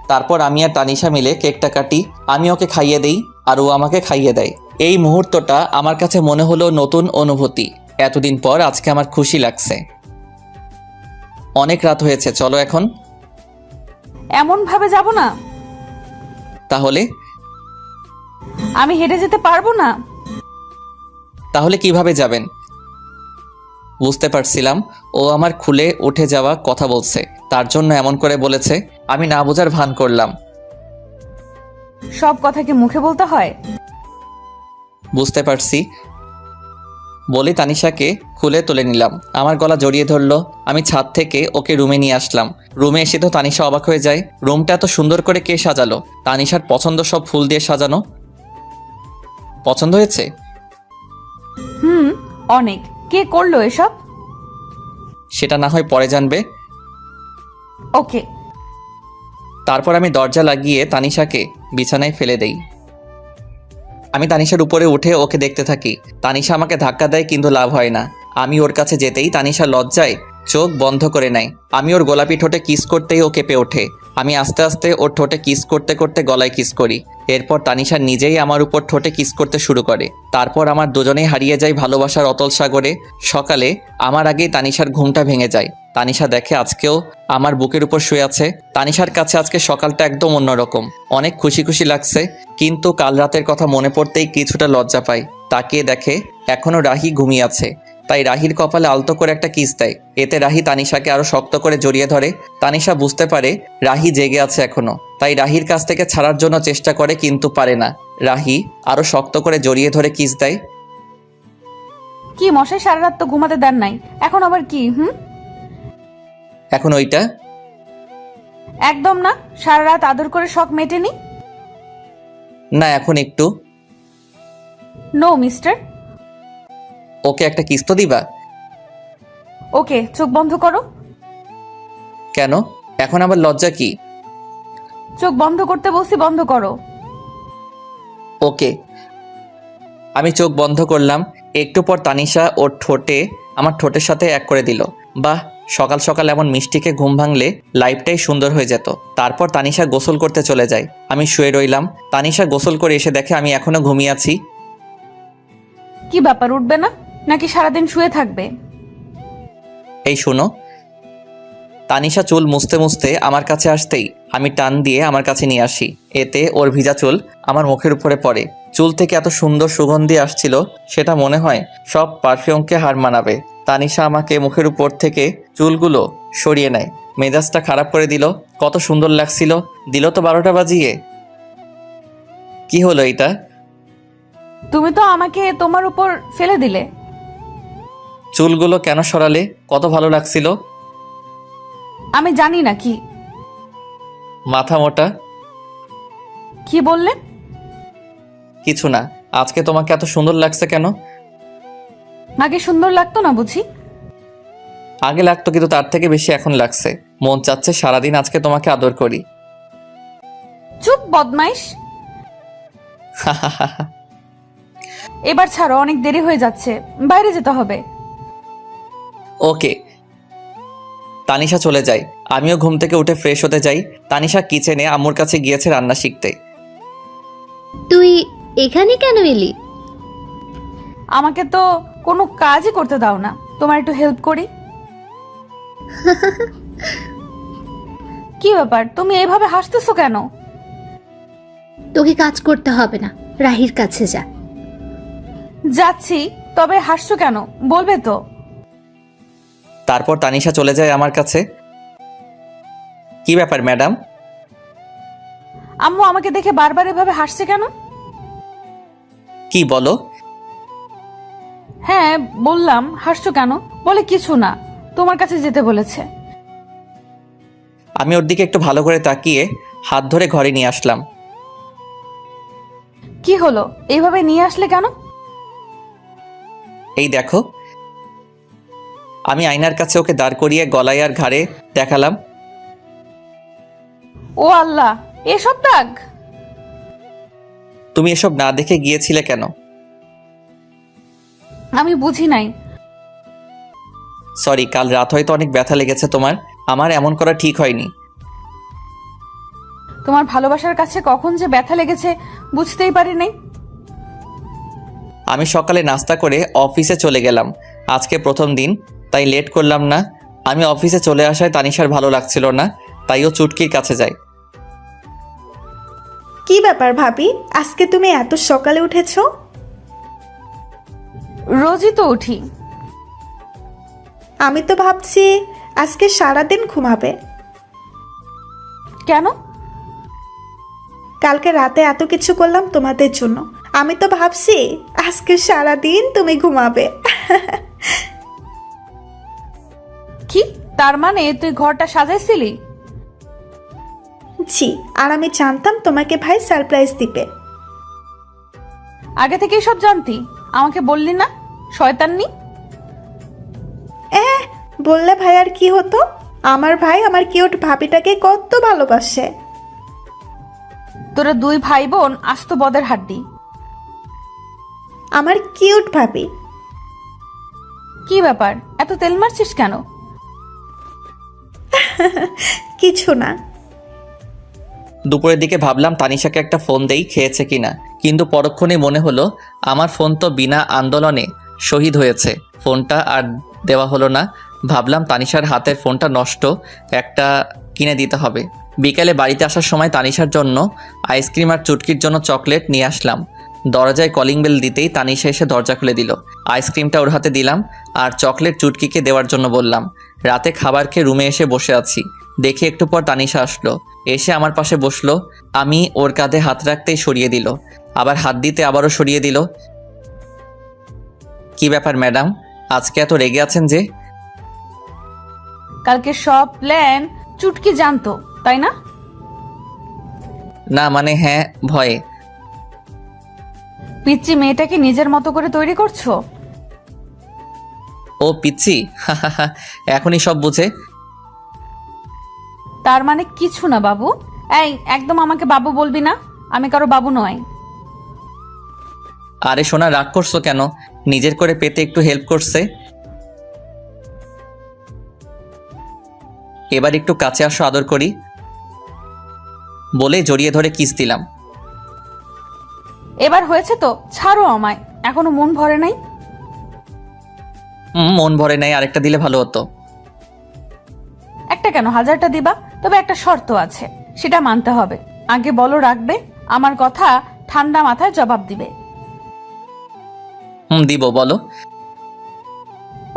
তারপর আমি আর তানিশা মিলে কেকটা কাটি। আমি ওকে খাইয়ে দেই আর ও আমাকে খাইয়ে দেয়। এই মুহূর্তটা আমার কাছে মনে হলো নতুন অনুভূতি। এতদিন পর আজকে আমার খুশি লাগছে। অনেক রাত হয়েছে, চলো এখন। এমন ভাবে যাব না। তাহলে? আমি হেঁটে যেতে পারবো না। তাহলে কিভাবে যাবেন? বুঝতে পারছিলাম ও আমার খুলে উঠে যাওয়া কথা বলছে, তার জন্য এমন করে বলেছে। আমি না বোঝার ভান করলাম। সব কথা কি মুখে বলতে হয়? বুঝতে পারছি। বলি তানিশাকে খুলে তুলে নিলাম, আমার গলা জড়িয়ে ধরলো। আমি ছাদ থেকে ওকে রুমে নিয়ে আসলাম। রুমে এসে তো তানিশা অবাক হয়ে যায়। রুমটা এত সুন্দর করে কে সাজালো? তানিশার পছন্দ সব ফুল দিয়ে সাজানো। পছন্দ হয়েছে? অনেক। কে করলো এসব? সেটা না হয় পরে জানবে। ওকে। তারপর আমি দরজা লাগিয়ে তানিশাকে বিছানায় ফেলে দেই। আমি তানিশার উপরে উঠে ওকে দেখতে থাকি। তানিশা আমাকে ধাক্কা দেয়, কিন্তু লাভ হয় না। আমি ওর কাছে যেতেই তানিশা লজ্জায় চোখ বন্ধ করে নেয়। আমি ওর গোলাপি ঠোঁটে কিস করতেই ও কেঁপে ওঠে। আমি আস্তে আস্তে ওর ঠোঁটে কিস করতে করতে গলায় কিস করি। এরপর তানিশা নিজেই আমার উপর ঠোঁটে কিস করতে শুরু করে। তারপর আমার দুজনেই হারিয়ে যায় ভালোবাসার অতল সাগরে। সকালে আমার আগেই তানিশার ঘুমটা ভেঙে যায়। তানিশা দেখে আজকেও আমার বুকের উপর শুয়ে আছে। তানিশার কাছে আজকে সকালটা একদম অন্যরকম। অনেক খুশি খুশি লাগছে, কিন্তু কাল রাতের কথা মনে পড়তেই কিছুটা লজ্জা পাই। তাকিয়ে দেখে এখনো রাহি ঘুমিয়ে আছে। তাই রাহির কপালে আলতো করে একটা কিস দেয়। এতে রাহি তানিশাকে আরো শক্ত করে জড়িয়ে ধরে। তানিশা বুঝতে পারে রাহি জেগে আছে এখনো, তাই রাহির কাছ থেকে ছাড়ার জন্য চেষ্টা করে, কিন্তু পারে না। রাহি আরো শক্ত করে জড়িয়ে ধরে কিস দেয়। কি মশাই, সারা রাত তো ঘুমাতে দেন নাই, এখন আবার কি? এখন ওইটা? একদম না। সারা রাত আদর করে শখ মেটেনি। না, এখন একটু। No mister. ওকে একটা কিস তো দিবা? ওকে, চোখ বন্ধ করো। কেন? এখন আবার লজ্জা কি? চোখ বন্ধ করতে বলছি, বন্ধ করো। ওকে। আমি চোখ বন্ধ করলাম। একটু পর তানিশা ওর ঠোঁটে আমার ঠোঁটের সাথে এক করে দিল। বাহ, সকাল সকাল এমন মিষ্টিকে ঘুম ভাঙলে লাইফটাই সুন্দর হয়ে যেত। তারপর তানিশা গোসল করতে চলে যায়। আমি শুয়ে রইলাম। তানিশা গোসল করে এসে দেখে আমি এখনো ঘুমিয়ে আছি। কি ব্যাপার, উঠবে না নাকি সারাদিন শুয়ে থাকবে? এই শোনো। তানিশা চুল মুছতে মুছতে আমার কাছে আসতেই আমি টান দিয়ে আমার কাছে নিয়ে আসি। এতে ওর ভিজা চুল আমার মুখের উপরে পড়ে। চুল থেকে এত সুন্দর সুগন্ধি আসছিল, সেটা মনে হয় সব পারফিউমকে হার মানাবে। তানিশা আমাকে মুখের উপর থেকে চুলগুলো সরিয়ে নেয়, মেজাজটা খারাপ করে দিল। কত সুন্দর লাগছিল, দিল তো 12টা বাজিয়ে। কি হলো এটা? তুমি তো আমাকে তোমার উপর ফেলে দিলে। চুলগুলো কেন সরালে? কত ভালো লাগছিল। আমি জানি না কি মাথা মোটা। কি বললে? কিছু না। আজকে তোমাকে এত সুন্দর লাগছে কেন? আগে সুন্দর লাগতো না বুঝি? আগে লাগতো, কিন্তু তার থেকে বেশি এখন লাগছে। মন চাচ্ছে সারাদিন আজকে তোমাকে আদর করি। চুপ বদমাইশ। এবার ছাড়ো, অনেক দেরি হয়ে যাচ্ছে, বাইরে যেতে হবে। ওকে। তানিশা চলে যায়, আমিও ঘুম থেকে উঠে ফ্রেশ হতে যাই। তানিশা কিচেনে আম্মুর কাছে গিয়েছে রান্না শিখতে। তুই এখানে কেন এলি? আমাকে তো কোনো কাজই করতে দাও না, তোমার একটু হেল্প করি। কি ব্যাপার, তুমি এইভাবে হাসতেছো কেন? তোকে কাজ করতে হবে না, রাহির কাছে যা। যাচ্ছি, তবে হাসছো কেন বলবে তো? তারপর তানিশা চলে যায় আমার কাছে। কি ব্যাপার ম্যাডাম? আম্মু আমাকে দেখে বারবার এভাবে হাসছে কেন? কি বলো? হ্যাঁ বললাম, হাসছো কেন? বলে কিছু না, তোমার কাছে যেতে বলেছে। আমি ওর দিকে একটু ভালো করে তাকিয়ে হাত ধরে ঘরে নিয়ে আসলাম। কি হলো, এইভাবে নিয়ে আসলে কেন? এই দেখো। আমি আয়নার কাছে ওকে দাঁড় করিয়ে গলায় আর ঘাড়ে দেখালাম। ও আল্লাহ, এসব দাগ! তুমি এসব না দেখে গিয়েছিলে কেন? আমি বুঝি নাই। সরি, কাল রাত হয়তো অনেক ব্যথা লেগেছে তোমার। আমার এমন করা ঠিক হয়নি। তোমার ভালোবাসার কাছে কখন যে ব্যথা লেগেছে বুঝতেই পারি নাই। আমি সকালে নাস্তা করে অফিসে চলে গেলাম। আজকে প্রথম দিন, তাই লেট করলাম না। আমি অফিসে চলে আসায় তানিশার ভালো লাগছিল না, তাই ও চুটকির কাছে যায়। কি ব্যাপার ভাবি, আজকে তুমি এত সকালে উঠেছো? রোজই তো উঠি। আমি তো ভাবছি আজকে সারাদিন ঘুমাবে। কেন? কালকে রাতে এত কিছু করলাম তোমাদের জন্য, আমি তো ভাবছি আজকে সারাদিন তুমি ঘুমাবে। কি তার মানে তুই ঘরটা সাজাইছিলি? জি, আর আমি জানতাম তোমাকে ভাই সারপ্রাইজ দিবে। আগে থেকেই সব জানতি, আমাকে বললি না? শয়তান্নি। বললে ভাই আর কি হতো? আমার ভাই আমার কিউট ভাবিটাকে কত ভালোবাসে। তোরা দুই ভাই বোন আস্ত বদের হাড্ডি। আমার কিউট ভাবি। কি ব্যাপার, এত তেল মারছিস কেন? কিছু না। দুপুরের দিকে ভাবলাম তানিশাকে একটা ফোন দেই, খেয়েছে কিনা, কিন্তু পরক্ষণে মনে হলো আমার ফোন তো বিনা আন্দোলনে শহীদ হয়েছে। ফোনটা আর দেওয়া হলো না। ভাবলাম তানিশার হাতের ফোনটা নষ্ট, একটা কিনে দিতে হবে। বিকেলে বাড়িতে আসার সময় তানিশার জন্য আইসক্রিম আর চুটকির জন্য চকলেট নিয়ে আসলাম। দরজায় কলিং বেল দিতেই তানিশা এসে দরজা খুলে দিল। আইসক্রিমটা ওর হাতে দিলাম আর চকলেট চুটকিকে দেওয়ার জন্য বললাম। রাতে খাবার খেয়ে রুমে এসে বসে আছি, দেখি একটু পর তানিশা আসলো, এসে আমার পাশে বসলো। আমি ওর কাঁধে হাত রাখতেই সরিয়ে দিল, আবার হাত দিতে আবারও সরিয়ে দিল। কি ব্যাপার ম্যাডাম, আজকে এত রেগে আছেন যে? কালকে সব প্ল্যান চুটকি জানতো, তাই না? না মানে হ্যাঁ, ভয়ে। পিচ্চি মেয়েটাকে নিজের মতো করে তৈরি করছো? ও পিচ্ছি, এখনই সব বুঝে। তার মানে কিছু না বাবু। এই একদম আমাকে বাবু বলবি না, আমি কারো বাবু নয়। আরে সোনা, রাগ করছো কেন? নিজের করে পেতে একটু হেল্প করছে। এবার একটু কাছে আসো, আদর করি বলে জড়িয়ে ধরে কিস দিলাম। এবার হয়েছে তো, ছাড়ো আমায়, এখনো মন ভরে নাই। মন ভরে নাই, আরেকটা দিলে ভালো হতো। একটা কেন, 1000টা দিবা, তবে একটা শর্ত আছে। সেটা মানতে হবে। আগে বলো রাখবে, আমার কথা ঠান্ডা মাথায় জবাব দিবে। দিব, বলো।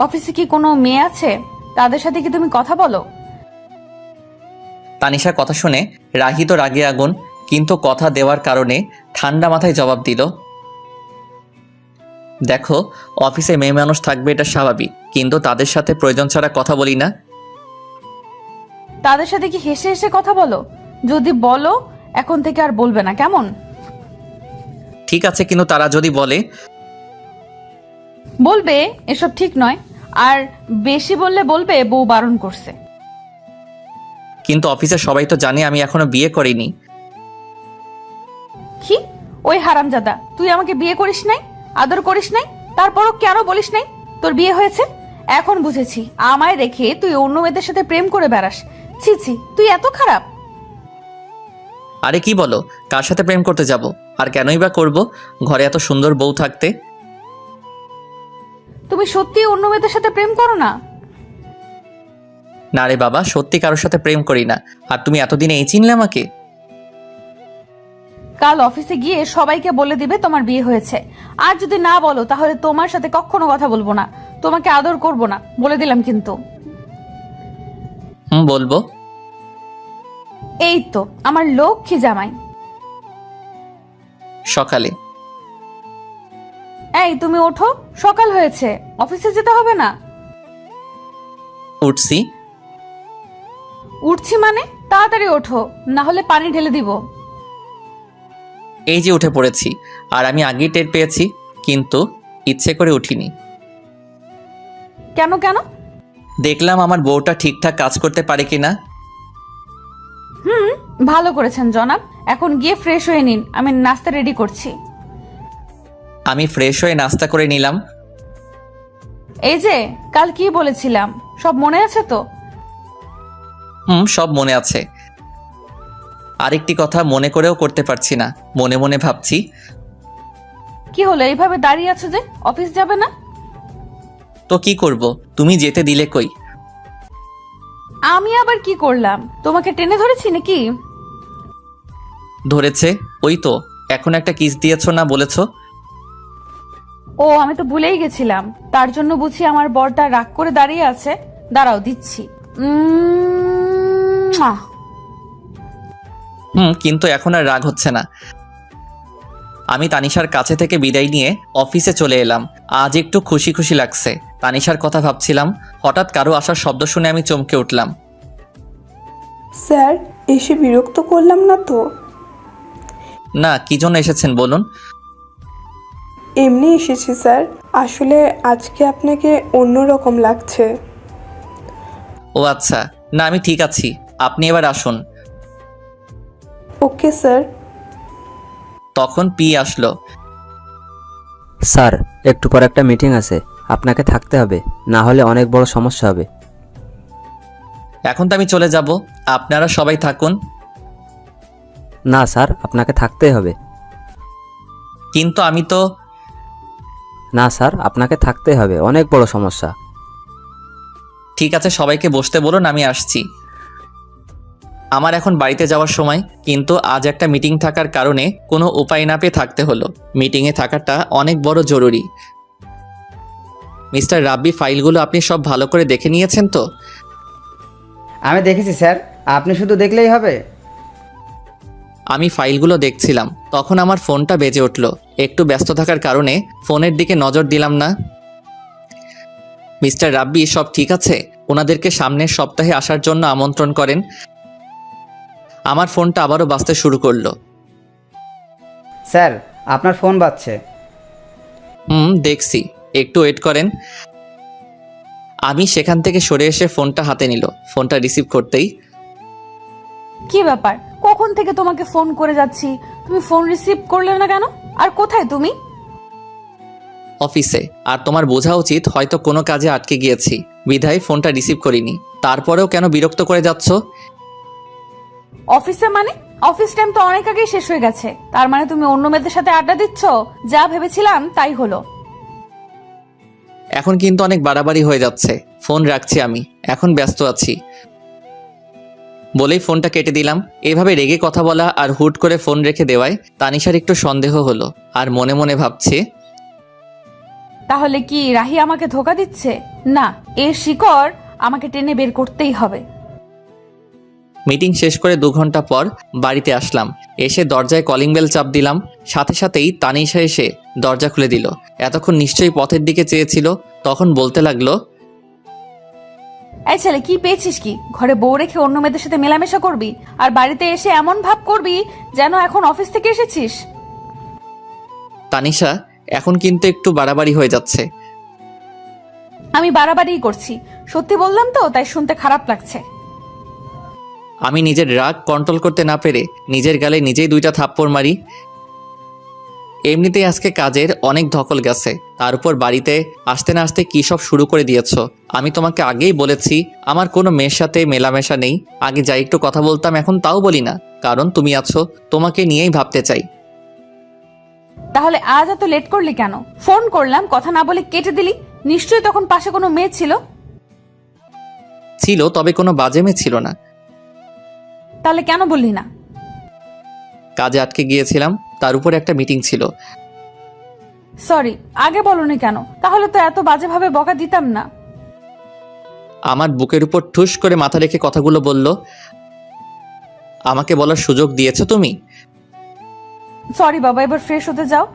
অফিসে কি কোনো মেয়ে আছে? তাদের সাথে কি তুমি কথা বলো? তানিশার কথা শুনে রাহি তো রাগে আগুন, কিন্তু কথা দেওয়ার কারণে ঠান্ডা মাথায় জবাব দিল, দেখো, অফিসে মেয়ে মানুষ থাকবে এটা স্বাভাবিক, কিন্তু তাদের সাথে প্রয়োজন ছাড়া কথা বলি না। তাদের সাথে কি হেসে হেসে কথা বলো? যদি বলো এখন থেকে আর বলবে না, কেমন? ঠিক আছে, কিন্তু তারা যদি বলে? বলবে এসব ঠিক নয়, আর বেশি বললে বলবে বউ বারণ করছে। কিন্তু অফিসে সবাই তো জানে আমি এখনো বিয়ে করিনি। কি? ওই হারামজাদা, তুই আমাকে বিয়ে করিস নাই, আদর করিস নাই, তারপরও কেন বলিস নাই তোর বিয়ে হয়েছে? এখন বুঝেছি, আমায় রেখে তুই অন্য মেয়েদের সাথে প্রেম করে বেড়াস। ছি ছি, তুই এত খারাপ। আরে কি বলো, কার সাথে প্রেম করতে যাব? আর কেনই বা করব, ঘরে এত সুন্দর বউ থাকতে। তুমি সত্যি অন্য মেয়েদের সাথে প্রেম করো না? না রে বাবা, সত্যি কারোর সাথে প্রেম করি না। আর তুমি এতদিনে এই চিনলে আমাকে? কাল অফিসে গিয়ে সবাইকে বলে দিবে তোমার বিয়ে হয়েছে। আর যদি না বলো তাহলে তোমার সাথে কখনো কথা বলবো না, তোমাকে আদর করব না, বলে দিলাম কিন্তু। বলবো। এই তো আমার লক্ষ্মী জামাই। সকালে। এই তুমি ওঠো, সকাল হয়েছে, অফিসে যেতে হবে না? উঠছি। উঠছি মানে? তাড়াতাড়ি ওঠো, না হলে পানি ঢেলে দিব। এই যে উঠে পড়েছি, আর আমি আগেই টের পেয়েছি, কিন্তু ইচ্ছে করে উঠিনি। কেন কেন? দেখলাম আমার বউটা ঠিকঠাক কাজ করতে পারে কিনা। ভালো করেছেন জনাব। এখন গিয়ে ফ্রেশ হয়ে নিন, আমি নাস্তা রেডি করছি। আমি ফ্রেশ হয়ে নাস্তা করে নিলাম। এই যে কাল কি বলেছিলাম সব মনে আছে তো? সব মনে আছে। আরেকটি কথা মনে করেও করতে পারছি না, মনে মনে ভাবছি। কি হলো, এইভাবে দাঁড়িয়ে আছো যে? অফিস যাবে না? তো কি করব, তুমি যেতে দিলে কই? আমি আবার কি করলাম? তোমাকে টেনে ধরেছি নাকি? ধরেছে, ওই তো এখন একটা কিস দিয়েছো না বলেছো? ও, আমি তো ভুলেই গেছিলাম। তার জন্য বুঝি আমার বরটা রাগ করে দাঁড়িয়ে আছে। দাঁড়াও, দিচ্ছি। আহ, কিন্তু এখন আর রাগ হচ্ছে না। আমি তানিশার কাছে থেকে বিদায় নিয়ে অফিসে চলে এলাম। আজ একটু খুশি খুশি লাগছে। তানিশার কথা ভাবছিলাম, হঠাৎ কারো আসার শব্দ শুনে আমি চমকে উঠলাম। স্যার, এসে বিরক্ত করলাম না তো? না, কি জন্য এসেছেন বলুন? এমনি এসেছি স্যার, আসলে আজকে আপনাকে অন্যরকম লাগছে। ও আচ্ছা, না আমি ঠিক আছি, আপনি এবার আসুন। Okay sir. তখন পি আসলো। স্যার, একটু পর একটা মিটিং আছে, আপনাকে থাকতে হবে, না হলে অনেক বড় সমস্যা হবে। এখন তো আমি চলে যাব, আপনারা সবাই থাকুন। না স্যার, আপনাকে থাকতেই হবে। কিন্তু আমি তো। না স্যার, আপনাকে থাকতেই হবে, অনেক বড় সমস্যা। ঠিক আছে, সবাইকে বসতে বলুন, আমি আসছি। আমার এখন বাড়িতে যাওয়ার সময়, কিন্তু আজ একটা মিটিং থাকার কারণে কোনো উপায় না পেয়ে থাকতে হলো। মিটিংয়ে থাকাটা অনেক বড় জরুরি। মিস্টার রাব্বি, ফাইলগুলো আপনি সব ভালো করে দেখে নিয়েছেন তো? আমি দেখেছি স্যার, আপনি শুধু দেখলেই হবে। আমি ফাইলগুলো দেখছিলাম, তখন আমার ফোনটা বেজে উঠল। একটু ব্যস্ত থাকার কারণে ফোনের দিকে নজর দিলাম না। মিস্টার রাব্বি, সব ঠিক আছে? ওনাদেরকে সামনের সপ্তাহে আসার জন্য আমন্ত্রণ করেন। আমার ফোনটা আবারও বাজতে শুরু করলো। স্যার, আপনার ফোন বাজছে। দেখছি, একটু ওয়েট করেন। আমি সেখান থেকে সরে এসে ফোনটা হাতে নিল। ফোনটা রিসিভ করতেই, কি ব্যাপার? কখন থেকে তোমাকে ফোন করে যাচ্ছি, তুমি ফোন রিসিভ করলে না কেন? আর কোথায় তুমি? অফিসে। আর তোমার বোঝা উচিত হয়তো কোনো কাজে আটকে গিয়েছি, বিধায় ফোনটা রিসিভ করিনি। তারপরেও কেন বিরক্ত করে যাচ্ছ? অফিসে মানে? অফিস টাইম তো অনেক আগেই শেষ হয়ে গেছে। তার মানে তুমি অন্য মেয়েদের সাথে আড্ডা দিচ্ছ? যা ভেবেছিলাম তাই হলো। এখন কিন্তু অনেক বাড়াবাড়ি হয়ে যাচ্ছে। ফোন রাখছি আমি, এখন ব্যস্ত আছি। বলেই ফোনটা কেটে দিলাম। এভাবে রেগে কথা বলা আর হুট করে ফোন রেখে দেওয়ায় তানিশার একটু সন্দেহ হলো আর মনে মনে ভাবছে, তাহলে কি রাহি আমাকে ধোকা দিচ্ছে? না, এর শিকড় আমাকে টেনে বের করতেই হবে। মিটিং শেষ করে 2 ঘন্টা পর বাড়িতে আসলাম। এসে দরজায় কলিং বেল চাপ দিলাম, সাথে সাথেই তানিশা এসে দরজা খুলে দিল। এতক্ষণ নিশ্চয়ই পথের দিকে চেয়েছিল। তখন বলতে লাগলো, এই ছেলে, কি পেয়েছিস কি? ঘরে বউ রেখে অন্য মেয়েদের সাথে মেলামেশা করবি, আর বাড়িতে এসে এমন ভাব করবি যেন এখন অফিস থেকে এসেছিস। তানিশা এখন কিন্তু একটু বাড়াবাড়ি হয়ে যাচ্ছে। আমি বাড়াবাড়িই করছি, সত্যি বললাম তো, তাই শুনতে খারাপ লাগছে। আমি নিজের রাগ কন্ট্রোল করতে না পেরে নিজের গালে নিজেই 2টা থাপ্পড় মারি। এমনিতেই আজকে কাজের অনেক ধকল গেছে, তার উপর বাড়িতে আসতে না আসতে কী সব শুরু করে দিয়েছ। আমি তোমাকে আগেই বলেছি আমার কোনো মেয়ের সাথে মেলামেশা নেই। আগে যাই একটু কথা বলতাম, এখন তাও বলি না, কারণ তুমি আছো, তোমাকে নিয়েই ভাবতে চাই। তাহলে আজ এত লেট করলি কেন? ফোন করলাম, কথা না বলে কেটে দিলি। নিশ্চয়ই তখন পাশে কোনো মেয়ে ছিল। ছিল, তবে কোনো বাজে মেয়ে ছিল না। তাহলে কেন বললি না? কাজে আটকে গিয়েছিলাম, তার উপর একটা মিটিং ছিল। সরি, আগে বলনি কেন? তাহলে তো এত বাজেভাবে বকা দিতাম না। আমার বুকের উপর ঠুস করে মাথা রেখে কথাগুলো বলল। আমাকে বলার সুযোগ দিয়েছো তুমি? সরি বাবা, এবার ফ্রেশ হতে যাও।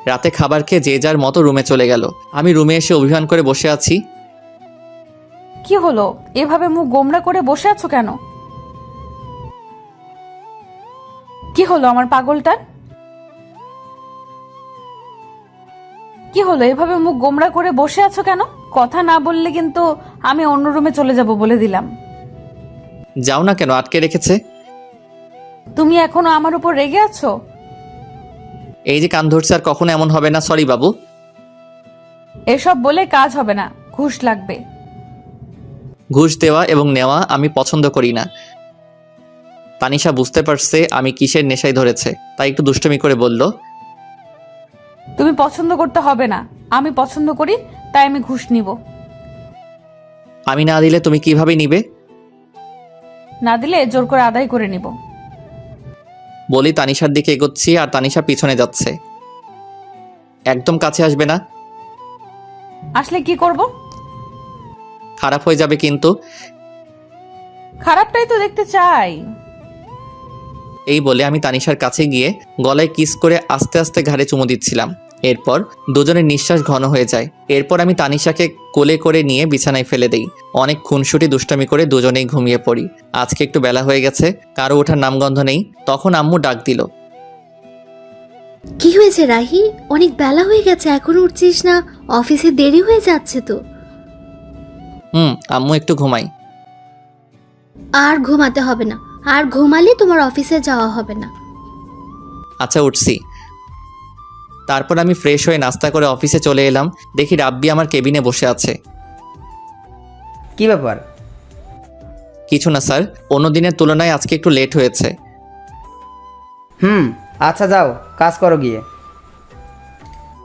রাতে খাবার খেয়ে যে যার মতো রুমে চলে গেল। আমি রুমে এসে অভিমান করে বসে আছি। কি হলো? এভাবে মুখ গোমড়া করে বসে আছো কেন? কি হলো আমার পাগলটার? কি হলো? এভাবে মুখ গোমড়া করে বসে আছো কেন? কথা না বললে কিন্তু আমি অন্য রুমে চলে যাব বলে দিলাম। যাও না কেন, আটকে রেখেছে? তুমি এখনো আমার উপর রেগে আছো? এই যে কান ধরছে, আর কখনো এমন হবে না। সরি বাবু। এসব বলে কাজ হবে না, ঘুষ লাগবে। ঘুষ দেওয়া এবং নেওয়া আমি পছন্দ করি না। তানিশা বুঝতে পারছে আমি কিসের নেশায় ধরেছে, তাই একটু দুষ্টুমি করে বলল, তুমি পছন্দ করতে হবে না, আমি পছন্দ করি, তাই আমি ঘুষ নিব। আমি না দিলে তুমি কিভাবে নিবে? না দিলে জোর করে আদায় করে নিব। বলি তানিশার দিকে এগোচ্ছি আর তানিশা পিছনে যাচ্ছে। একদম কাছে আসবে না, আসলে কি করব? খারাপ হয়ে যাবে কিন্তু। খারাপটাই তো দেখতে চাই। এই বলে আমি তানিশার কাছে গিয়ে গলায় কিস করে আস্তে আস্তে ঘাড়ে চুমু দিচ্ছিলাম। এরপর দুজনের নিঃশ্বাস ঘন হয়ে যায়। এরপর আমি তানিশাকে কোলে করে নিয়ে বিছানায় ফেলে দেই। অনেক খুনসুটি দুষ্টামি করে দুজনেই ঘুমিয়ে পড়ি। আজকে একটু বেলা হয়ে গেছে, কারো ওঠার নামগন্ধ নেই। তখন আম্মু ডাক দিল। কি হয়েছে রাহি? অনেক বেলা হয়ে গেছে, এখনো উঠছিস না? অফিসে দেরি হয়ে যাচ্ছে তো। আম্মু একটু ঘুমাই। আর ঘুমাতে হবে না, আর ঘুমালে তোমার অফিসে যাওয়া হবে না। আচ্ছা, উঠছি। তারপর আমি ফ্রেশ হয়ে নাস্তা করে অফিসে চলে এলাম। দেখি রাব্বি আমার কেবিনে বসে আছে। কি ব্যাপার? কিছু না স্যার, অন্য দিনের তুলনায় আজকে একটু লেট হয়েছে। আচ্ছা যাও, কাজ করো গিয়ে।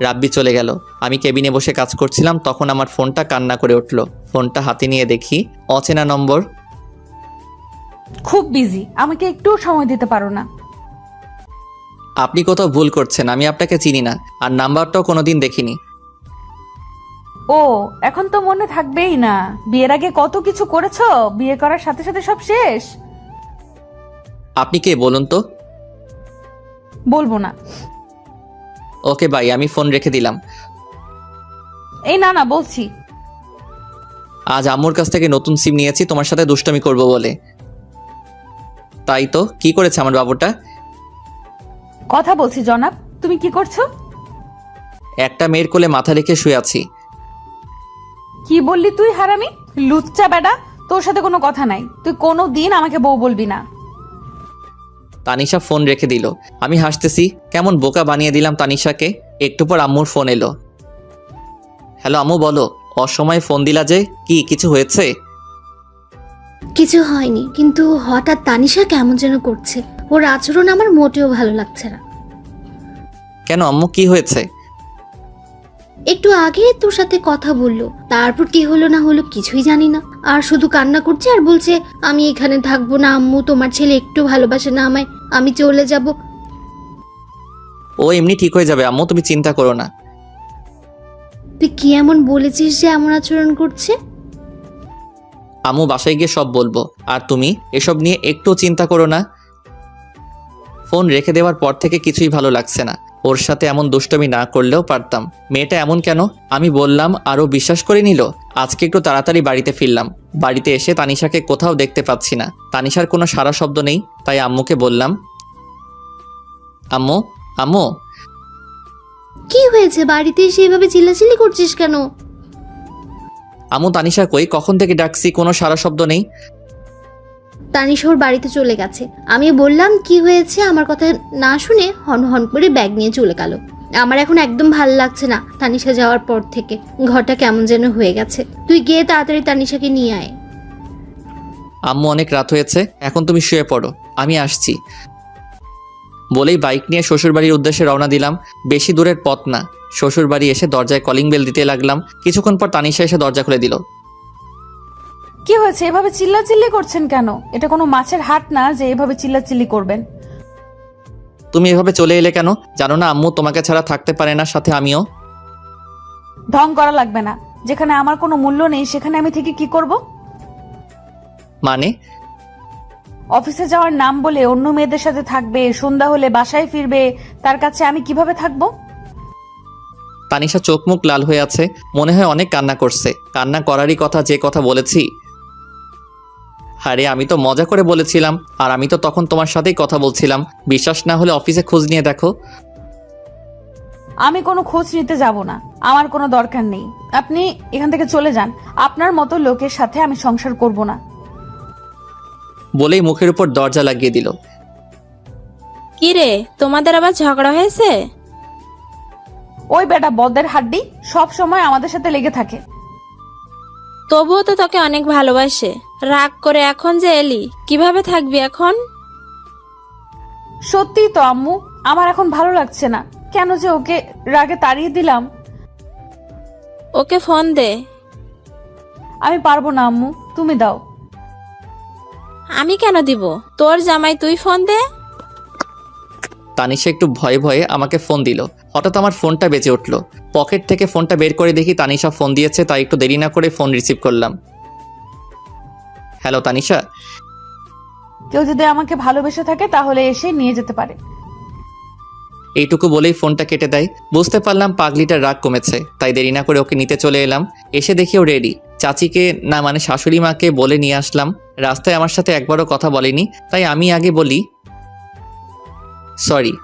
রাব্বি চলে গেল। আমি কেবিনে বসে কাজ করছিলাম, তখন আমার ফোনটা কান্না করে উঠল। ফোনটা হাতে নিয়ে দেখি অচেনা নম্বর। খুব বিজি, আমাকে একটু সময় দিতে পারো না? আপনি কোথাও ভুল করছেন, আমি আপনাকে চিনি না, আর নাম্বারটাও কোনোদিন দেখিনি। ও, এখন তো মনে থাকবেই না। বিয়ের আগে কত কিছু করেছো, বিয়ে করার সাথে সাথে সব শেষ। আপনি কে বলুন তো? বলবো না। ওকে বাই, আমি ফোন রেখে দিলাম। এই না না, বলছি। আজ আম্মুর কাছ থেকে নতুন সিম নিয়েছি তোমার সাথে দুষ্টমি করব বলে। তাই তো, কি করেছে আমার বাবুটা? কথা বলছি জনাব, তুমি কি করছো? একটা মেয়ের কোলে মাথা রেখে শুয়ে আছি। কি বললি তুই হারামি? লুচ্চা বেটা, তোর সাথে কোনো কথা নাই। তুই কোনো দিন আমাকে বউ বলবি না। তানিশা ফোন রেখে দিল। আমি হাসতেছি, কেমন বোকা বানিয়ে দিলাম তানিশাকে। একটু পর আম্মুর ফোন এলো। হ্যালো আম্মু, বলো। অসময়ে ফোন দিলা যে, কি কিছু হয়েছে? কিছু হয়নি, কিন্তু হঠাৎ তানিশা কেমন যেন করছে। ওর আচরণ আমার মোটেও ভালো লাগছে না। কেন আম্মু, কি হয়েছে? একটু আগে তোর সাথে কথা বললো, তারপর কি হলো না হলো কিছুই জানি না। আর শুধু কান্না করছে আর বলছে আমি এখানে থাকবো না আম্মু, তোমার ছেলে একটু ভালোবাসে না আমায়, আমি চলে যাব। ও এমনি ঠিক হয়ে যাবে আম্মু, তুমি চিন্তা করো না। তুই কি এমন বলেছিস যে এমন আচরণ করছে? আম্মু বাসায় গিয়ে সব বলবো, আর তুমি এসব নিয়ে একটু চিন্তা করো না। ফোন রেখে দেওয়ার পর থেকে কিছুই ভালো লাগছে না। ওর সাথে এমন দুষ্টমি না করলেও পারতাম। মেয়েটা এমন কেন? আমি বললাম আরও বিশ্বাস করে নিল। আজকে একটু তাড়াতাড়ি বাড়িতে ফিরলাম। বাড়িতে এসে তানিশাকে কোথাও দেখতে পাচ্ছি না। তানিশার কোনো সারা শব্দ নেই। তাই আম্মুকে বললাম, আম্মু আম্মু। কি হয়েছে? বাড়িতে এসে এভাবে চিল্লাচিল্লি করছিস কেন? আম্মু তানিশা কই? কখন থেকে ডাকছি, কোনো সারা শব্দ নেই। তানিশা ওর বাড়িতে চলে গেছে। আমি বললাম কি হয়েছে, আমার কথা না শুনে হন হন করে ব্যাগ নিয়ে চলে গেল। আমার এখন একদম ভালো লাগছে না তানিশা যাওয়ার পর থেকে। ঘরটা কেমন যেন হয়ে গেছে। তুই গিয়ে তাড়াতাড়ি তানিশাকে নিয়ে আয়। আম্মু অনেক রাত হয়েছে, এখন তুমি শুয়ে পড়ো, আমি আসছি। বলেই বাইক নিয়ে শ্বশুরবাড়ির উদ্দেশ্যে রওনা দিলাম। বেশি দূরের পথ না। শ্বশুরবাড়ি এসে দরজায় কলিং বেল দিতে লাগলাম। কিছুক্ষণ পর তানিশা এসে দরজা খুলে দিল। কি হয়েছে? এভাবে চিল্লাচিল্লি করছেন কেন? এটা কোনো মাছের হাট না যে এভাবে চিল্লাচিল্লি করবেন। তুমি এভাবে চলে এলে কেন? জানো না আম্মু তোমাকে ছাড়া থাকতে পারে না, সাথে আমিও। ঢং করা লাগবে না। যেখানে আমার কোনো মূল্য নেই সেখানে আমি থেকে কি করব? মানে? অফিসে যাওয়ার নাম বলে অন্য মেয়েদের সাথে থাকবে, সন্ধ্যা হলে বাসায় ফিরবে, তার কাছে আমি কিভাবে থাকবো? তানিশা চোখ মুখ লাল হয়ে আছে, মনে হয় অনেক কান্না করছে। কান্না করারই কথা, যে কথা বলেছি। আরে আমি তো মজা করে বলেছিলাম, আর আমি তো তখন তোমার সাথেই কথা বলছিলাম। বিশ্বাস না হলে অফিসে খোঁজ নিয়ে দেখো। আমি কোনো খোঁজ নিতে যাব না, আমার কোনো দরকার নেই। আপনি এখান থেকে চলে যান। আপনার মতো লোকের সাথে আমি সংসার করব না। বলেই মুখের উপর দরজা লাগিয়ে দিল। কি রে, তোমাদের আবার ঝগড়া হয়েছে? ওই বেটা বদের হাড্ডি সব সময় আমাদের সাথে লেগে থাকে। তবুও তো তোকে অনেক ভালোবাসে। রাগ করে এখন যে এলি, কিভাবে থাকবি এখন? সত্যি তো আম্মু, আমার এখন ভালো লাগছে না। কেন যে ওকে রাগে তাড়িয়ে দিলাম। ওকে ফোন দে। আমি পারবো না আম্মু, তুমি দাও। আমি কেন দিব? তোর জামাই, তুই ফোন দে। তানিশা একটু ভয়ে ভয়ে আমাকে ফোন দিল। হঠাৎ আমার ফোনটা বেজে উঠল। পকেট থেকে ফোনটা বের করে দেখি তানিশা ফোন দিয়েছে, তাই একটু দেরি না করে ফোন রিসিভ করলাম। হ্যালো তানিশা। কেউ যদি আমাকে ভালোবেসে থাকে তাহলে এসে নিয়ে যেতে পারে। এইটুকু বলেই ফোনটা কেটে দেয়। বুঝতে পারলাম পাগলিটার রাগ কমেছে, তাই দেরি না করে ওকে নিতে চলে এলাম। এসে দেখি ও রেডি। চাচিকে না মানে শাশুড়ি মাকে বলে নিয়ে আসলাম। রাস্তায় আমার সাথে একবারও কথা বলেনি, তাই আমি আগে বলি সরি।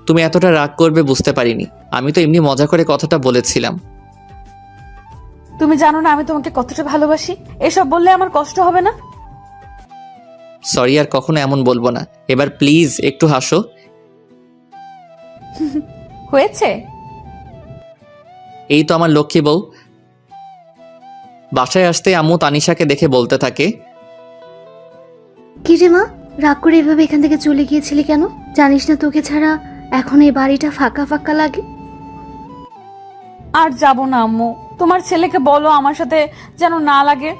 তুমি এতটা রাগ করবে বুঝতে পারিনি। আমি তো এমনি মজা করে কথাটা বলেছিলাম। তুমি জানো না আমি তোমাকে কতটা ভালোবাসি। এসব বললে আমার কষ্ট হবে না? সরি, আর কখনো এমন বলবো না। এবার প্লিজ একটু হাসো। হয়েছে? এই তো আমার লক্ষ্মী বউ। বাসায় আসতে আম্মু তানিশাকে দেখে বলতে থাকে, কি রে মা, রাগ করে এভাবে এখান থেকে চলে গিয়েছিলি কেন? জানিস না তোকে ছাড়া এখন এই বাড়িটা ফাঁকা ফাঁকা লাগে? আর যাব না আম্মু, তোমার ছেলেকে বলো আমার সাথে যেন না লাগে।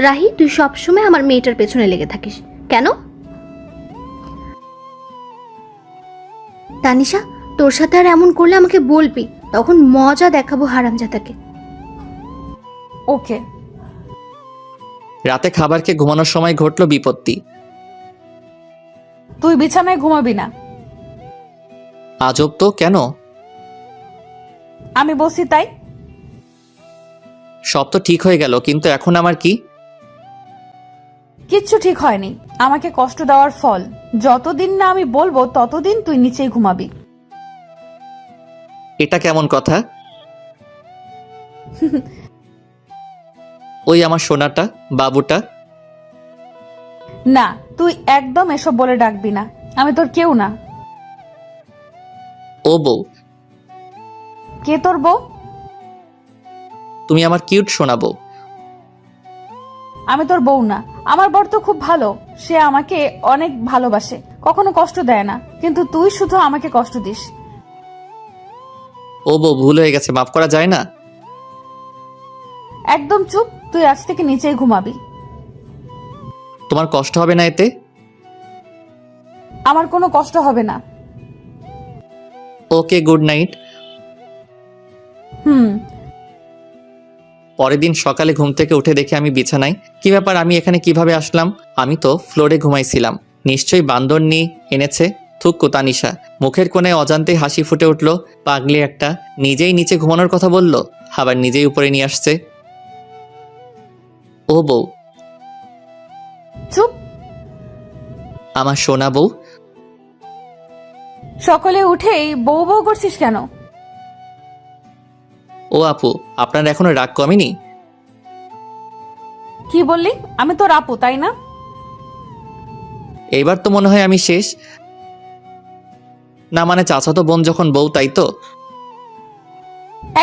রাহি, তুই সবসময় আমার মেয়েটার পেছনে লেগে থাকিস কেন? তানিশা, তোর সাথে আর এমন করলে আমাকে বলবি, তখন মজা দেখাবো হারামজাদাকে। ওকে। রাতে খাবার খেয়ে ঘুমানোর সময় ঘটল বিপত্তি। তুই বিছানায় ঘুমাবি না। আজব তো, কেন? আমি বসি তাই। সব তো ঠিক হয়ে গেল, কিন্তু এখন আমার কি? কিচ্ছু ঠিক হয়নি। আমাকে কষ্ট দেওয়ার ফল। যতদিন না আমি বলবো ততদিন তুই নিচেই ঘুমাবি। এটা কেমন কথা? ওই আমার সোনাটা, বাবুটা। না, তুই একদম এসব বলে ডাকবি না। আমি তোর কেউ না। ও বউ। কে তোর বউ? তুমি আমার কিউট সোনা বউ। আমি তোর বউ না। আমার বর তো খুব ভালো, সে আমাকে অনেক ভালোবাসে, কখনো কষ্ট দেয় না। কিন্তু তুই শুধু আমাকে কষ্ট দিস। ও বউ, ভুল হয়ে গেছে, মাফ করা যায় না? একদম চুপ, তুই আজ থেকে নিচেই ঘুমাবি। তোমার কষ্ট হবে না এতে? আমার কোনো কষ্ট হবে না। ওকে, গুড নাইট। হুম। পরের দিন সকালে ঘুম থেকে উঠে দেখে আমি বিছানায়। কি ব্যাপার, আমি এখানে কিভাবে আসলাম? আমি তো ফ্লোরে ঘুমাইছিলাম। নিশ্চয়ই বান্দর নিয়ে এনেছে। থুক্কু তানিশা। মুখের কোণে অজান্তে হাসি ফুটে উঠল। পাগলি একটা, নিজেই নিচে ঘুমানোর কথা বলল, আবার নিজেই উপরে নিয়ে আসছে। ও বউ, চুপ। আমার সোনা বউ। সকালে উঠেই বউ বউ করছিস কেন? ও আপু, আপনার এখনো রাগ কমেনি? কি বললি? আমি তোর আপু, তাই না? এইবার তো মনে হয় আমি শেষ। না মানে চাচাতো বোন যখন বউ, তাই তো?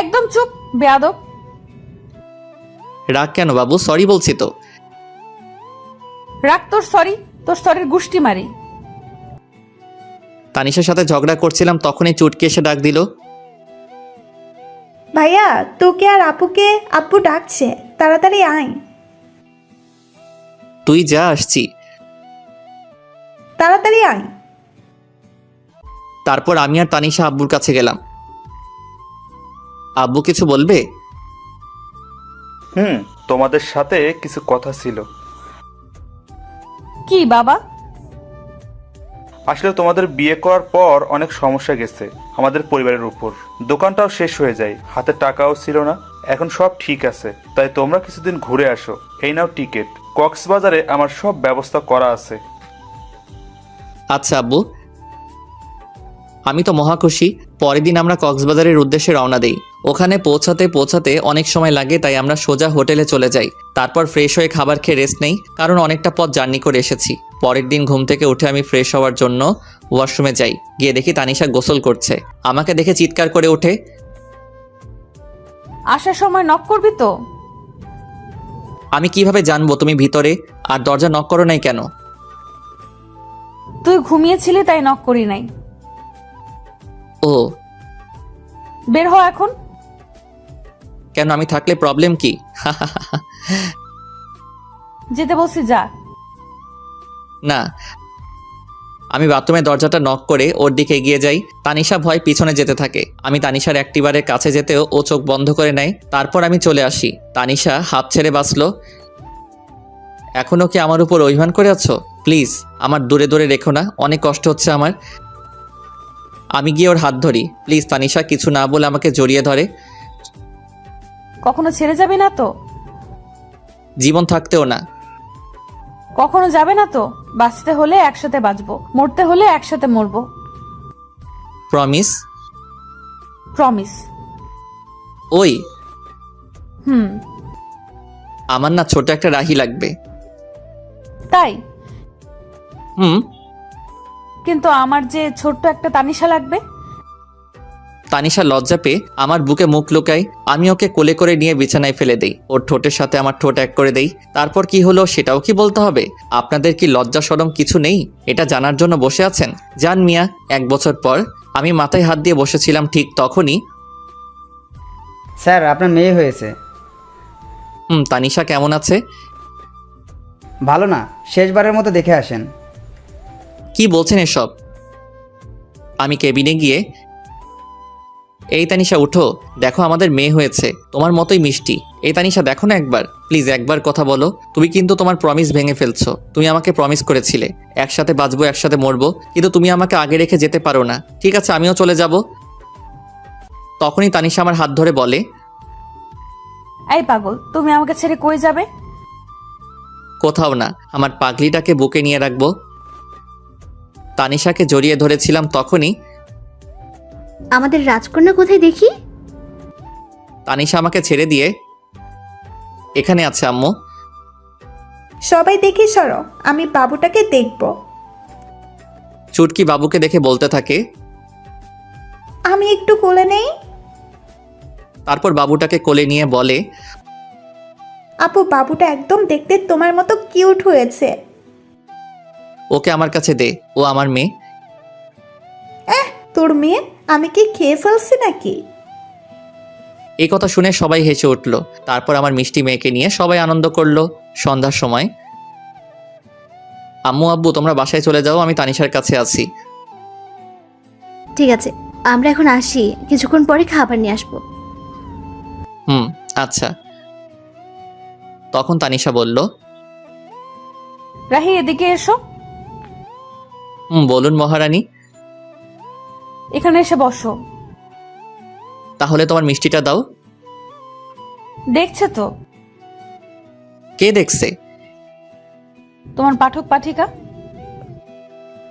একদম চুপ, বেয়াদব। রাগ কেন বাবু? সরি বলছি তো। রাখ তোর সরি, তোর সরির গুষ্টি মারি। তানিশার সাথে ঝগড়া করছিলাম, তখনই চুটকি এসে ডাক দিল। ভাইয়া, তোকে আর আপুকে আব্বু ডাকছে, তাড়াতাড়ি আয়। তুই যা, আসছি। তাড়াতাড়ি আয়। তারপর আমি আর তানিশা আব্বুর কাছে গেলাম। আব্বু কিছু বলবে? তোমাদের সাথে কিছু কথা ছিল। কি বাবা? আসলে তোমাদের বিয়ে করার পর অনেক সমস্যা গেছে আমাদের পরিবারের উপর। দোকানটাও শেষ হয়ে যায়, হাতে টাকাও ছিল না। এখন সব ঠিক আছে, তাই তোমরা কিছুদিন ঘুরে আসো। এই নাও টিকিট। কক্সবাজারে আমার সব ব্যবস্থা করা আছে। আচ্ছা আব্বু, আমি তো মহা খুশি। পরের দিন আমরা কক্সবাজারের উদ্দেশ্যে রওনা দেই। ওখানে পৌঁছাতে অনেক সময় লাগে, তাই আমরা সোজা হোটেলে চলে যাই। তারপর ফ্রেশ হয়ে খাবার খেয়ে রেস্ট নেই, কারণ অনেকটা পথ জার্নি করে এসেছি। পরের দিন ঘুম থেকে উঠে আমি ফ্রেশ হওয়ার জন্য ওয়াশরুমে যাই। গিয়ে দেখি তানিশা গোসল করছে। আমাকে দেখে চিৎকার করে ওঠে। আসার সময় নক করবি তো? আমি কিভাবে জানবো তুমি ভিতরে? আর দরজা নক করো নাই কেন? তুই ঘুমিয়েছিলি তাই নক করি নাই। ও, বের হ এখন। কেন, আমি থাকলে প্রবলেম কি? যেতে বলছি যা। না, আমি বাথরুমের দরজাটা নক করে ওর দিকে এগিয়ে যাই। তানিশা ভয় পিছনে যেতে থাকে। আমি তানিশার অ্যাক্টিভারের কাছে যেতেও ও চোখ বন্ধ করে নেয়। তারপর আমি চলে আসি। তানিশা হাত ছেড়ে বাঁচলো। এখনো কি আমার উপর অভিমান করে আছো? প্লিজ আমার দূরে দূরে রেখো না, অনেক কষ্ট হচ্ছে আমার। আমি গিয়ে ওর হাত ধরি। প্লিজ তানিশা কিছু না বলে আমাকে জড়িয়ে ধরে। কখনো ছেড়ে যাবে না তো? জীবন থাকতেও না। কখনো যাবে না তো? বাঁচতে হলে একসাথে বাঁচবো, মরতে হলে একসাথে মরবো। প্রমিস? প্রমিস। ওই, হুম। আমার না ছোট একটা রাহি লাগবে। তাই? হুম। কিন্তু আমার যে ছোট্ট একটা তানিশা লাগবে। তানিশা লজ্জা পেয়ে আমার বুকে মুখ লুকায়। আমি ওকে কোলে করে নিয়ে বিছানায় ফেলে দেই। ওর ঠোঁটের সাথে আমার ঠোঁট এক করে দেই। তারপর কি হলো সেটাও কি বলতে হবে? আপনাদের কি লজ্জা শরম কিছু নেই? এটা জানার জন্য বসে আছেন? জান মিয়া। 1 বছর পর আমি মাথায় হাত দিয়ে বসেছিলাম, ঠিক তখনই। স্যার, আপনার মেয়ে হয়েছে। তানিশা কেমন আছে? ভালো না, শেষবারের মতো দেখে আসেন। কি বলছেন এসব? আমি কেবিনে গিয়ে, এই তানিশা উঠো, দেখো আমাদের মেয়ে হয়েছে, তোমার মতোই মিষ্টি। এই তানিশা দেখো না একবার, প্লিজ একবার কথা বলো। তুমি কিন্তু তোমার প্রমিস ভেঙে ফেলছো। তুমি আমাকে প্রমিস করেছিলে একসাথে বাঁচবো, একসাথে মরবো, কিন্তু তুমি আমাকে আগে রেখে যেতে পারো না। ঠিক আছে, আমিও চলে যাব। তখনই তানিশা আমার হাত ধরে বলে, এই পাগল, তুমি আমাকে ছেড়ে কই যাবে? কোথাও না, আমার পাগলিটাকে বুকে নিয়ে রাখবো। তানিশাকে জড়িয়ে ধরেছিলাম, তখনই আমাদের রাজকন্যা কোথায় দেখি? তানিশা আমাকে ছেড়ে দিয়ে, এখানে আছে আম্মু। সবাই দেখি সরো, আমি বাবুটাকে দেখব। চুটকি বাবুকে দেখে বলতে থাকে, আমি একটু কোলে নেই। তারপর বাবুটাকে কোলে নিয়ে বলে, আপু, বাবুটা একদম দেখতে তোমার মতো কিউট হয়েছে। ওকে আমার কাছে দে, ও আমার মেয়ে। তোর মেয়ে? আমি কি খেয়ে ফেলছি নাকি? এই কথা শুনে সবাই হেসে উঠল। তারপর আমার মিষ্টি মেয়েকে নিয়ে সবাই আনন্দ করলো। সন্ধ্যার সময় আম্মু আব্বু তোমরা বাসায় চলে যাও, আমি তানিশার কাছে আছি। ঠিক আছে, আমরা এখন আসি, কিছুক্ষণ পরে খাবার নিয়ে আসবো। আচ্ছা। তখন তানিশা বলল, রাহি এদিকে এসো। বলুন মহারানী। এখানে এসে বসো। তাহলে তোমার মিষ্টিটা দাও। দেখছে তো? কে দেখছে? তোমার পাঠক পাঠিকা।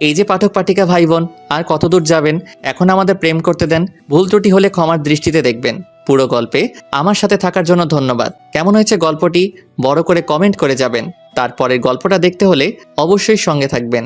এই যে পাঠক পাঠিকা ভাই বোন, আর কতদূর যাবেন? এখন আমাদের প্রেম করতে দেন। ভুল ত্রুটি হলে ক্ষমার দৃষ্টিতে দেখবেন। পুরো গল্পে আমার সাথে থাকার জন্য ধন্যবাদ। কেমন হয়েছে গল্পটি বড় করে কমেন্ট করে যাবেন। তারপরের গল্পটা দেখতে হলে অবশ্যই সঙ্গে থাকবেন।